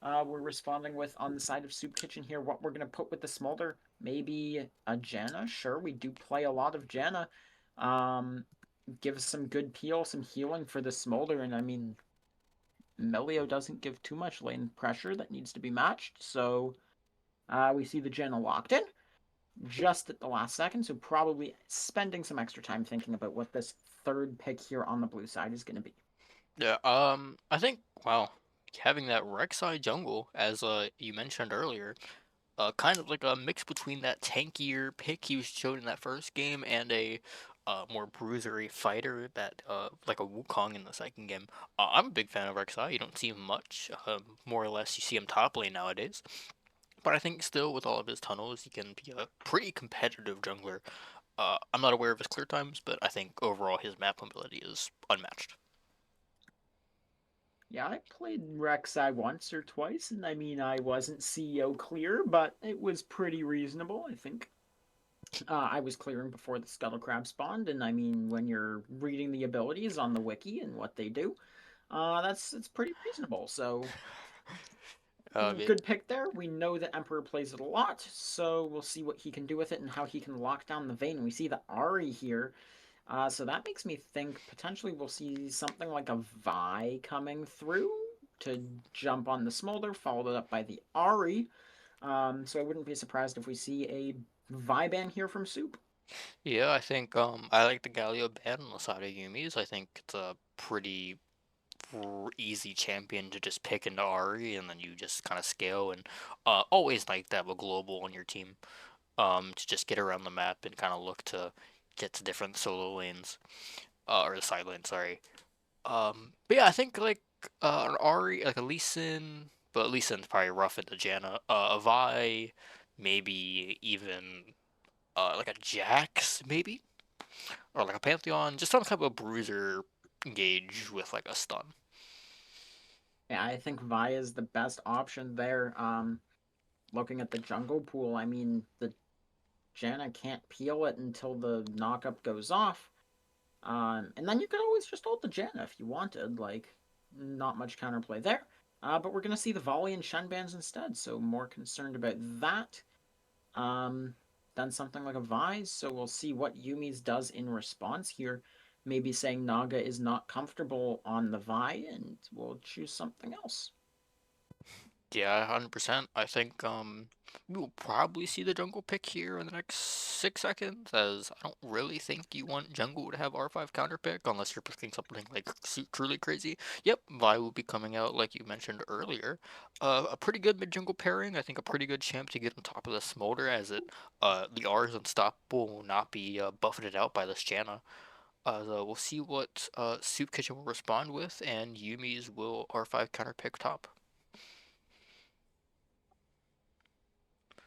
B: we're responding with on the side of Soup Kitchen here. What we're gonna put with the smolder? Maybe a Janna. Sure, we do play a lot of Janna. Um, give us some good peel, some healing for the smolder, and I mean, Melio doesn't give too much lane pressure that needs to be matched. So we see the Janna locked in just at the last second. So probably spending some extra time thinking about what this third pick here on the blue side is going to be.
A: Yeah. I think having that Rek'Sai jungle, as you mentioned earlier, kind of like a mix between that tankier pick he was showed in that first game and a more bruisery fighter that like a Wukong in the second game. I'm a big fan of Rek'Sai. You don't see him much. More or less, you see him top lane nowadays. But I think still, with all of his tunnels, he can be a pretty competitive jungler. I'm not aware of his clear times, but I think overall his map mobility is unmatched.
B: Yeah, I played Rek'Sai once or twice, and I mean, I wasn't CEO clear, but it was pretty reasonable, I think. I was clearing before the Scuttle Crab spawned, and I mean, when you're reading the abilities on the wiki and what they do, that's it's pretty reasonable. So
A: Yeah,
B: good pick there. We know that Emperor plays it a lot, so we'll see what he can do with it and how he can lock down the Vayne. We see the Ari here, so that makes me think potentially we'll see something like a Vi coming through to jump on the Smolder, followed up by the Ari. So I wouldn't be surprised if we see a Vi ban here from Soup.
A: yeah, I think I like the Galio ban on the side of Yumi's. I think it's a pretty easy champion to just pick into Ari, and then you just kind of scale. And always like to have a global on your team, to just get around the map and kind of look to get to different solo lanes, or the side lane. Sorry. But yeah, I think like an Ari, like a Lee Sin, but Lee Sin's probably rough into Janna. A Vi, maybe even like a Jax, maybe, or like a Pantheon, just some type of bruiser engage with like a stun.
B: Yeah, I think Vi is the best option there. Looking at the jungle pool, I mean, the Janna can't peel it until the knockup goes off. And then you could always just ult the Janna if you wanted. Like, not much counterplay there. But we're going to see the volley and Shen bans instead, so more concerned about that than something like a Vise. So we'll see what Yumi's does in response here. Maybe saying Naga is not comfortable on the Vi, and we'll choose something else.
A: Yeah, 100%. I think we will probably see the jungle pick here in the next 6 seconds, as I don't really think you want jungle to have R5 counter pick unless you're picking something like truly crazy. Yep, Vi will be coming out like you mentioned earlier. A pretty good mid jungle pairing. I think a pretty good champ to get on top of the Smolder, as it the R is unstoppable, will not be buffeted out by this Janna. So we'll see what Soup Kitchen will respond with, and Yumi's will R5 counter pick top.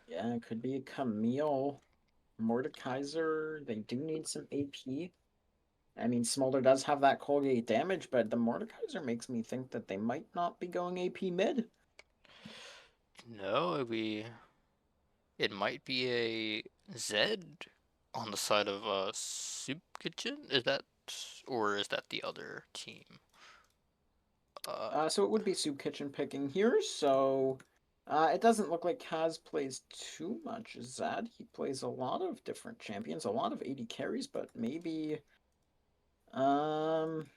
B: Yeah, it could be a Camille. Mordekaiser, they do need some AP. I mean, Smolder does have that Colgate damage, but the Mordekaiser makes me think that they might not be going AP mid.
A: No, it might be a Zed on the side of Soup Kitchen. Or is that the other team? Uh,
B: So it would be Soup Kitchen picking here, so it doesn't look like Kaz plays too much Zed. He plays a lot of different champions, a lot of AD carries, but maybe um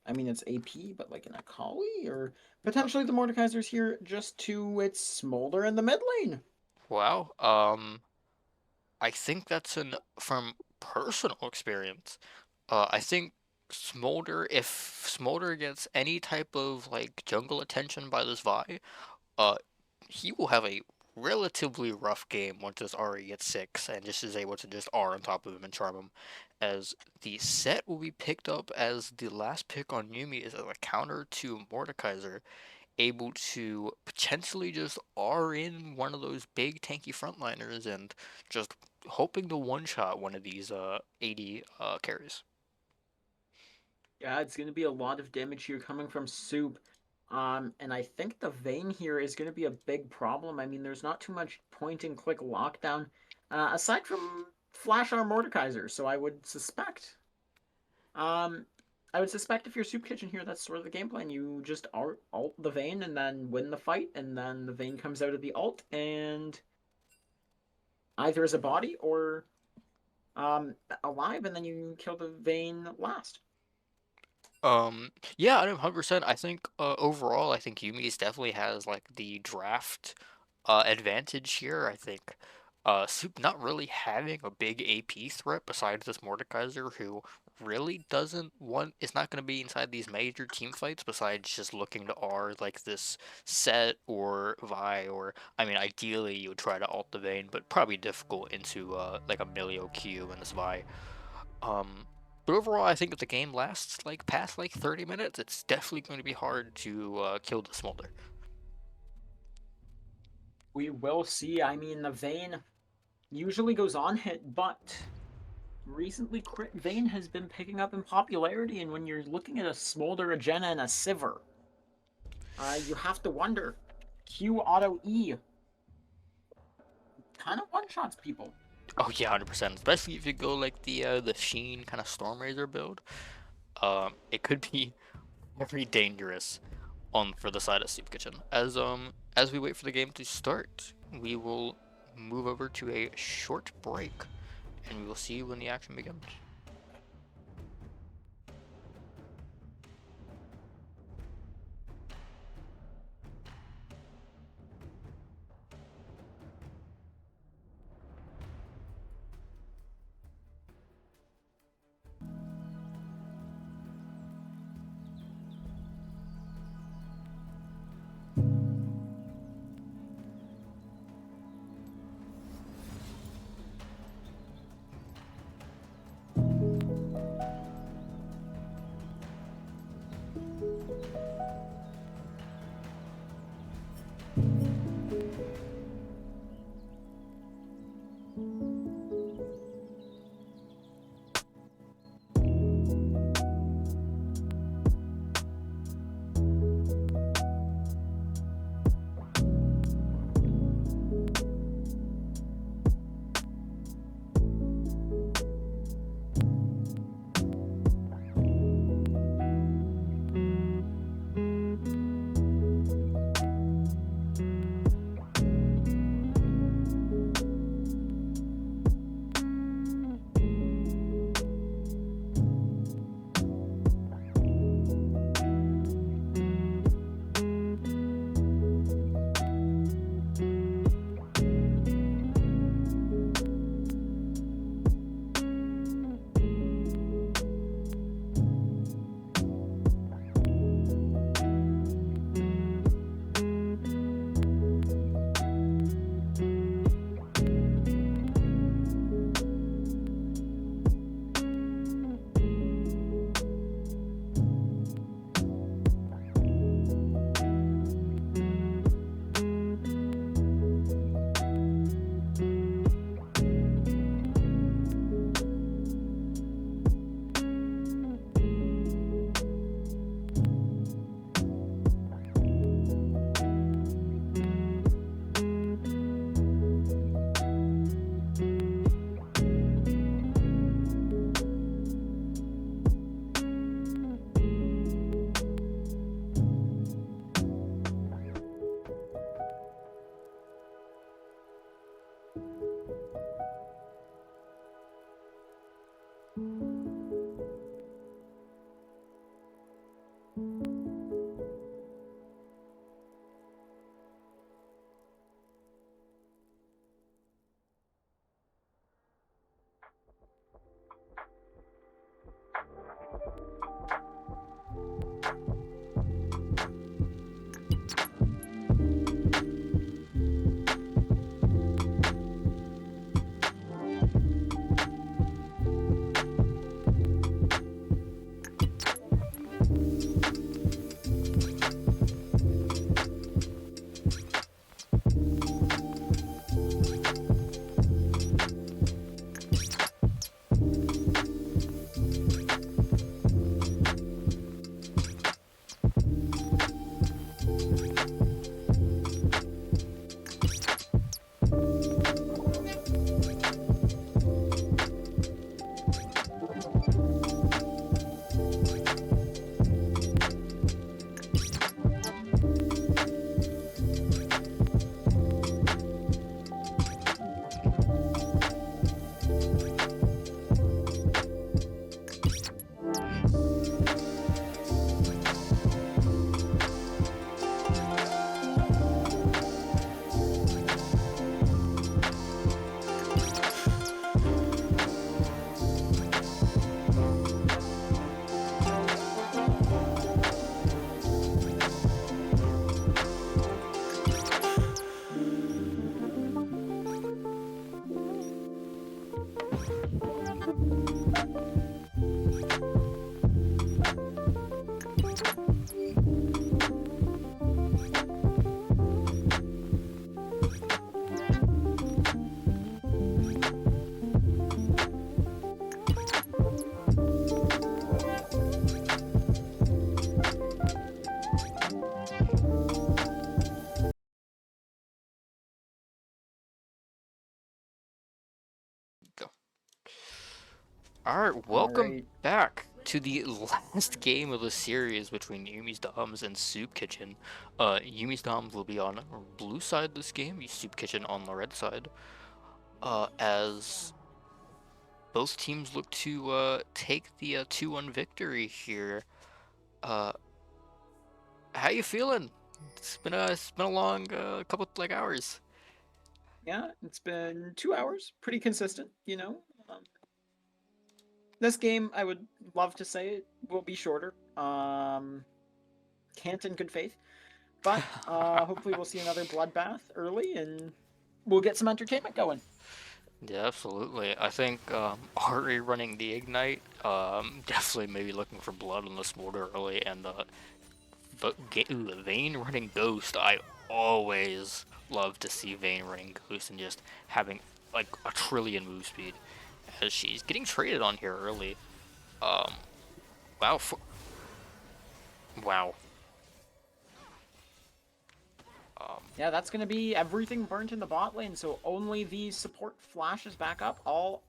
B: I mean it's AP, but like an Akali or potentially the Mordekaiser's here just to its Smolder in the mid lane.
A: wow. I think that's an from personal experience. I think if Smolder gets any type of like jungle attention by this Vi, uh, he will have a relatively rough game once this Ahri gets 6 and just is able to just R on top of him and charm him. As the set will be picked up as the last pick on Yumi is as a counter to Mordekaiser, able to potentially just R in one of those big tanky frontliners and just hoping to one shot one of these 80 carries.
B: Yeah, it's going to be a lot of damage here coming from Soup. And I think the Vayne here is going to be a big problem. I mean, there's not too much point and click lockdown aside from Flash Arm Mordekaiser. So um, I would suspect if you're Soup Kitchen here, that's sort of the game plan. You just alt the Vayne and then win the fight, and then the Vayne comes out of the alt and either as a body or alive, and then you kill the Vayne last.
A: Yeah, I know 100%. I think overall, I think Yumi's definitely has like the draft advantage here. I think Soup not really having a big AP threat besides this Mordekaiser who really doesn't want is not going to be inside these major team fights besides just looking to R like this set or Vi or I mean ideally you would try to alt the Vayne but probably difficult into like a Milio Q and this Vi. Um, but overall, I think if the game lasts like past like 30 minutes, it's definitely going to be hard to kill the Smolder.
B: We will see. I mean, the Vayne usually goes on hit, but recently Crit Vayne has been picking up in popularity, and when you're looking at a Smolder, a Jenna, and a Sivir, you have to wonder, Q auto E kind of one-shots people.
A: Oh yeah, 100%. Especially if you go like the Sheen kind of Stormraiser build. It could be very dangerous on for the side of Soup Kitchen. As we wait for the game to start, we will move over to a short break, and we will see when the action begins. Alright,
B: All
A: welcome
B: right.
A: back to the last game of the series between Yumi's Doms and Soup Kitchen. Yumi's Doms will be on blue side this game, Soup Kitchen on the red side. As both teams look to take the 2-1 victory here. Uh, how you feeling? It's been a long couple like hours.
B: Yeah, it's been 2 hours. Pretty consistent, you know. This game, I would love to say it will be shorter. Can't in good faith, but hopefully we'll see another bloodbath early, and we'll get some entertainment going.
A: Yeah, absolutely. I think Ari running the Ignite, definitely maybe looking for blood on the Smolder early, and Vayne running Ghost. I always love to see Vayne running Ghost and just having like a trillion move speed, as she's getting traded on here early. Um, wow, wow. Um,
B: Yeah, that's going to be everything burnt in the bot lane, so only the support flashes back up. All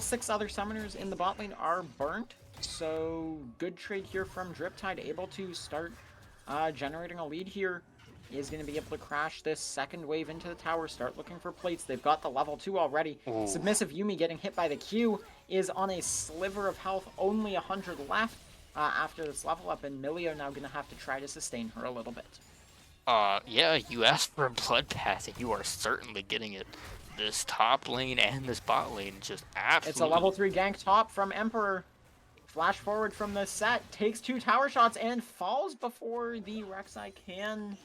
B: 6 other summoners in the bot lane are burnt, so good trade here from Driptide, able to start generating a lead here. Is going to be able to crash this second wave into the tower, start looking for plates. They've got the level 2 already.
A: ooh.
B: Submissive Yumi getting hit by the Q is on a sliver of health, only 100 left after this level up, and Milio now going to have to try to sustain her a little bit.
A: Yeah, you asked for a bloodbath, and you are certainly getting it. This top lane and this bot lane just
B: It's a level
A: absolutely.
B: 3 gank top from Emperor. Flash forward from the set, takes 2 tower shots, and falls before the Rek'Sai can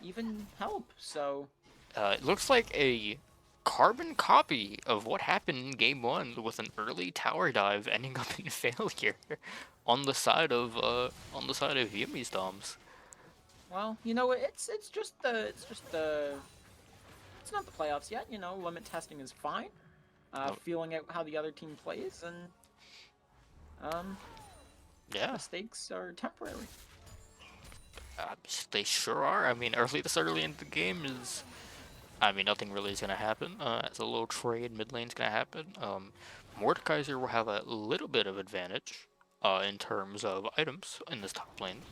B: even help. So
A: It looks like a carbon copy of what happened in game one with an early tower dive ending up in failure on the side of Yumi's Doms.
B: well, you know, it's not the playoffs yet. You know, limit testing is fine.
A: No,
B: Feeling out how the other team plays, and um,
A: yeah,
B: mistakes are temporary.
A: they sure are. I mean, this early into the game is. I mean, nothing really is gonna happen. As a little trade, mid lane's gonna happen. Mordekaiser will have a little bit of advantage, in terms of items in this top lane,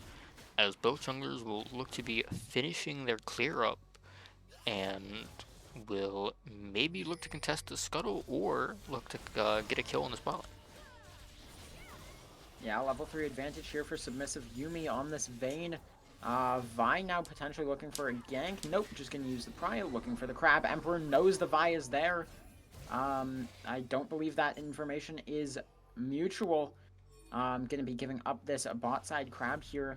A: as both junglers will look to be finishing their clear up and will maybe look to contest the scuttle or look to get a kill on the spot.
B: Yeah, level 3 advantage here for submissive Yumi on this Vayne. Vi now potentially looking for a gank. Nope, just gonna use the prio, looking for the crab. Emperor knows the Vi is there. I don't believe that information is mutual. Gonna be giving up this bot side crab here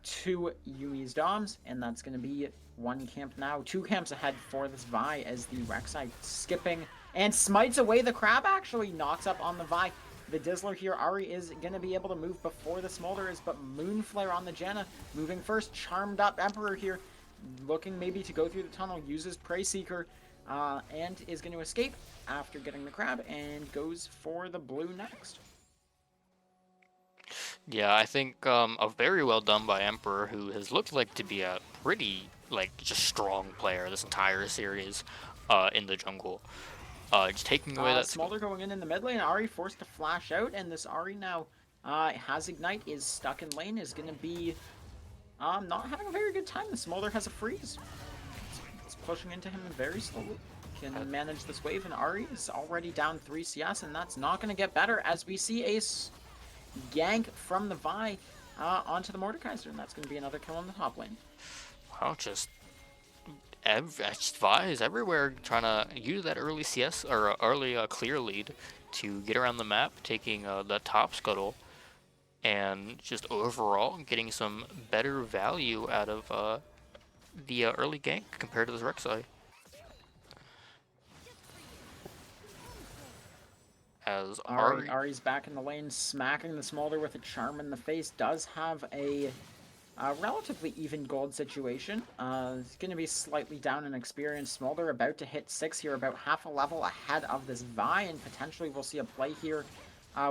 B: to Yumi's Doms, and that's gonna be one camp now. 2 camps ahead for this Vi as the Rek'Sai skipping and smites away the crab, actually knocks up on the Vi. The Dizzler here, Ari is going to be able to move before the Smolder is, but Moonflare on the Janna moving first. Charmed up Emperor here, looking maybe to go through the tunnel, uses Prey Seeker, and is going to escape after getting the crab, and goes for the blue next.
A: Yeah, I think a very well done by Emperor, who has looked like to be a pretty like just strong player this entire series, in the jungle. Just taking away that skill.
B: Smolder going in the mid lane, Ari forced to flash out, and this Ari now has Ignite, is stuck in lane, is going to be not having a very good time. The Smolder has a freeze. It's pushing into him very slowly. Can manage this wave, and Ari is already down 3 CS, and that's not going to get better as we see a gank from the Vi onto the Mordekaiser, and that's going to be another kill on the top lane.
A: Wow, just Vi is everywhere trying to use that early CS or early clear lead to get around the map, taking the top scuttle, and just overall getting some better value out of the early gank compared to this Rek'Sai. As
B: Ari's back in the lane, smacking the Smolder with a charm in the face. Does have a relatively even gold situation. It's going to be slightly down in experience. Smolder about to hit 6 here, about half a level ahead of this Vi, and potentially we'll see a play here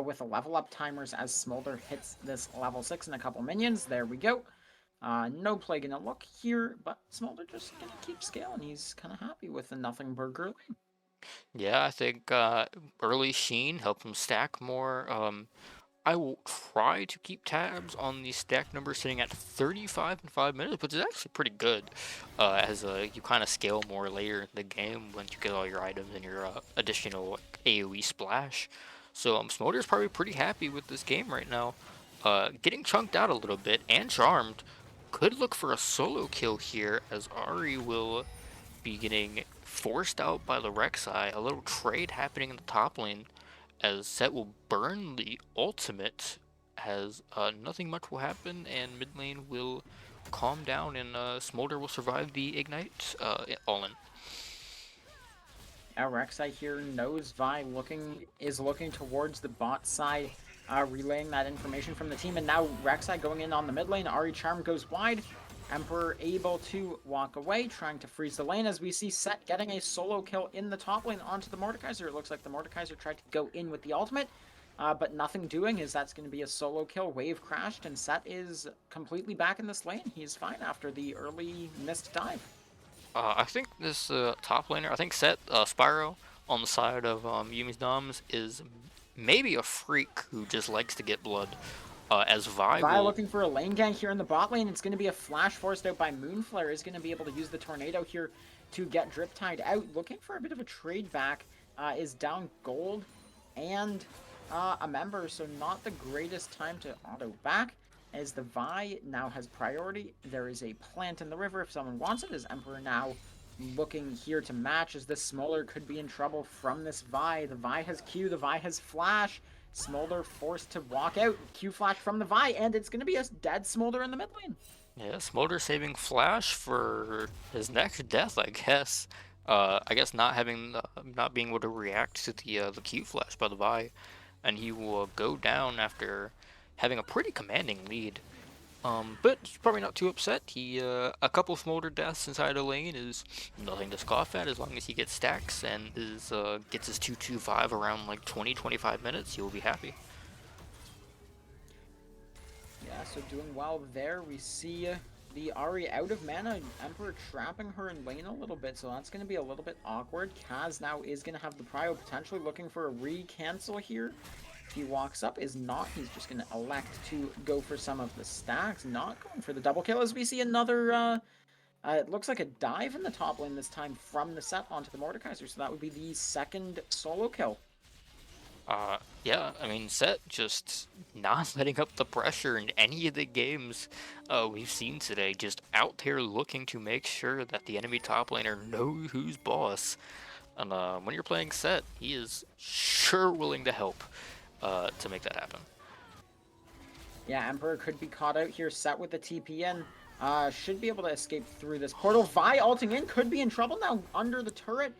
B: with a level up timers as Smolder hits this level 6 in a couple minions. There we go. No play gonna look here, but Smolder just gonna keep scaling. He's kind of happy with the nothing burger lane.
A: Yeah, I think early Sheen helped him stack more. I will try to keep tabs on the stack number sitting at 35 in 5 minutes, which is actually pretty good. As you kind of scale more later in the game once you get all your items and your additional like, AoE splash. So Smolder's probably pretty happy with this game right now. Getting chunked out a little bit and charmed. Could look for a solo kill here as Ari will be getting forced out by the Rek'Sai. A little trade happening in the top lane as Set will burn the ultimate as nothing much will happen and mid lane will calm down and Smolder will survive the ignite all in.
B: Rek'Sai here knows Vi is looking towards the bot side, relaying that information from the team, and now Rek'Sai going in on the mid lane. Ari Charm goes wide. Emperor able to walk away, trying to freeze the lane as we see Set getting a solo kill in the top lane onto the Mordekaiser. It looks like the Mordekaiser tried to go in with the ultimate, but nothing doing as that's going to be a solo kill. Wave crashed and Set is completely back in this lane. He's fine after the early missed dive.
A: I think this top laner, I think Set Spyro on the side of Yumi's Doms is maybe a freak who just likes to get blood. As Vi
B: Vi
A: will
B: looking for a lane gang here in the bot lane. It's going to be a flash forced out by Moonflare. Is going to be able to use the tornado here to get Drip Tide out. Looking for a bit of a trade back. Is down gold and a member, so not the greatest time to auto back. As the Vi now has priority, there is a plant in the river if someone wants it. As Emperor now looking here to match, as this Smolder could be in trouble from this Vi. The Vi has Q, the Vi has Flash. Smolder forced to walk out. Q flash from the Vi, and it's going to be a dead Smolder in the mid lane.
A: Yeah, Smolder saving Flash for his next death, I guess. I guess not being able to react to the Q flash by the Vi, and he will go down after having a pretty commanding lead. But he's probably not too upset. A couple Smolder deaths inside a lane is nothing to scoff at as long as he gets stacks and gets his 2-2-5 around like 20-25 minutes. He will be happy.
B: Yeah, so doing well there. We see the Ari out of mana. Emperor trapping her in lane a little bit, so that's going to be a little bit awkward. Kaz now is going to have the prio, potentially looking for a re-cancel here. He walks up, is not. He's just going to elect to go for some of the stacks, not going for the double kill as we see another, it looks like a dive in the top lane this time from the Set onto the Mordekaiser, so that would be the second solo kill.
A: Yeah, I mean, Set just not letting up the pressure in any of the games we've seen today. Just out there looking to make sure that the enemy top laner knows who's boss. And when you're playing Set, he is sure willing to help to make that happen.
B: Yeah, Emperor could be caught out here, Set with the TPN. Should be able to escape through this portal. Vi ulting in, could be in trouble now under the turret.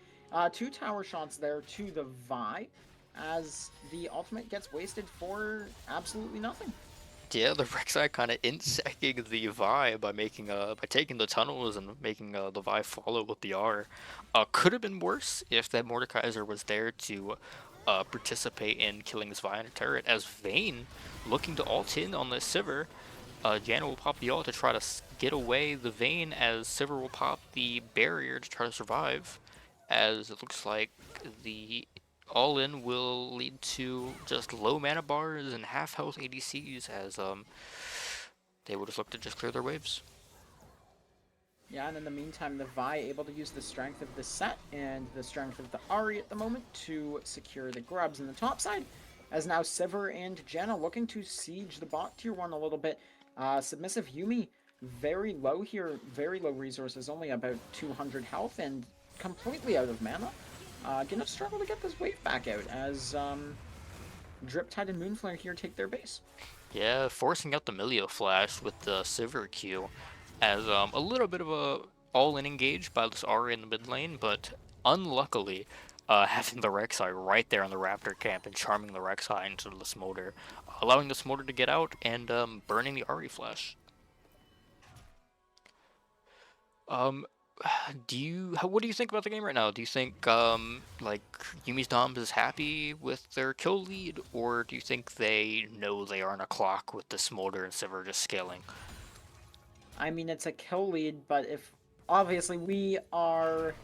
B: Two tower shots there to the Vi, as the ultimate gets wasted for absolutely nothing.
A: Yeah, the Rek'Sai kind of insecting the Vi by making by taking the tunnels and making the Vi follow with the R. Could have been worse if that Mordekaiser was there to participate in killing this Vi on a turret. As Vayne looking to ult in on the Sivir, Janna will pop the ult to try to get away the Vayne as Sivir will pop the barrier to try to survive. As it looks like the all-in will lead to just low mana bars and half health ADCs as they will just look to just clear their waves.
B: Yeah, and in the meantime, the Vi able to use the strength of the Set and the strength of the Ari at the moment to secure the grubs in the top side. As now Sivir and Janna looking to siege the bot tier 1 a little bit. Submissive Yumi very low here, very low resources, only about 200 health and completely out of mana. Gonna struggle to get this wave back out as Drip Tide and Moonflare here take their base.
A: Yeah, forcing out the Milio flash with the Sivir Q as a little bit of a all-in engage by this Ari in the mid lane, but unluckily having the Rek'Sai right there on the Raptor camp and charming the Rek'Sai into the Smolder, allowing the Smolder to get out and burning the Ari flash. Um, what do you think about the game right now? Do you think like Yumi's Doms is happy with their kill lead, or do you think they know they are on a clock with the Smolder and Sivir just scaling?
B: I mean, it's a kill lead, but if obviously we are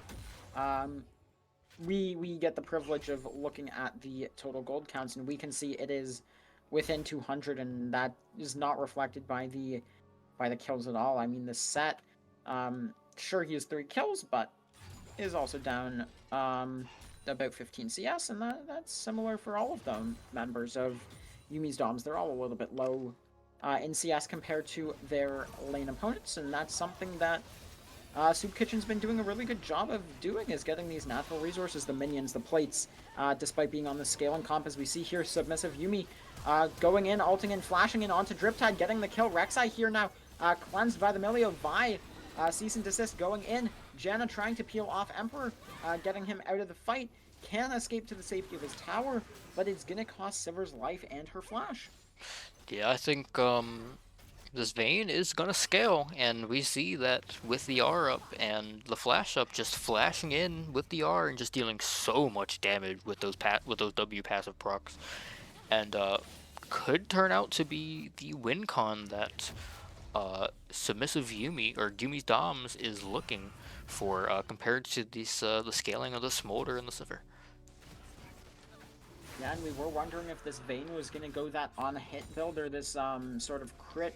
B: we get the privilege of looking at the total gold counts, and we can see it is within 200, and that is not reflected by the kills at all. I mean, the set, sure he has 3 kills, but is also down about 15 CS, and that's similar for all of the members of Yumi's Doms. They're all a little bit low in CS compared to their lane opponents, and that's something that Soup Kitchen's been doing a really good job of doing, is getting these natural resources, the minions, the plates, despite being on the scaling comp, as we see here. Submissive Yumi going in, ulting in, flashing in onto Driptide, getting the kill. Rek'Sai here now, cleansed by the Milio. Vi, cease and desist going in. Janna trying to peel off Emperor, getting him out of the fight. Can escape to the safety of his tower, but it's going to cost Sivir's life and her flash.
A: Yeah, I think this Vayne is gonna scale, and we see that with the R up and the flash up, just flashing in with the R and just dealing so much damage with those W passive procs, and could turn out to be the win con that submissive Yumi or Yumi's Doms is looking for compared to this the scaling of the Smolder and the Sivir.
B: Yeah, and we were wondering if this Vayne was going to go that on-hit build or this sort of crit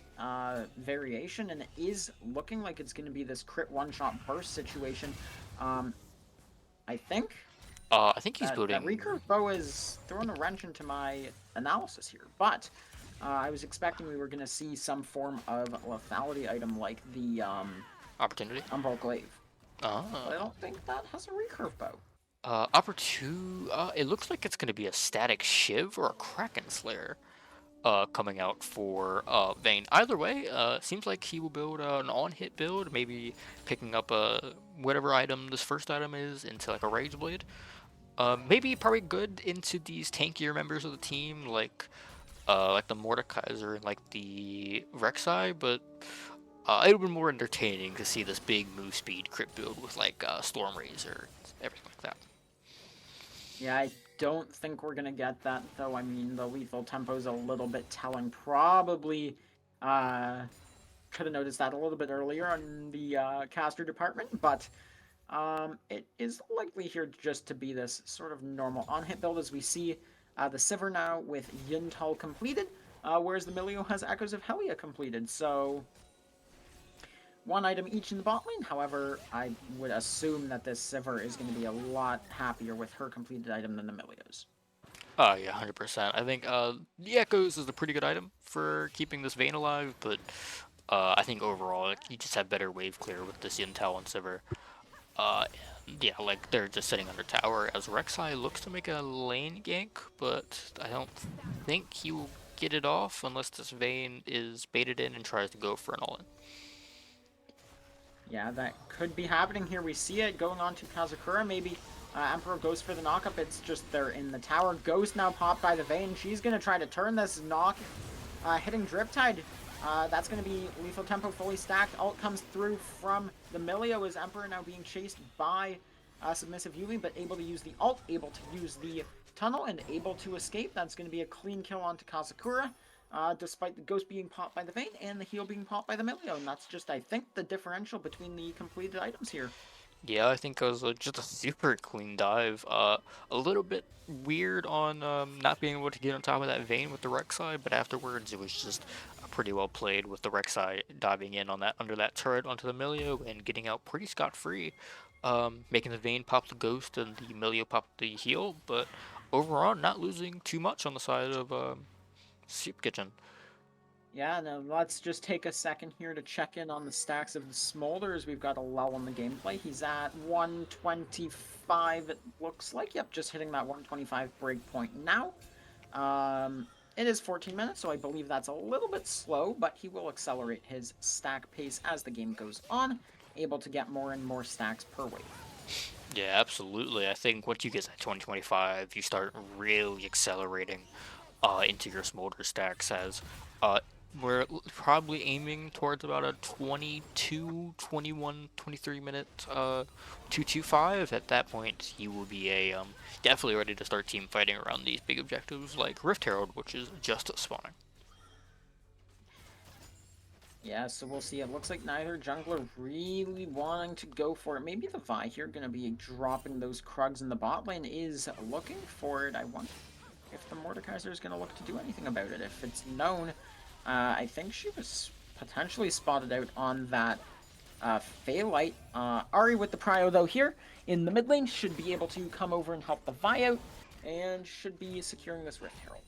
B: variation, and it is looking like it's going to be this crit one-shot burst situation. I think
A: I think he's
B: that
A: building.
B: recurve bow is throwing a wrench into my analysis here, but I was expecting we were going to see some form of lethality item like the
A: Opportunity.
B: Umbral Glaive.
A: Ah.
B: But I don't think that has a recurve bow.
A: It looks like it's going to be a static Shiv or a Kraken Slayer coming out for Vayne. Either way, seems like he will build an on-hit build, maybe picking up whatever item this first item is into like a Rage Blade. Maybe probably good into these tankier members of the team, like the Mordekaiser and like the Rek'Sai, but it would be more entertaining to see this big move speed crit build with like Storm Razor, everything like that.
B: Yeah, I don't think we're gonna get that though. I mean, the lethal tempo's a little bit telling. Probably could have noticed that a little bit earlier on the caster department, but it is likely here just to be this sort of normal on-hit build, as we see the Sivir now with Yuntal completed, whereas the Milio has Echoes of Helia completed. So one item each in the bot lane. However, I would assume that this Sivir is going to be a lot happier with her completed item than the Milios.
A: Oh yeah, 100%. I think the Echoes is a pretty good item for keeping this Vayne alive, but I think overall like, you just have better wave clear with this Yintel and Sivir. Uh, yeah, like they're just sitting under tower as Rek'Sai looks to make a lane gank, but I don't think he will get it off unless this Vayne is baited in and tries to go for an all-in.
B: Yeah, that could be happening here. We see it going on to Kazakura. Maybe Emperor goes for the knockup. It's just they're in the tower. Ghost now popped by the Vayne. She's going to try to turn this knock, hitting Driptide. That's going to be lethal tempo fully stacked. Ult comes through from the Milio as Emperor now being chased by submissive Yumi, but able to use the ult, able to use the tunnel, and able to escape. That's going to be a clean kill onto Kazakura. Despite the Ghost being popped by the Vayne and the heal being popped by the Milio. And that's just, I think, the differential between the completed items here.
A: Yeah, I think it was just a super clean dive. A little bit weird on not being able to get on top of that Vayne with the Rek'Sai, but afterwards it was just pretty well played with the Rek'Sai diving in on that under that turret onto the Milio and getting out pretty scot-free, making the Vayne pop the Ghost and the Milio pop the heal, but overall not losing too much on the side of Soup Kitchen.
B: Yeah, now let's just take a second here to check in on the stacks of the Smolders. We've got a lull in the gameplay. He's at 125, it looks like. Yep, just hitting that 125 breakpoint now. It is 14 minutes, so I believe that's a little bit slow, but he will accelerate his stack pace as the game goes on, able to get more and more stacks per wave.
A: Yeah, absolutely. I think once you get to 2025, you start really accelerating into your smolder stacks as we're probably aiming towards about a 22, 21, 23 minute 225. At that point, you will be definitely ready to start team fighting around these big objectives like Rift Herald, which is just spawning.
B: Yeah, so we'll see. It looks like neither jungler really wanting to go for it. Maybe the Vi here going to be dropping those Krugs in the bot lane is looking for it. I wonder if the Mordekaiser is going to look to do anything about it. If it's known, I think she was potentially spotted out on that Phalite. Ari with the prio though here in the mid lane should be able to come over and help the Vi out and should be securing this Rift Herald.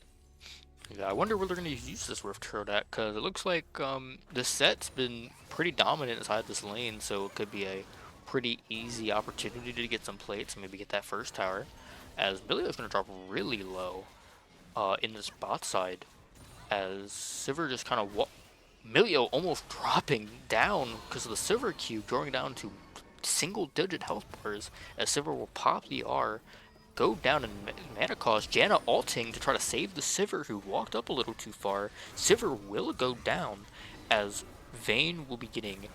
A: Yeah, I wonder where they're going to use this Rift Herald at, because it looks like this set's been pretty dominant inside this lane, so it could be a pretty easy opportunity to get some plates and maybe get that first tower, as Billy is going to drop really low in this bot side, as Sivir just kind of Milio almost dropping down because of the Sivir Q, going down to single-digit health bars, as Sivir will pop the R, go down in mana cost. Janna ulting to try to save the Sivir, who walked up a little too far. Sivir will go down, as Vayne will be getting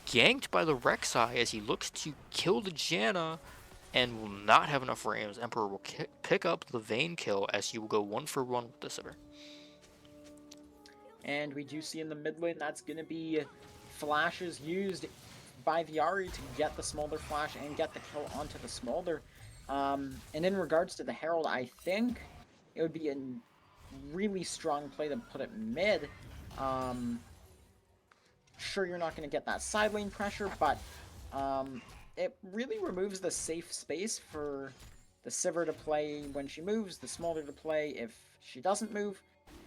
A: ganked by the Rek'Sai as he looks to kill the Janna and will not have enough frames. Emperor will pick up the Vayne kill as he will go 1-for-1 with the Sivir.
B: And we do see in the mid lane that's going to be flashes used by the Ahri to get the Smolder flash and get the kill onto the Smolder. And in regards to the Herald, I think it would be a really strong play to put it mid. Sure, you're not going to get that side lane pressure, but it really removes the safe space for the Sivir to play when she moves, the Smolder to play if she doesn't move.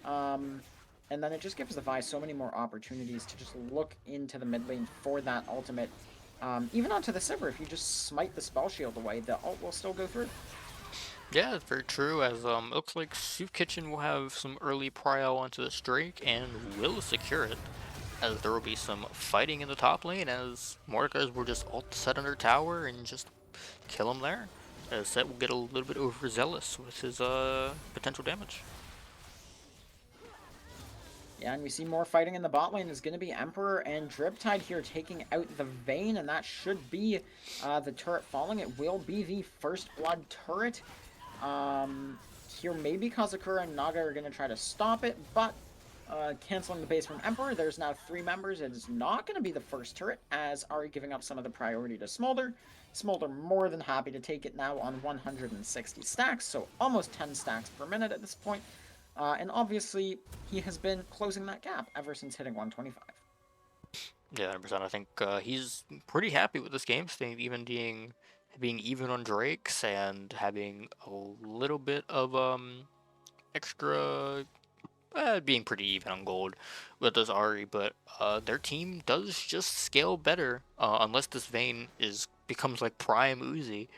B: And then it just gives the Vi so many more opportunities to just look into the mid lane for that ultimate. Even onto the Sivir, if you just smite the spell shield away, the ult will still go through.
A: Yeah, it's very true, as it looks like Soup Kitchen will have some early prio onto this Drake and will secure it, as there will be some fighting in the top lane, as Mordekaiser will just ult set under tower and just kill him there, as Set will get a little bit overzealous with his potential damage.
B: Yeah, and we see more fighting in the bot lane is going to be Emperor and Driptide here taking out the Vayne, and that should be the turret falling. It will be the first blood turret. Here maybe Kazakura and Naga are going to try to stop it, but canceling the base from Emperor, there's now 3 members. It is not going to be the first turret, as Ari giving up some of the priority to Smolder. Smolder more than happy to take it now on 160 stacks, so almost 10 stacks per minute at this point. And obviously, he has been closing that gap ever since hitting 125.
A: Yeah, 100%. I think he's pretty happy with this game state, even being even on Drakes and having a little bit of extra being pretty even on gold with this Ari, but their team does just scale better unless this Vayne becomes like Prime Uzi.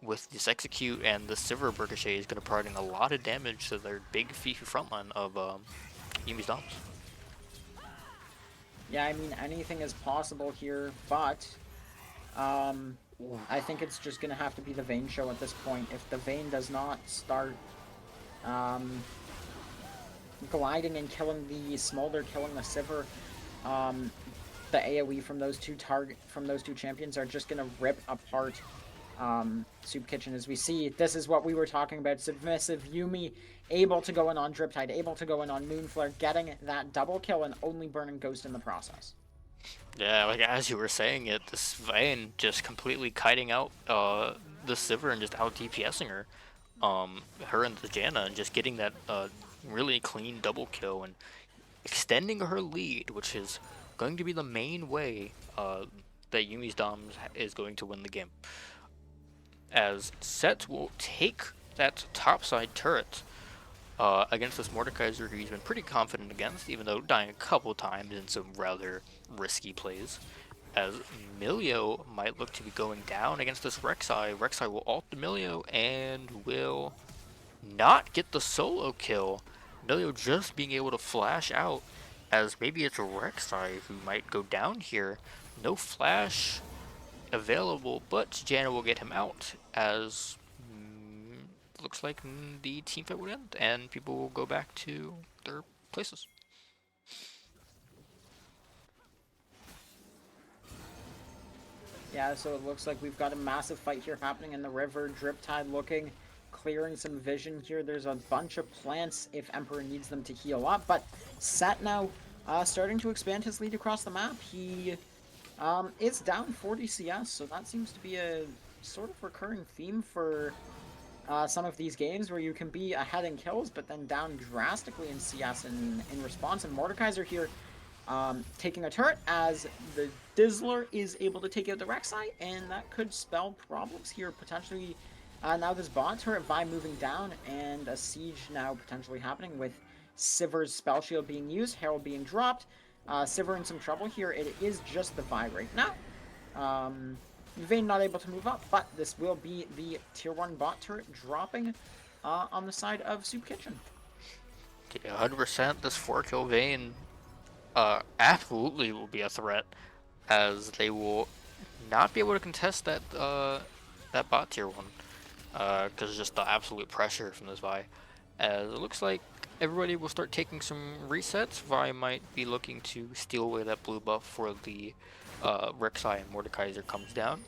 A: With this Execute and the Sivir Ricochet is going to providing a lot of damage to their big Fifi frontline of Yumi's Doms.
B: Yeah, I mean, anything is possible here, but I think it's just going to have to be the Vayne show at this point. If the Vayne does not start gliding and killing the Smolder, killing the Sivir, the AoE from those two champions are just gonna rip apart Soup Kitchen. As we see, this is what we were talking about: submissive Yumi, able to go in on Driptide, able to go in on Moonflare, getting that double kill and only burning Ghost in the process.
A: Yeah, like as you were saying it, this Vayne just completely kiting out the Sivir and just out DPSing her. Her and the Janna, and just getting that really clean double kill and extending her lead, which is going to be the main way that Yumi's Doms is going to win the game. As Set will take that topside turret against this Mordekaiser, who he's been pretty confident against, even though dying a couple times in some rather risky plays. As Milio might look to be going down against this Rek'Sai. Rek'Sai will ult the Milio and will not get the solo kill. Milio just being able to flash out, as maybe it's a Rek'Sai who might go down here. No flash available, but Janna will get him out, as looks like the team fight would end and people will go back to their places.
B: Yeah, so it looks like we've got a massive fight here happening in the river. Driptide looking, clearing some vision here. There's a bunch of plants if Emperor needs them to heal up, but Set now starting to expand his lead across the map. He is down 40 CS, so that seems to be a sort of recurring theme for some of these games where you can be ahead in kills, but then down drastically in CS in response. And Mordekaiser here taking a turret as the Dizzler is able to take out the Rek'Sai, and that could spell problems here, potentially. Now this bot turret Vi moving down, and a siege now potentially happening with Sivir's spell shield being used, Herald being dropped. Sivir in some trouble here. It is just the Vi right now. Vayne not able to move up, but this will be the tier 1 bot turret dropping on the side of Soup Kitchen.
A: Yeah, 100%. This 4-kill Vayne absolutely will be a threat, as they will not be able to contest that that bot tier 1, because just the absolute pressure from this Vi. As it looks like everybody will start taking some resets. Vi might be looking to steal away that blue buff before the Rek'Sai and Mordekaiser comes down.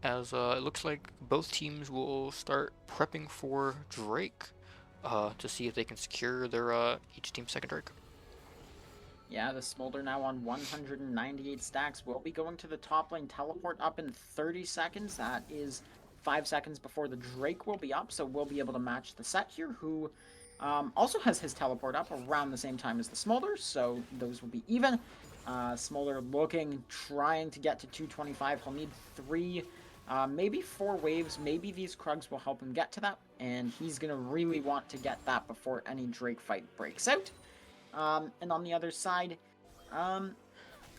A: As it looks like both teams will start prepping for Drake to see if they can secure their each team's second Drake.
B: Yeah, the Smolder now on 198 stacks will be going to the top lane, teleport up in 30 seconds. That is 5 seconds before the Drake will be up, so we'll be able to match the set here, who also has his teleport up around the same time as the Smolder, so those will be even. Smolder looking, trying to get to 225. He'll need 3, maybe 4 waves. Maybe these Krugs will help him get to that, and he's going to really want to get that before any Drake fight breaks out. And on the other side,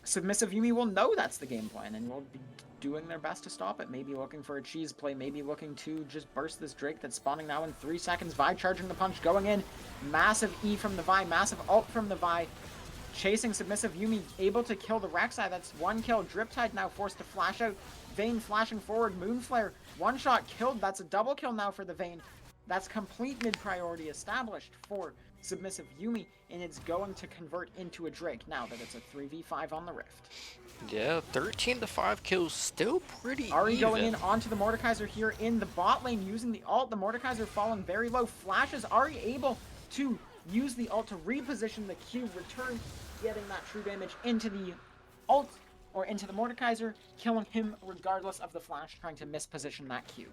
B: Submissive Yuumi will know that's the game plan and will be doing their best to stop it. Maybe looking for a cheese play, maybe looking to just burst this Drake that's spawning now in 3 seconds. Vi charging the punch, going in. Massive E from the Vi, massive ult from the Vi. Chasing Submissive Yuumi, able to kill the Rek'Sai. That's 1 kill. Driptide now forced to flash out. Vayne flashing forward. Moonflare, 1 shot killed. That's a double kill now for the Vayne. That's complete mid-priority established for Submissive Yuumi, and it's going to convert into a Drake now that it's a 3v5 on the Rift.
A: Yeah, 13 to 5 kills, still pretty
B: Ahri
A: even.
B: going in onto the Mordekaiser here in the bot lane using the ult. The Mordekaiser falling very low. Flashes. Ahri able to use the ult to reposition the Q, return, getting that true damage into the ult or into the Mordekaiser, killing him regardless of the flash, trying to misposition that Q.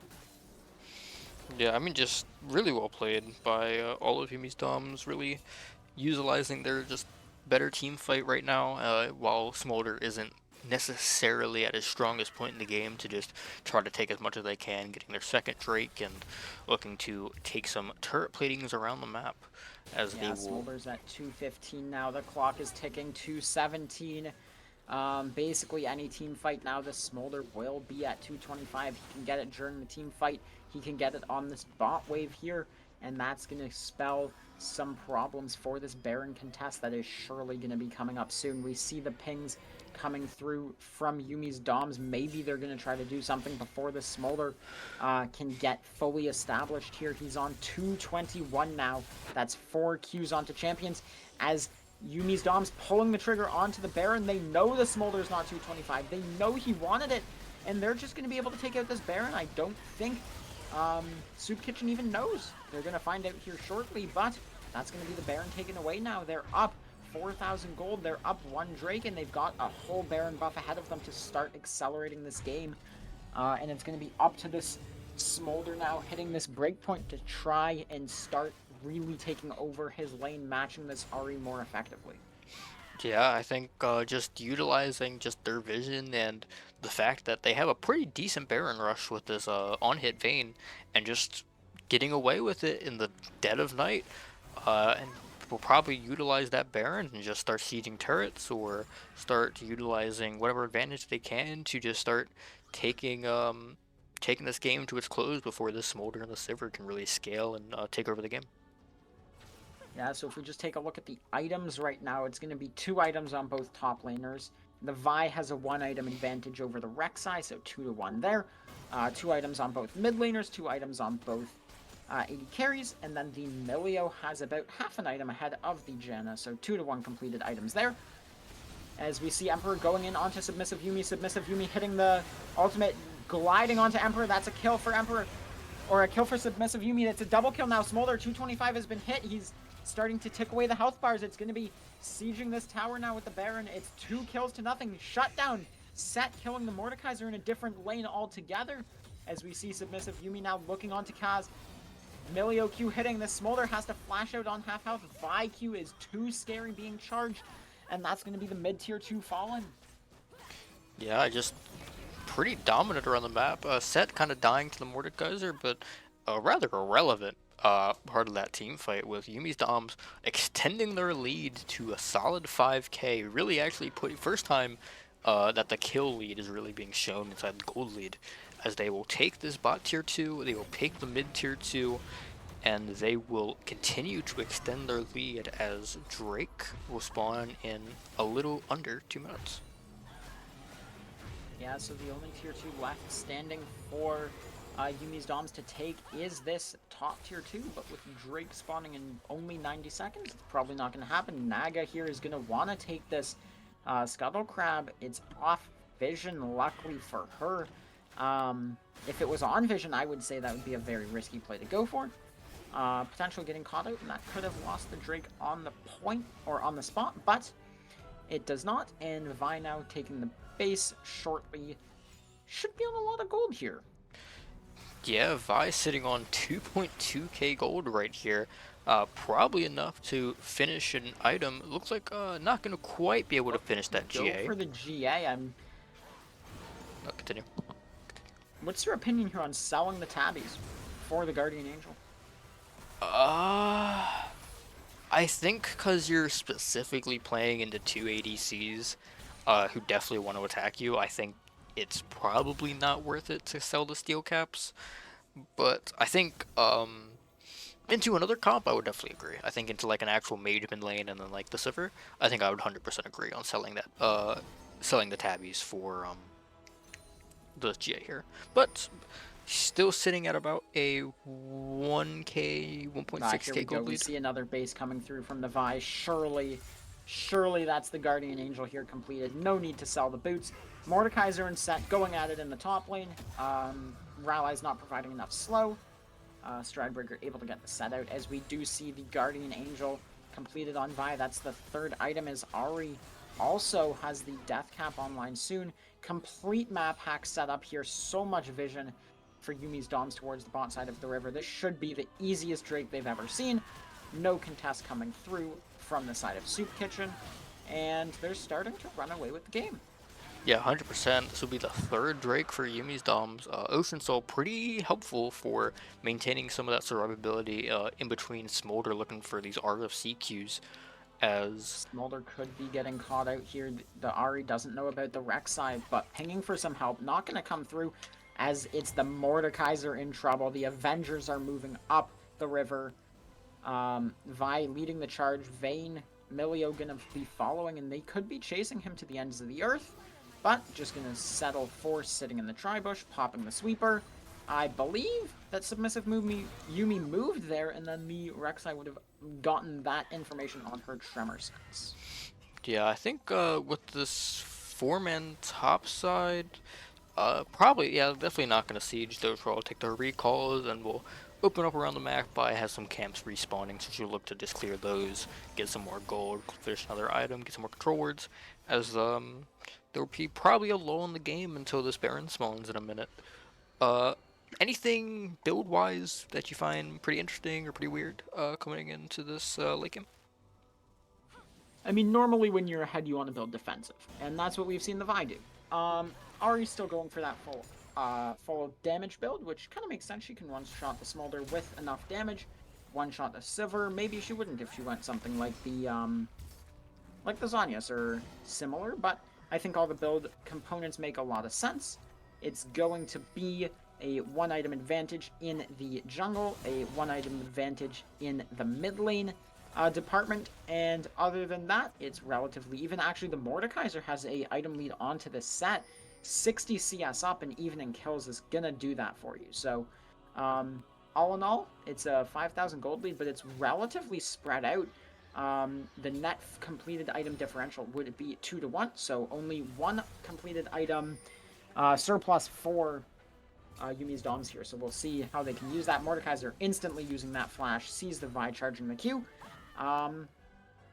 A: Yeah, I mean, just really well played by all of Yumi's Doms, really utilizing their just better team fight right now, while Smolder isn't necessarily at his strongest point in the game to just try to take as much as they can, getting their second Drake and looking to take some turret platings around the map. As
B: Yeah,
A: they will...
B: Smolder's at 215 now. The clock is ticking. 217. Basically, any team fight now, the Smolder will be at 225. He can get it during the team fight. He can get it on this bot wave here, and that's going to spell some problems for this Baron contest that is surely going to be coming up soon. We see the pings coming through from Yumi's Doms. Maybe they're going to try to do something before the Smolder can get fully established here. He's on 221 now. That's 4 Qs onto champions. As Yumi's Doms pulling the trigger onto the Baron, they know the Smolder's not 225. They know he wanted it, and they're just going to be able to take out this Baron. I don't think Soup Kitchen even knows. They're going to find out here shortly, but that's going to be the Baron taken away now. They're up 4,000 gold. They're up 1 Drake, and they've got a whole Baron buff ahead of them to start accelerating this game. And it's going to be up to this Smolder now hitting this breakpoint to try and start really taking over his lane, matching this Ahri more effectively.
A: Yeah, I think just utilizing just their vision and the fact that they have a pretty decent Baron rush with this on-hit Vayne, and just getting away with it in the dead of night, and will probably utilize that Baron and just start sieging turrets or start utilizing whatever advantage they can to just start taking taking this game to its close before the Smolder and the Sivir can really scale and take over the game.
B: Yeah, so if we just take a look at the items right now, it's going to be 2 items on both top laners. The Vi has a 1 item advantage over the Rek'Sai, so 2-1 there. 2 items on both mid laners, 2 items on both AD carries, and then the Milio has about half an item ahead of the Janna, so 2-1 completed items there. As we see Emperor going in onto Submissive Yuumi hitting the ultimate, gliding onto Emperor. That's a kill for Emperor. or a kill for submissive Yumi. It's a double kill now. Smolder 225 has been hit. He's starting to tick away the health bars. It's going to be sieging this tower now with the Baron. It's 2 kills to nothing. Shutdown. Set killing the Mordekaiser in a different lane altogether. As we see submissive Yumi now looking onto Kaz. Milio Q hitting. This Smolder has to flash out on half health. Vi Q is too scary being charged. And that's going to be the mid-tier 2 Fallen.
A: Yeah, just pretty dominant around the map. Set kind of dying to the Mordekaiser, but a rather irrelevant part of that team fight with Yumi's Doms extending their lead to a solid 5k. Really actually putting first time that the kill lead is really being shown inside the gold lead, as they will take this bot tier 2, they will take the mid tier 2, and they will continue to extend their lead as Drake will spawn in a little under 2 minutes.
B: Yeah, so the only tier 2 left standing for Yumi's Doms to take is this top tier 2, but with Drake spawning in only 90 seconds, it's probably not going to happen. Naga here is going to want to take this Scuttle Crab. It's off vision, luckily for her. If it was on vision, I would say that would be a very risky play to go for. Potentially getting caught out, and that could have lost the Drake on the point, or on the spot, but it does not, and Vi now taking the base shortly. Should be on a lot of gold here.
A: Yeah, Vi sitting on 2.2k gold right here. Probably enough to finish an item. It looks like not going to quite be able to finish that GA.
B: Go for the GA.
A: No, continue.
B: What's your opinion here on selling the tabbies for the Guardian Angel?
A: I think because you're specifically playing into 2 ADCs who definitely want to attack you, I think it's probably not worth it to sell the steel caps. But I think into another comp, I would definitely agree. I think into like an actual mage mid lane and then like the Sivir, I think I would 100% agree on selling that, selling the tabbies for the GA here. But still sitting at about a 1k, 1.6k gold lead.
B: We see another base coming through from the Vi. Surely that's the Guardian Angel here completed. No need to sell the boots. Mordekaiser and Set going at it in the top lane. Rally's not providing enough slow. Stridebreaker able to get the set out, as we do see the Guardian Angel completed on Vi. That's the third item, as Ari also has the death cap online soon. Complete map hack set up here. So much vision for Yumi's Doms towards the bot side of the river. This should be the easiest Drake they've ever seen. No contest coming through from the side of Soup Kitchen, and they're starting to run away with the game.
A: Yeah, 100%. This will be the third Drake for Yumi's Doms. Ocean Soul pretty helpful for maintaining some of that survivability in between Smolder looking for these RFC Qs, as
B: Smolder could be getting caught out here. The Ari doesn't know about the Rek'Sai, but pinging for some help. Not going to come through, as it's the Mordekaiser in trouble. The Avengers are moving up the river. Vi leading the charge. Vayne, Milio gonna be following, and they could be chasing him to the ends of the earth, but just gonna settle for sitting in the tri-bush, popping the sweeper. I believe that submissive Yumi moved there, and then the Rek'Sai would have gotten that information on her tremor sense.
A: Yeah, I think with this 4-man top side, probably, yeah, definitely not going to siege. Those will all take their recalls, and we'll open up around the map by have some camps respawning, so you'll look to just clear those, get some more gold, finish another item, get some more control words, as there will be probably a lull in the game until this Baron spawns in a minute. Anything build-wise that you find pretty interesting or pretty weird coming into this late game?
B: I mean, normally when you're ahead, you want to build defensive, and that's what we've seen the Vi do. Ari's still going for that full damage build, which kind of makes sense. She can one-shot the Smolder with enough damage, one-shot the Sivir. Maybe she wouldn't if she went something like the Zhonya's or similar, but I think all the build components make a lot of sense. It's going to be a one-item advantage in the jungle, a one-item advantage in the mid lane department, and other than that, it's relatively even. Actually, the Mordekaiser has a item lead onto the set. 60 CS up and even in kills is gonna do that for you. So, all in all, it's a 5,000 gold lead, but it's relatively spread out. The net completed item differential would be 2-1, so only one completed item surplus for Yumi's Doms here. So we'll see how they can use that. Mordekaiser instantly using that flash, sees the Vi charging the Q. And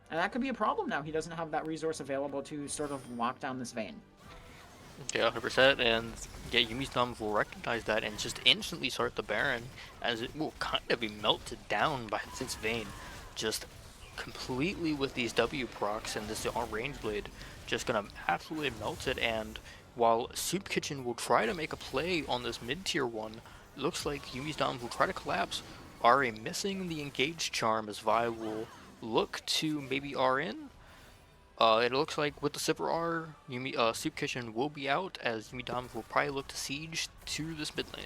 B: that could be a problem now. He doesn't have that resource available to sort of lock down this Vayne.
A: Yeah, 100%, and yeah, Yumi's Dom will recognize that and just instantly start the Baron, as it will kind of be melted down by this Vayne, just completely with these W procs and this range blade, just gonna absolutely melt it. And while Soup Kitchen will try to make a play on this mid-tier one, it looks like Yumi's Dom will try to collapse. Ari missing the engaged charm as Vi will look to maybe R in. It looks like with the Sipper R, Soup Kitchen will be out, as Yumi Dom will probably look to siege to this mid lane.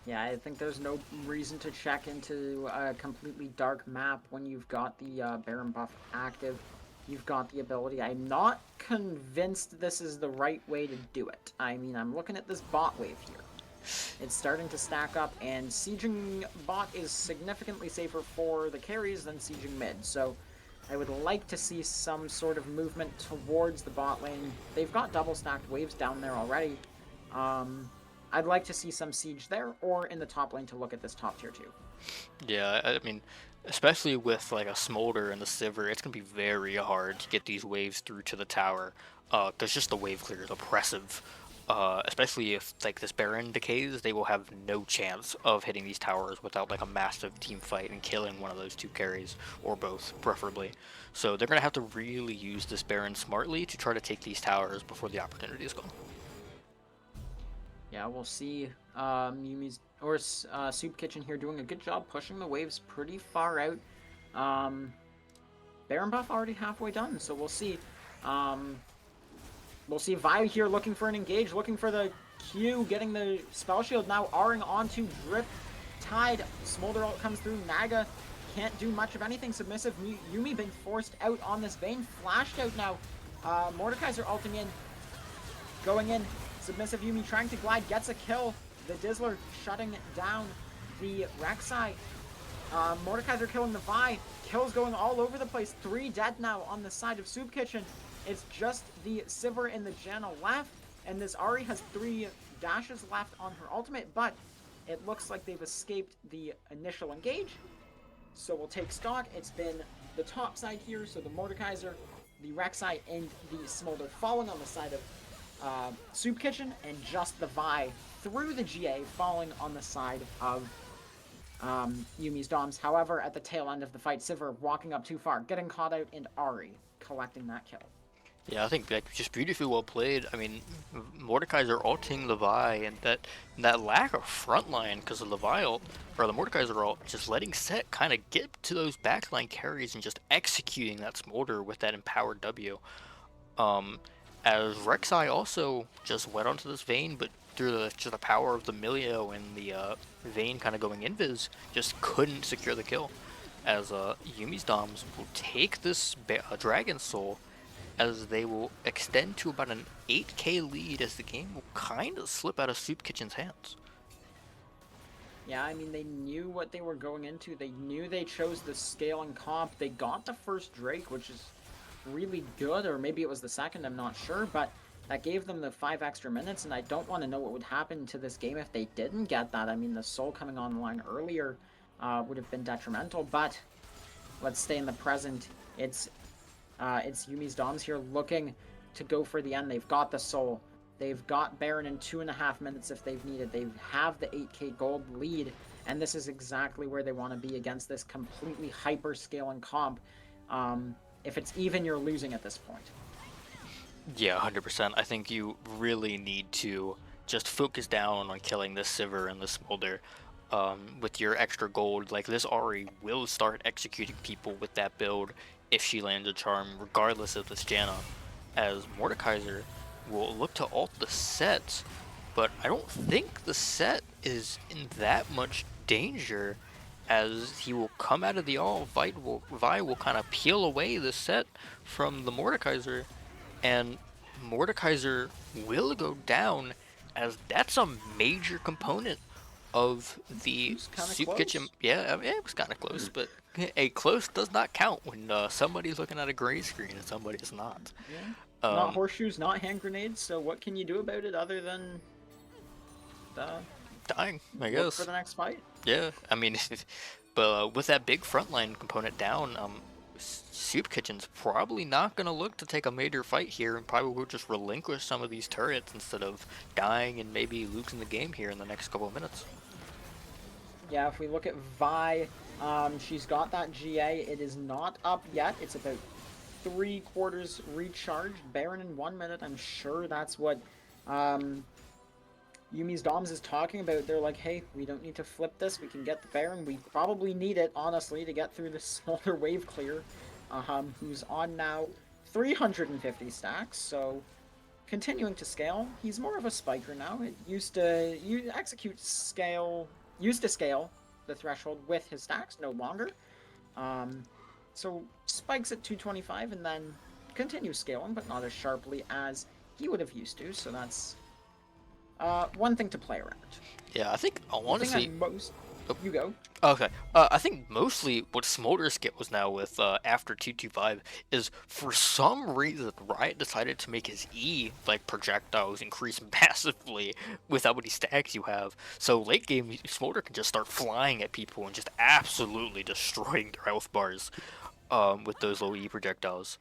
B: Yeah, I think there's no reason to check into a completely dark map when you've got the Baron buff active. You've got the ability. I'm not convinced this is the right way to do it. I mean, I'm looking at this bot wave here. It's starting to stack up, and sieging bot is significantly safer for the carries than sieging mid. So I would like to see some sort of movement towards the bot lane. They've got double stacked waves down there already. I'd like to see some siege there, or in the top lane to look at this top tier 2.
A: Yeah, I mean, especially with like a Smolder and the Sivir, it's gonna be very hard to get these waves through to the tower, because just the wave clear is oppressive. Especially if like this Baron decays, they will have no chance of hitting these towers without like a massive team fight and killing one of those two carries, or both, preferably. So they're gonna have to really use this Baron smartly to try to take these towers before the opportunity is gone.
B: Yeah, we'll see. Yumi's or Soup Kitchen here doing a good job pushing the waves pretty far out. Baron buff already halfway done, so we'll see. We'll see Vi here looking for an engage, looking for the Q, getting the spell shield now, R'ing onto Drip Tide. Smolder ult comes through. Naga can't do much of anything. Submissive Yumi being forced out on this Vayne, flashed out now. Mordekaiser ulting in, going in. Submissive Yumi trying to glide, gets a kill. The Dizzler shutting down the Rek'Sai. Mordekaiser killing the Vi. Kills going all over the place. 3 dead now on the side of Soup Kitchen. It's just the Sivir and the Janna left, and this Ahri has 3 dashes left on her ultimate, but it looks like they've escaped the initial engage. So we'll take stock. It's been the top side here, so the Mordekaiser, the Rek'Sai, and the Smolder falling on the side of Soup Kitchen, and just the Vi through the GA falling on the side of Yumi's Doms. However, at the tail end of the fight, Sivir walking up too far, getting caught out, and Ahri collecting that kill.
A: Yeah, I think like just beautifully well played. I mean, Mordekaiser ulting the Vi, and that lack of frontline because of the Vi ult, or the Mordekaiser ult, just letting Set kind of get to those backline carries and just executing that Smolder with that empowered W. As Rek'Sai also just went onto this Vayne, but through just the power of the Milio and the Vayne kind of going invis, just couldn't secure the kill. As Yumi's Doms will take this Dragon Soul, as they will extend to about an 8k lead, as the game will kind of slip out of Soup Kitchen's hands.
B: Yeah, I mean, they knew what they were going into. They knew they chose the scale and comp. They got the first Drake, which is really good, or maybe it was the second, I'm not sure, but that gave them the 5 extra minutes, and I don't want to know what would happen to this game if they didn't get that. I mean, the Soul coming online earlier would have been detrimental, but let's stay in the present. It's Yumi's Doms here looking to go for the end. They've got the Soul. They've got Baron in 2.5 minutes if they've needed. They have the 8k gold lead, and this is exactly where they want to be against this completely hyper scaling comp. If it's even, you're losing at this point.
A: Yeah, 100%. I think you really need to just focus down on killing this Sivir and this Smolder. With your extra gold, like this Ahri will start executing people with that build if she lands a charm, regardless of this Janna, as Mordekaiser will look to ult the Set, but I don't think the Set is in that much danger, as he will come out of the ult. Vi will kind of peel away the Set from the Mordekaiser, and Mordekaiser will go down, as that's a major component of the Soup Kitchen. Yeah, I mean, it was kind of close, but a close does not count when somebody's looking at a gray screen and somebody's not.
B: Yeah. Not horseshoes, not hand grenades, so what can you do about it other than
A: Dying, I
B: look for
A: guess.
B: the next fight.
A: Yeah, I mean, but with that big frontline component down, Soup Kitchen's probably not gonna look to take a major fight here, and probably will just relinquish some of these turrets instead of dying and maybe losing the game here in the next couple of minutes.
B: Yeah, if we look at Vi, she's got that GA. It is not up yet. It's about 3/4 recharged. Baron in 1 minute. I'm sure that's what um, Yumi's Doms is talking about. They're like, hey, we don't need to flip this. We can get the Baron. We probably need it, honestly, to get through the Smolder wave clear. Who's on now 350 stacks, so continuing to scale. He's more of a spiker now. It used to used to scale the threshold with his stacks, no longer. So spikes at 225 and then continues scaling, but not as sharply as he would have used to. So that's one thing to play around.
A: Yeah, I think
B: The thing that
A: honestly.
B: most
A: Oh,
B: you go.
A: okay, I think mostly what Smolder's get was now with after 225 is for some reason Riot decided to make his E like projectiles increase massively with how many stacks you have. So late game Smolder can just start flying at people and just absolutely destroying their health bars with those low E projectiles.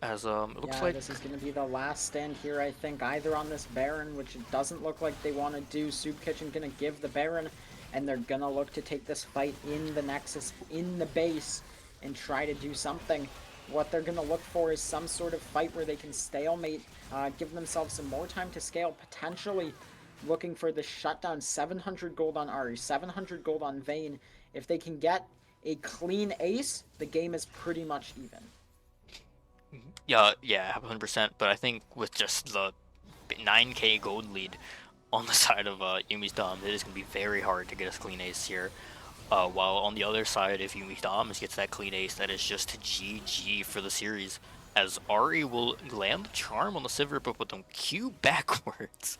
A: As it looks
B: Yeah,
A: like
B: this is going to be the last stand here, I think, either on this Baron, which it doesn't look like they want to do. Soup Kitchen going to give the Baron, and they're going to look to take this fight in the Nexus, in the base, and try to do something. What they're going to look for is some sort of fight where they can stalemate, give themselves some more time to scale, potentially looking for the shutdown. 700 gold on Ari, 700 gold on Vayne. If they can get a clean ace, the game is pretty much even.
A: yeah, 100%. But I think with just the 9k gold lead on the side of Yumi's Dom, it is going to be very hard to get a clean ace here. While on the other side, if Yumi's Dom gets that clean ace, that is just GG for the series. As Ari will land the charm on the Sivir, but with them Q backwards.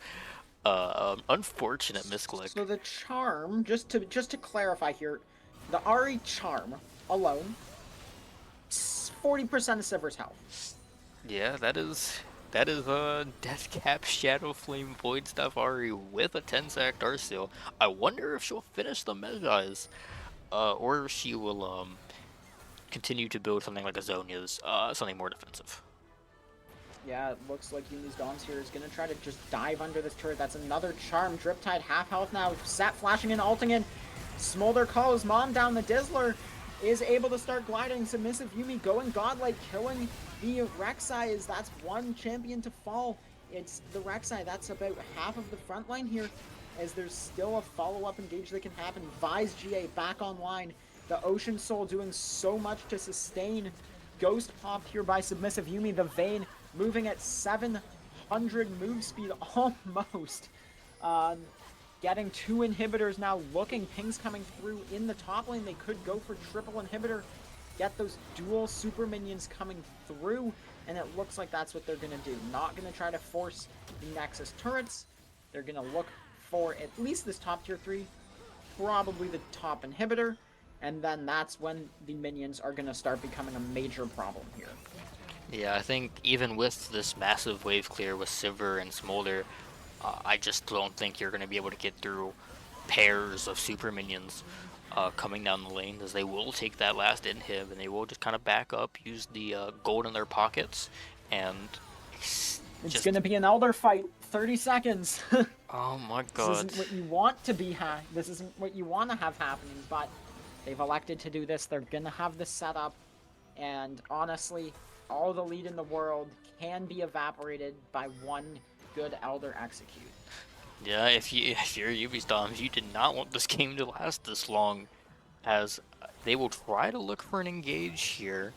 A: Unfortunate misclick.
B: So the charm, just to clarify here, the Ari charm alone, 40% of Sivir's health.
A: Yeah, that is a Deathcap Shadow Flame Void Stuff Ari with a 10 sack Darksteel. I wonder if she'll finish the Mezai's, or if she will continue to build something like a Zonia's, something more defensive.
B: Yeah, it looks like Yumi's Dons here is going to try to just dive under this turret. That's another charm. Driptide half health now. Sat flashing in, ulting in. Smolder calls Mom down. The Dizzler is able to start gliding. Submissive Yumi going godlike, killing the Rek'Sai. That's one champion to fall. It's the Rek'Sai. That's about half of the front line here, as there's still a follow-up engage that can happen. Vi's GA back online. The Ocean Soul doing so much to sustain. Ghost popped here by Submissive Yumi. The Vayne moving at 700 move speed almost. Getting 2 inhibitors now, looking, pings coming through in the top lane. They could go for triple inhibitor, get those dual super minions coming through, and it looks like that's what they're going to do. Not going to try to force the Nexus turrets. They're going to look for at least this top tier 3, probably the top inhibitor, and then that's when the minions are going to start becoming a major problem here.
A: Yeah, I think even with this massive wave clear with Sivir and Smolder, I just don't think you're going to be able to get through pairs of super minions coming down the lane, as they will take that last inhib and they will just kind of back up, use the gold in their pockets, and
B: It's going to be an Elder fight. 30 seconds.
A: Oh my
B: This
A: god.
B: isn't what you want to be. This isn't what you want to have happening, but they've elected to do this. They're going to have this set up, and honestly, all the lead in the world can be evaporated by one good Elder execute.
A: Yeah, if you're Ubisoft, you did not want this game to last this long, as they will try to look for an engage here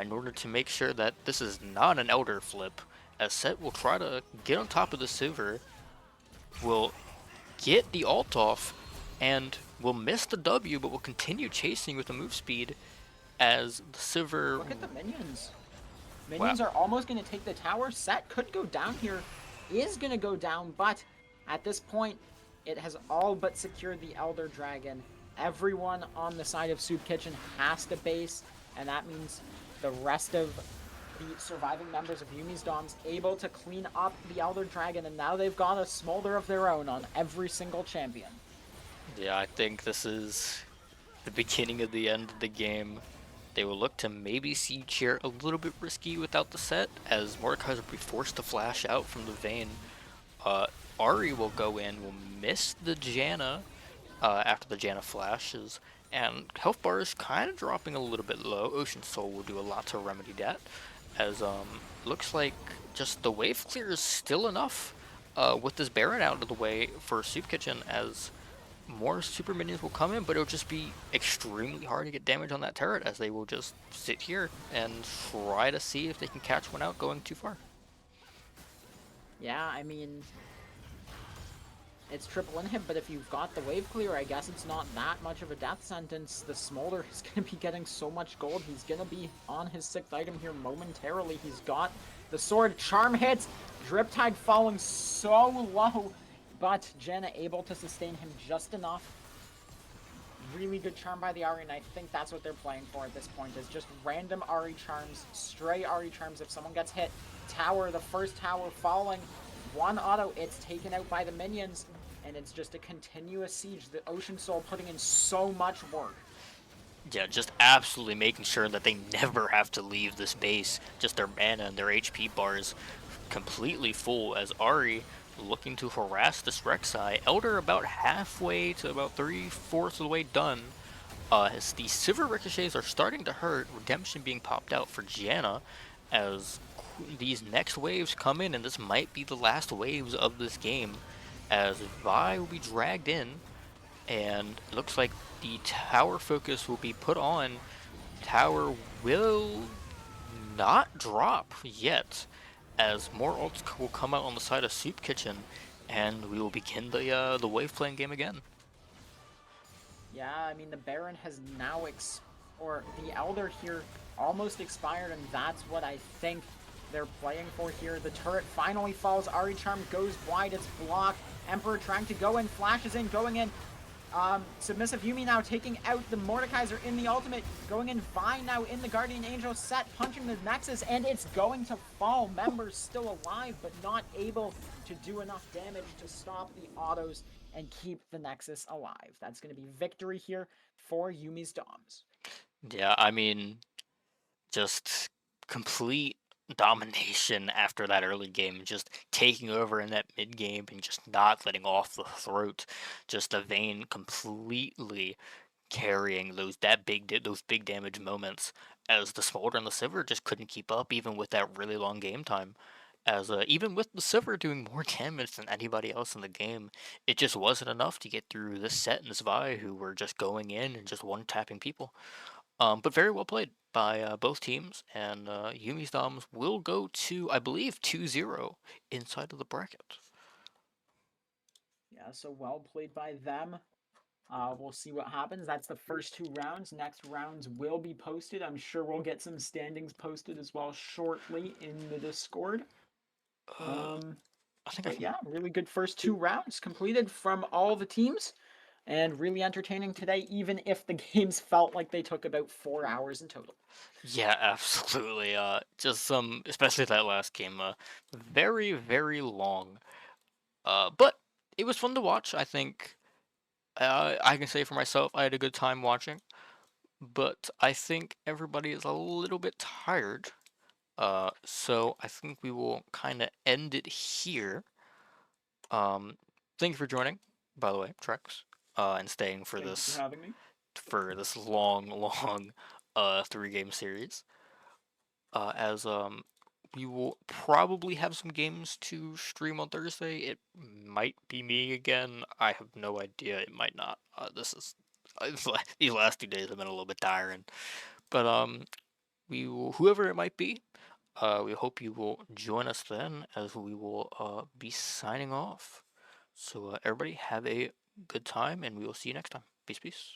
A: in order to make sure that this is not an Elder flip, as Set will try to get on top of the Sivir, will get the ult off, and will miss the W, but will continue chasing with the move speed as the Sivir...
B: Look at the minions. Minions are almost going to take the tower. Set could go down here, is going to go down, but at this point, it has all but secured the Elder Dragon. Everyone on the side of Soup Kitchen has to base, and that means the rest of the surviving members of Yumi's Doms able to clean up the Elder Dragon, and now they've got a smolder of their own on every single champion.
A: Yeah, I think this is the beginning of the end of the game. They will look to maybe siege here a little bit risky without the set, as Mordekaiser will be forced to flash out from the Vayne. Uh, Ari will go in, will miss the Janna after the Janna flashes, and health bar is kind of dropping a little bit low. Ocean Soul will do a lot to remedy that, as looks like just the wave clear is still enough with this Baron out of the way for Soup Kitchen, as more super minions will come in, but it'll just be extremely hard to get damage on that turret, as they will just sit here and try to see if they can catch one out going too far.
B: Yeah, I mean, it's triple inhib, but if you've got the wave clear, I guess it's not that much of a death sentence. The Smolder is going to be getting so much gold. He's going to be on his 6th item here momentarily. He's got the sword. Charm hits. Driptide falling so low, but Janna able to sustain him just enough. Really good charm by the Ahri, and I think that's what they're playing for at this point, is just random Ahri charms, stray Ahri charms. If someone gets hit, tower, the first tower falling, one auto, it's taken out by the minions, and it's just a continuous siege. The Ocean Soul putting in so much work.
A: Yeah, just absolutely making sure that they never have to leave this base. Just their mana and their HP bars completely full, as Ari looking to harass this Rek'Sai. Elder about halfway to about 3/4 of the way done. As the Silver Ricochets are starting to hurt, Redemption being popped out for Janna, as these next waves come in, and this might be the last waves of this game, as Vi will be dragged in, and it looks like the tower focus will be put on. Tower will not drop yet, as more ults will come out on the side of Soup Kitchen, and we will begin the wave playing game again.
B: Yeah, I mean, the Baron has now or the Elder here almost expired, and that's what I think they're playing for here. The turret finally falls. Ahri Charm goes wide. It's blocked. Emperor trying to go in, flashes in, going in. Submissive Yumi now taking out the Mordekaiser in the ultimate, going in Vi now in the Guardian Angel set, punching the Nexus, and it's going to fall. Members still alive, but not able to do enough damage to stop the autos and keep the Nexus alive. That's going to be victory here for Yumi's Doms.
A: Yeah, I mean, just complete domination after that early game, just taking over in that mid game and just not letting off the throat. Just the Vayne completely carrying those big damage moments, as the Smolder and the Sivir just couldn't keep up even with that really long game time. As even with the Sivir doing more damage than anybody else in the game, it just wasn't enough to get through this set and this Vi, who were just going in and just one tapping people. But very well played by both teams, and Yumi's Doms will go to, I believe, 2-0 inside of the bracket.
B: Yeah, so well played by them. We'll see what happens. That's the first 2 rounds. Next rounds will be posted. I'm sure we'll get some standings posted as well shortly in the Discord.
A: Uh, I think I
B: But
A: can.
B: yeah, really good first 2 rounds completed from all the teams, and really entertaining today, even if the games felt like they took about 4 hours in total.
A: Yeah, absolutely. Just some, especially that last game, very, very long. But it was fun to watch. I think I can say for myself, I had a good time watching. But I think everybody is a little bit tired. So I think we will kind of end it here. Um, Thank you for joining, by the way, Trex, and staying
B: Thank you for having me.
A: for this long, long, 3 game series. As we will probably have some games to stream on Thursday. It might be me again. I have no idea. It might not. This is these last 2 days have been a little bit tiring, but we will, whoever it might be. We hope you will join us then, as we will be signing off. So everybody have a good time, and we will see you next time. Peace, peace.